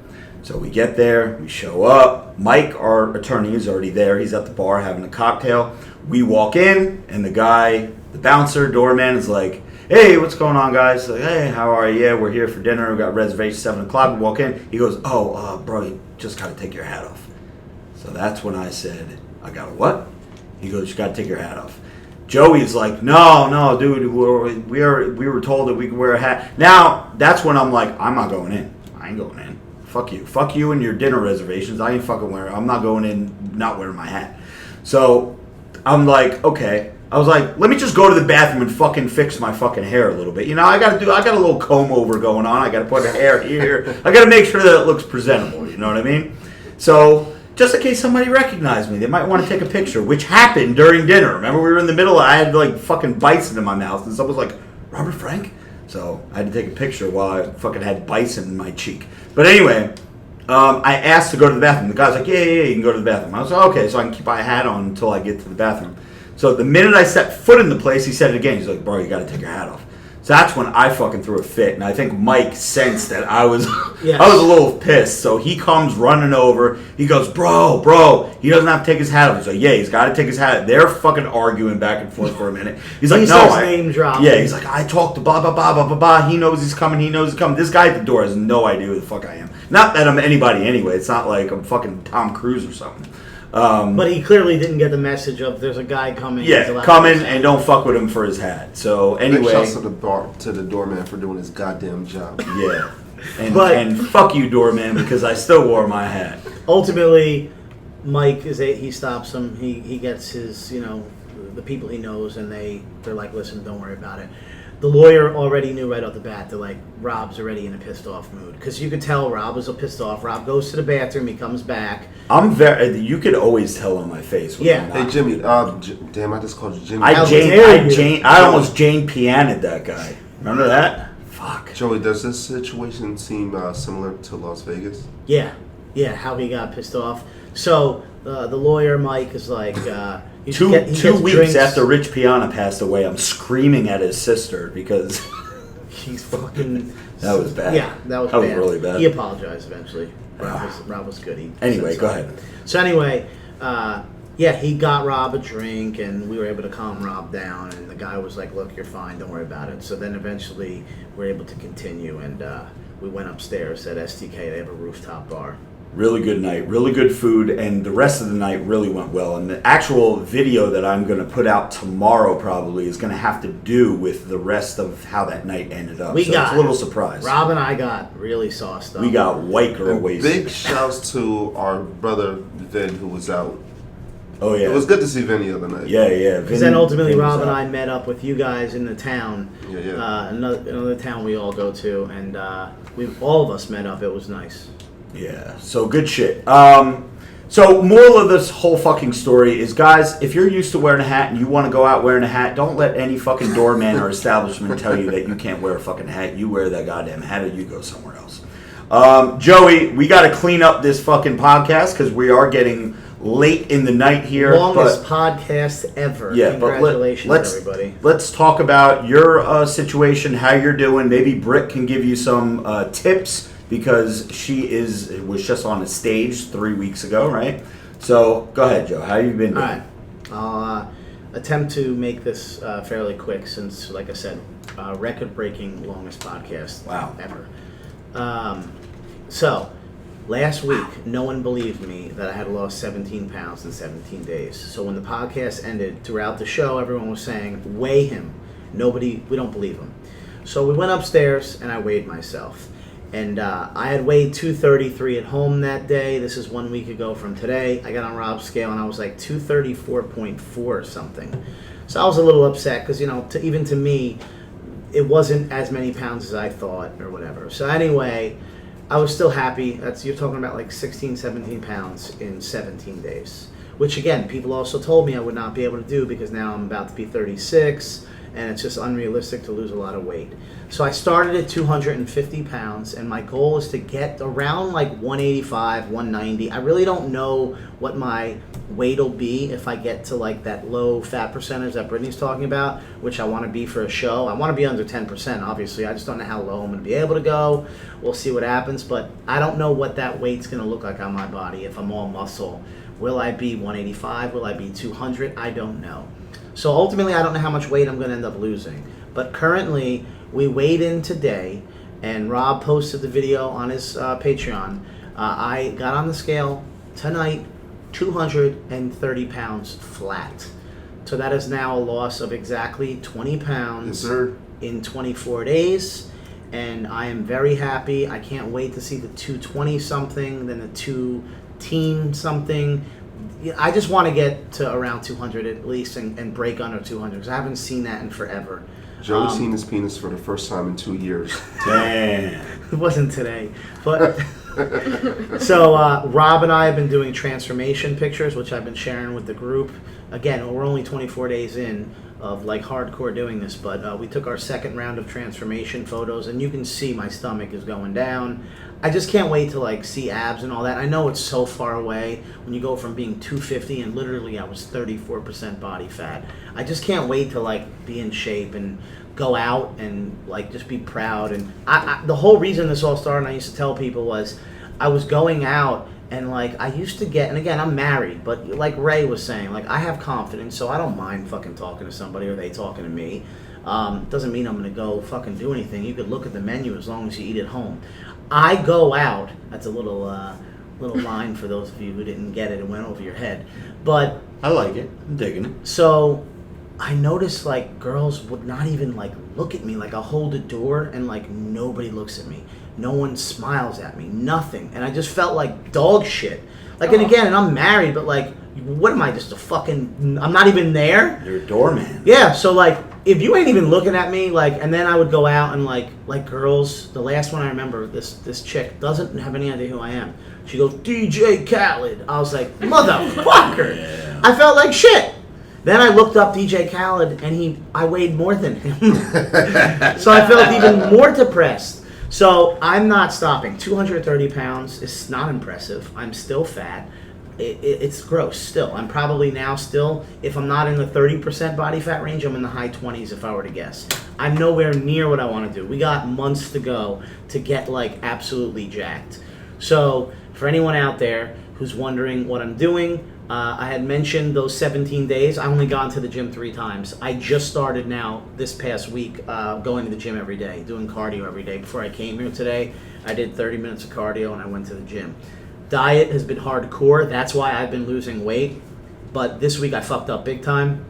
So we get there. We show up. Mike, our attorney, is already there. He's at the bar having a cocktail. We walk in, and the guy, the bouncer, doorman, is like, hey, what's going on, guys? Like, hey, how are you? Yeah, we're here for dinner. We got reservations 7 o'clock. We walk in. He goes, bro, you just got to take your hat off. So that's when I said, I got to what? He goes, you got to take your hat off. Joey's like, no, dude, we were told that we could wear a hat. Now, that's when I'm like, I'm not going in. I ain't going in. Fuck you and your dinner reservations. I ain't fucking wearing. I'm not going in not wearing my hat. So I'm like, okay. I was like, let me just go to the bathroom and fucking fix my fucking hair a little bit. You know, I got a little comb over going on. I got to put a hair here. I got to make sure that it looks presentable. You know what I mean? So just in case somebody recognized me, they might want to take a picture, which happened during dinner. Remember, we were in the middle. I had like fucking bison in my mouth, and someone was like, Robert Frank? So I had to take a picture while I fucking had bison in my cheek. But anyway, I asked to go to the bathroom. The guy's like, yeah, you can go to the bathroom. I was like, okay, so I can keep my hat on until I get to the bathroom. So the minute I set foot in the place, he said it again. He's like, bro, you got to take your hat off. So that's when I fucking threw a fit, and I think Mike sensed that I was Yes. I was a little pissed. So he comes running over. He goes, bro, he doesn't have to take his hat off. He's like, yeah, he's got to take his hat off. They're fucking arguing back and forth for a minute. He's like, name dropping. Yeah, he's like, I talked to blah, blah, blah, blah, blah, blah. He knows he's coming. This guy at the door has no idea who the fuck I am. Not that I'm anybody anyway. It's not like I'm fucking Tom Cruise or something. But he clearly didn't get the message of there's a guy coming. Yeah, coming and don't fuck with him for his hat. So anyway, shouts to the doorman for doing his goddamn job. Yeah, and fuck you, doorman, because I still wore my hat. Ultimately, Mike he stops him. He gets his the people he knows, and they're like, listen, don't worry about it. The lawyer already knew right off the bat. They're like, Rob's already in a pissed off mood, because you could tell Rob was pissed off. Rob goes to the bathroom. He comes back. You could always tell on my face. When Yeah. I'm Hey not. Jimmy, damn, I just called you Jimmy. I almost Jane pianoed that guy. Remember that? Fuck. Joey, does this situation seem similar to Las Vegas? Yeah, how he got pissed off. So the lawyer Mike is like, he Two gets weeks drinks. after Rich Piana passed away, I'm screaming at his sister because He's fucking. that was bad. Yeah, that was really bad. He apologized eventually. Rob was good. Anyway, go ahead. So anyway, he got Rob a drink, and we were able to calm Rob down. And the guy was like, "Look, you're fine. Don't worry about it." So then eventually we were able to continue, and we went upstairs at STK. They have a rooftop bar. Really good night, really good food, and the rest of the night really went well. And the actual video that I'm going to put out tomorrow probably is going to have to do with the rest of how that night ended up. It's a little surprise. Rob and I got really sauced up. We got white girl wasted. Big shouts to our brother Vin who was out. Oh yeah, it was good to see Vinny the other night. Yeah. Because then ultimately Rob and I met up with you guys in the town. Yeah. Another town we all go to, and all of us met up. It was nice. Yeah, so good shit. So moral of this whole fucking story is, guys, if you're used to wearing a hat and you want to go out wearing a hat, don't let any fucking doorman or establishment tell you that you can't wear a fucking hat. You wear that goddamn hat or you go somewhere else. Joey, we got to clean up this fucking podcast because we are getting late in the night here. Longest podcast ever. Yeah, congratulations, everybody. Let's talk about your situation, how you're doing. Maybe Britt can give you some tips, because she was just on a stage 3 weeks ago, right? So go ahead, Joe. How you been doing? All right. I'll attempt to make this fairly quick since, like I said, record-breaking longest podcast ever. So last week, no one believed me that I had lost 17 pounds in 17 days. So when the podcast ended, throughout the show, everyone was saying, weigh him. We don't believe him. So we went upstairs and I weighed myself. And I had weighed 233 at home that day. This is 1 week ago from today. I got on Rob's scale and I was like 234.4 or something. So I was a little upset because, even to me, it wasn't as many pounds as I thought or whatever. So anyway, I was still happy. You're talking about like 16, 17 pounds in 17 days. Which again, people also told me I would not be able to do because now I'm about to be 36 and it's just unrealistic to lose a lot of weight. So I started at 250 pounds, and my goal is to get around like 185, 190. I really don't know what my weight will be if I get to like that low fat percentage that Brittany's talking about, which I want to be for a show. I want to be under 10%, obviously. I just don't know how low I'm going to be able to go. We'll see what happens, but I don't know what that weight's going to look like on my body if I'm all muscle. Will I be 185? Will I be 200? I don't know. So ultimately, I don't know how much weight I'm going to end up losing. But currently, we weighed in today, and Rob posted the video on his Patreon. I got on the scale tonight, 230 pounds flat. So that is now a loss of exactly 20 pounds in 24 days. And I am very happy. I can't wait to see the 220-something, then the 2-teen-something. I just want to get to around 200 at least and break under 200 because I haven't seen that in forever. Joey's seen his penis for the first time in 2 years. Damn. It wasn't today. But so Rob and I have been doing transformation pictures, which I've been sharing with the group. Again, we're only 24 days in of like hardcore doing this, but we took our second round of transformation photos, and you can see my stomach is going down. I just can't wait to like see abs and all that. I know it's so far away when you go from being 250 and literally I was 34% body fat. I just can't wait to like be in shape and go out and like just be proud. And the whole reason this all started, and I used to tell people, was I was going out and like I used to get, and again I'm married, but like Ray was saying, like I have confidence, so I don't mind fucking talking to somebody or they talking to me. Doesn't mean I'm gonna go fucking do anything. You could look at the menu as long as you eat at home. I go out. That's a little line for those of you who didn't get it and went over your head. But I like it. I'm digging it. So I noticed like girls would not even like look at me. Like I'll hold a door and like nobody looks at me. No one smiles at me. Nothing. And I just felt like dog shit. Like, and again, and I'm married, but like, what am I, just a fucking, I'm not even there? You're a doorman. Yeah, so like, if you ain't even looking at me, like, and then I would go out and like girls, the last one I remember, this chick doesn't have any idea who I am. She goes, DJ Khaled. I was like, motherfucker. Yeah. I felt like shit. Then I looked up DJ Khaled and I weighed more than him. So I felt even more depressed. So I'm not stopping. 230 pounds is not impressive. I'm still fat. It's gross still. I'm probably now still, if I'm not in the 30% body fat range, I'm in the high 20s if I were to guess. I'm nowhere near what I want to do. We got months to go to get like absolutely jacked. So for anyone out there who's wondering what I'm doing, I had mentioned those 17 days. I only gone to the gym 3 times. I just started now this past week going to the gym every day, doing cardio every day. Before I came here today, I did 30 minutes of cardio and I went to the gym. Diet has been hardcore. That's why I've been losing weight. But this week I fucked up big time.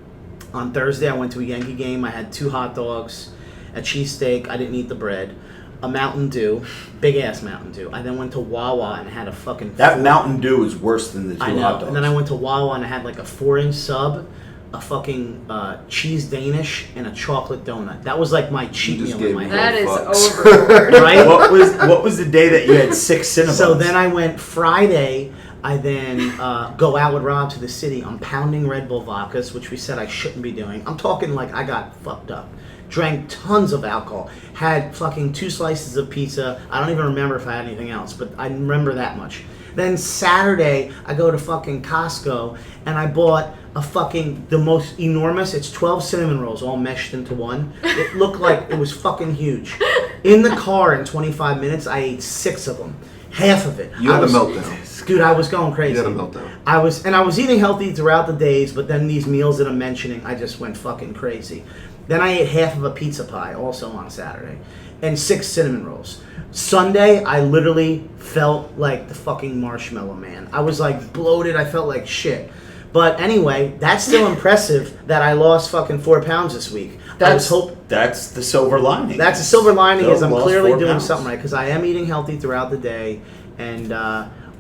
On Thursday I went to a Yankee game. I had 2 hot dogs, a cheesesteak. I didn't eat the bread. A Mountain Dew, big ass Mountain Dew. I then went to Wawa and had a fucking. That Mountain Dew is worse than the 2 I know. hot dogs. And then I went to Wawa and I had like a 4-inch sub, a fucking cheese Danish, and a chocolate donut. That was like my cheat You just meal in gave my me head. That is fucks. overboard. Right? What was the day that you had 6 Cinnabons? So then I went Friday. I then go out with Rob to the city. I'm pounding Red Bull vodkas, which we said I shouldn't be doing. I'm talking like I got fucked up. Drank tons of alcohol. Had fucking 2 slices of pizza. I don't even remember if I had anything else, but I remember that much. Then Saturday, I go to fucking Costco and I bought the most enormous, it's 12 cinnamon rolls all meshed into one. It looked like it was fucking huge. In the car in 25 minutes, I ate 6 of them. Half of it. You had a meltdown. Dude, I was going crazy. You had a meltdown. I was eating healthy throughout the days, but then these meals that I'm mentioning, I just went fucking crazy. Then I ate half of a pizza pie, also on Saturday, and 6 cinnamon rolls. Sunday, I literally felt like the fucking marshmallow man. I was like bloated. I felt like shit. But anyway, that's still impressive that I lost fucking 4 pounds this week. That's the silver lining. That's the silver lining is I'm Lost clearly 4 doing pounds. something right because I am eating healthy throughout the day, and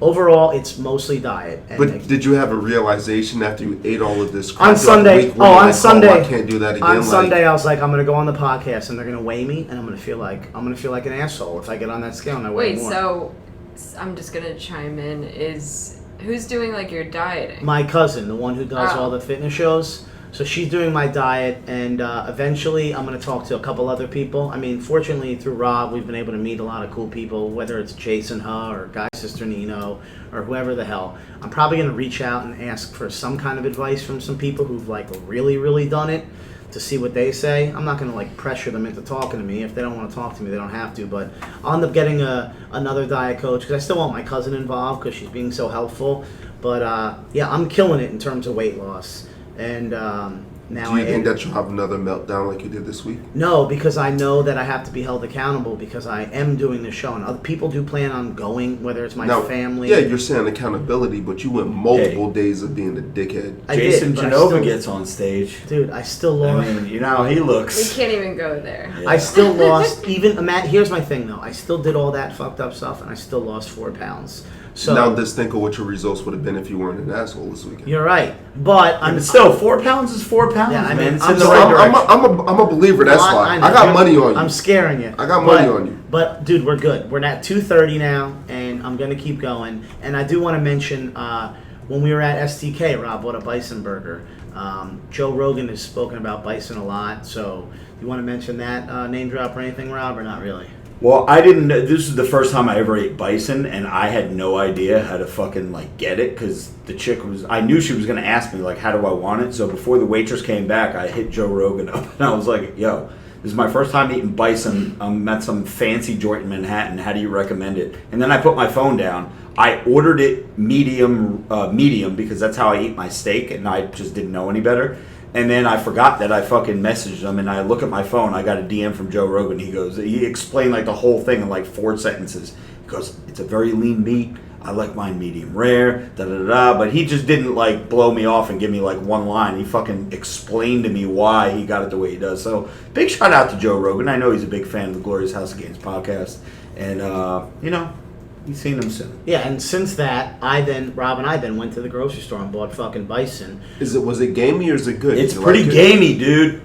overall it's mostly diet. And But did you have a realization after you ate all of this crap on throughout the Sunday? week where Oh, you're on like, Sunday. I can't do that again. On like, Sunday, I was like, I'm gonna go on the podcast, and they're gonna weigh me, and I'm gonna feel like an asshole if I get on that scale and I weigh Wait, more. so I'm just gonna chime in. Who's doing like your dieting? My cousin, the one who does Oh. all the fitness shows. So she's doing my diet, and eventually I'm going to talk to a couple other people. I mean, fortunately, through Rob, we've been able to meet a lot of cool people, whether it's Jason Huh or Guy's sister Nino or whoever the hell. I'm probably going to reach out and ask for some kind of advice from some people who've like really, really done it to see what they say. I'm not going to like pressure them into talking to me. If they don't want to talk to me, they don't have to. But I'll end up getting another diet coach because I still want my cousin involved because she's being so helpful. But yeah, I'm killing it in terms of weight loss. And now do you think that you'll have another meltdown like you did this week? No, because I know that I have to be held accountable because I am doing the show, and other people do plan on going, whether it's my family. Yeah, you're saying accountability, but you went multiple days of being a dickhead. Jason Genova gets on stage. Dude, I still lost. I mean, you know how he looks. We can't even go there. I still lost. Even Matt. Here's my thing, though. I still did all that fucked up stuff, and I still lost 4 pounds. So now just think of what your results would have been if you weren't an asshole this weekend. You're right, but I'm still 4 pounds is 4 pounds. Yeah, I man. mean, It's I'm in the sorry. right direction. I'm a believer. That's Well, why know. I got money on you. I'm scaring you. I got money on you. But dude, we're good. We're at 2:30 now, and I'm gonna keep going. And I do want to mention when we were at STK, Rob bought a bison burger. Joe Rogan has spoken about bison a lot, so you want to mention that name drop or anything, Rob, or not really? Well, I didn't. This is the first time I ever ate bison, and I had no idea how to fucking like get it because the chick was. I knew she was gonna ask me like, "How do I want it?" So before the waitress came back, I hit Joe Rogan up, and I was like, "Yo, this is my first time eating bison. I'm at some fancy joint in Manhattan. How do you recommend it?" And then I put my phone down. I ordered it medium because that's how I eat my steak, and I just didn't know any better. And then I forgot that I fucking messaged him, and I look at my phone. I got a DM from Joe Rogan. He explained like the whole thing in like 4 sentences. He goes, "It's a very lean meat. I like mine medium rare, da da da da." But he just didn't like blow me off and give me like one line. He fucking explained to me why he got it the way he does. So big shout out to Joe Rogan. I know he's a big fan of the Glorious House of Games podcast, and you know. You've seen him soon. Yeah, and since that, Rob and I then went to the grocery store and bought fucking bison. Was it gamey or is it good? It's Did you pretty like it? gamey, dude.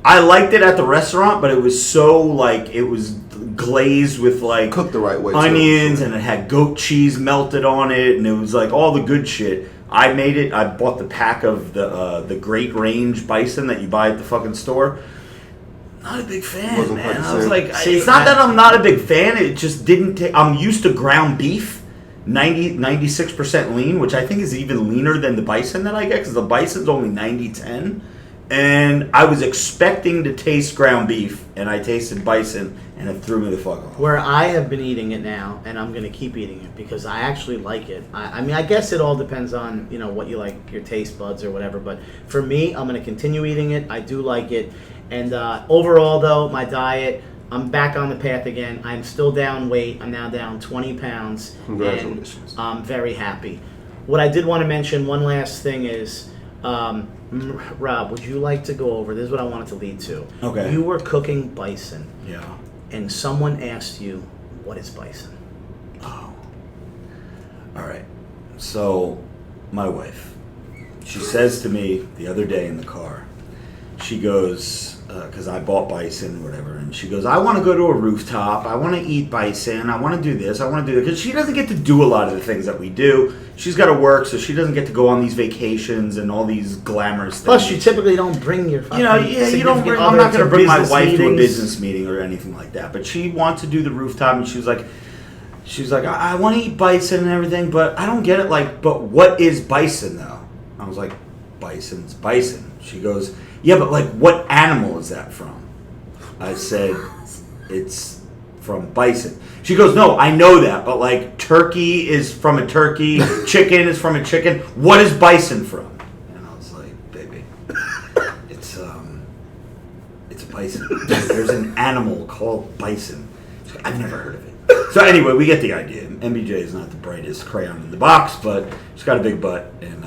I liked it at the restaurant, but it was so like it was glazed with like Cooked the right way, too. onions, and it had goat cheese melted on it, and it was like all the good shit. I made it. I bought the pack of the Great Range bison that you buy at the fucking store. Not a big fan, Wasn't quite man. the I was same. like, See, it's not that I'm not a big fan. It just didn't take. I'm used to ground beef, 96% lean, which I think is even leaner than the bison that I get because the bison's only 90-10. And I was expecting to taste ground beef, and I tasted bison, and it threw me the fuck off. Where I have been eating it now, and I'm going to keep eating it because I actually like it. I mean, I guess it all depends on, you know, what you like, your taste buds or whatever. But for me, I'm going to continue eating it. I do like it. And overall, though, my diet, I'm back on the path again. I'm still down weight. I'm now down 20 pounds. Congratulations. And I'm very happy. What I did want to mention, one last thing is, Rob, would you like to go over, this is what I wanted to lead to. Okay. You were cooking bison, Yeah. and someone asked you, what is bison? Oh. All right. So, my wife, she says to me the other day in the car, she goes, because I bought bison or whatever, and she goes, I want to go to a rooftop, I want to eat bison, I want to do this, I want to do that, because she doesn't get to do a lot of the things that we do. She's got to work, so she doesn't get to go on these vacations and all these glamorous things. Plus, you typically don't bring your fucking you don't. significant I'm other not going to bring my business wife to a meetings. business meeting or anything like that. But she wants to do the rooftop, and she was like, I want to eat bison and everything, but I don't get it. Like, but what is bison though? I was like, bison's bison. She goes, yeah, but like, what animal is that from? I said, it's from bison. She goes, no, I know that, but like, turkey is from a turkey, chicken is from a chicken. What is bison from? And I was like, baby, it's a bison. There's an animal called bison. She's like, I've never heard of it. So anyway, we get the idea. MBJ is not the brightest crayon in the box, but she's got a big butt, and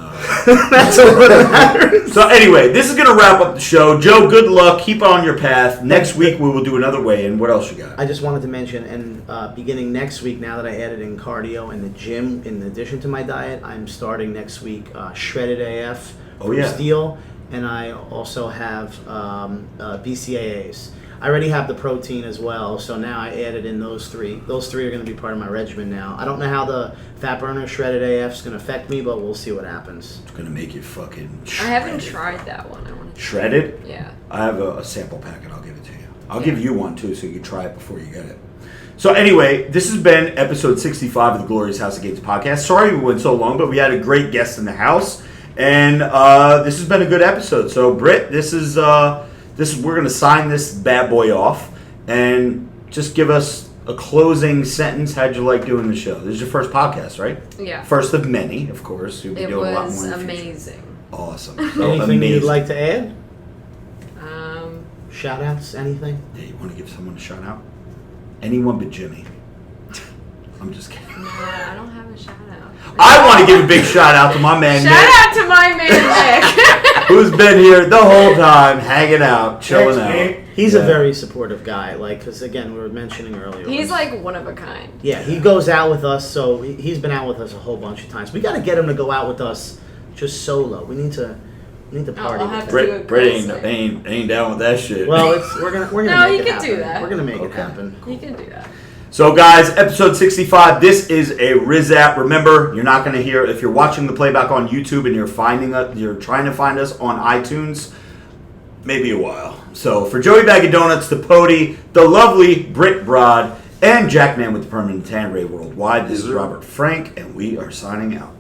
That's all that matters. so anyway, this is gonna wrap up the show. Joe, good luck. Keep on your path. Next week we will do another weigh-in. What else you got? I just wanted to mention, and beginning next week, now that I added in cardio and the gym in addition to my diet, I'm starting next week shredded AF from yeah. Steel, and I also have BCAAs. I already have the protein as well, so now I added in those three. Those three are going to be part of my regimen now. I don't know how the fat burner shredded AF is going to affect me, but we'll see what happens. It's gonna make you fucking I shredded. haven't tried that one. I want to. Shredded? Yeah. I have a sample packet. I'll give it to you. I'll give you one too, so you can try it before you get it. So anyway, this has been episode 65 of the Glorious House of Gates podcast. Sorry we went so long, but we had a great guest in the house, and this has been a good episode. So Britt, we're gonna sign this bad boy off, and just give us a closing sentence. How'd you like doing the show? This is your first podcast, right? Yeah. First of many, of course. You'll be It doing a lot was more in the future. amazing. Awesome. Anything you'd like to add? Um, Shout outs? Anything? Yeah, you want to give someone a shout out? Anyone but Jimmy. I'm just kidding. no, I don't have a shout out. I want to give a big shout out to my man Shout Nick, out to my man Nick. who's been here the whole time, hanging out, chilling out. He's a Yeah. very supportive guy, because again, we were mentioning earlier. He's like one of a kind. Yeah, he goes out with us, so he's been out with us a whole bunch of times. We got to get him to go out with us just solo. We need to party I'll have with to him. do it Brett closely. ain't down with that shit. Well, we're gonna No, make he it can happen. do that. We're gonna make it Okay. happen. He can do that. So guys, episode 65, this is a Rizap. Remember, you're not going to hear, if you're watching the playback on YouTube and you're trying to find us on iTunes, maybe a while. So for Joey Bag of Donuts, the Pody, the lovely Brittbrod, and Jackman with the Permanent Tan Ray Worldwide, this is Robert Frank, and we are signing out.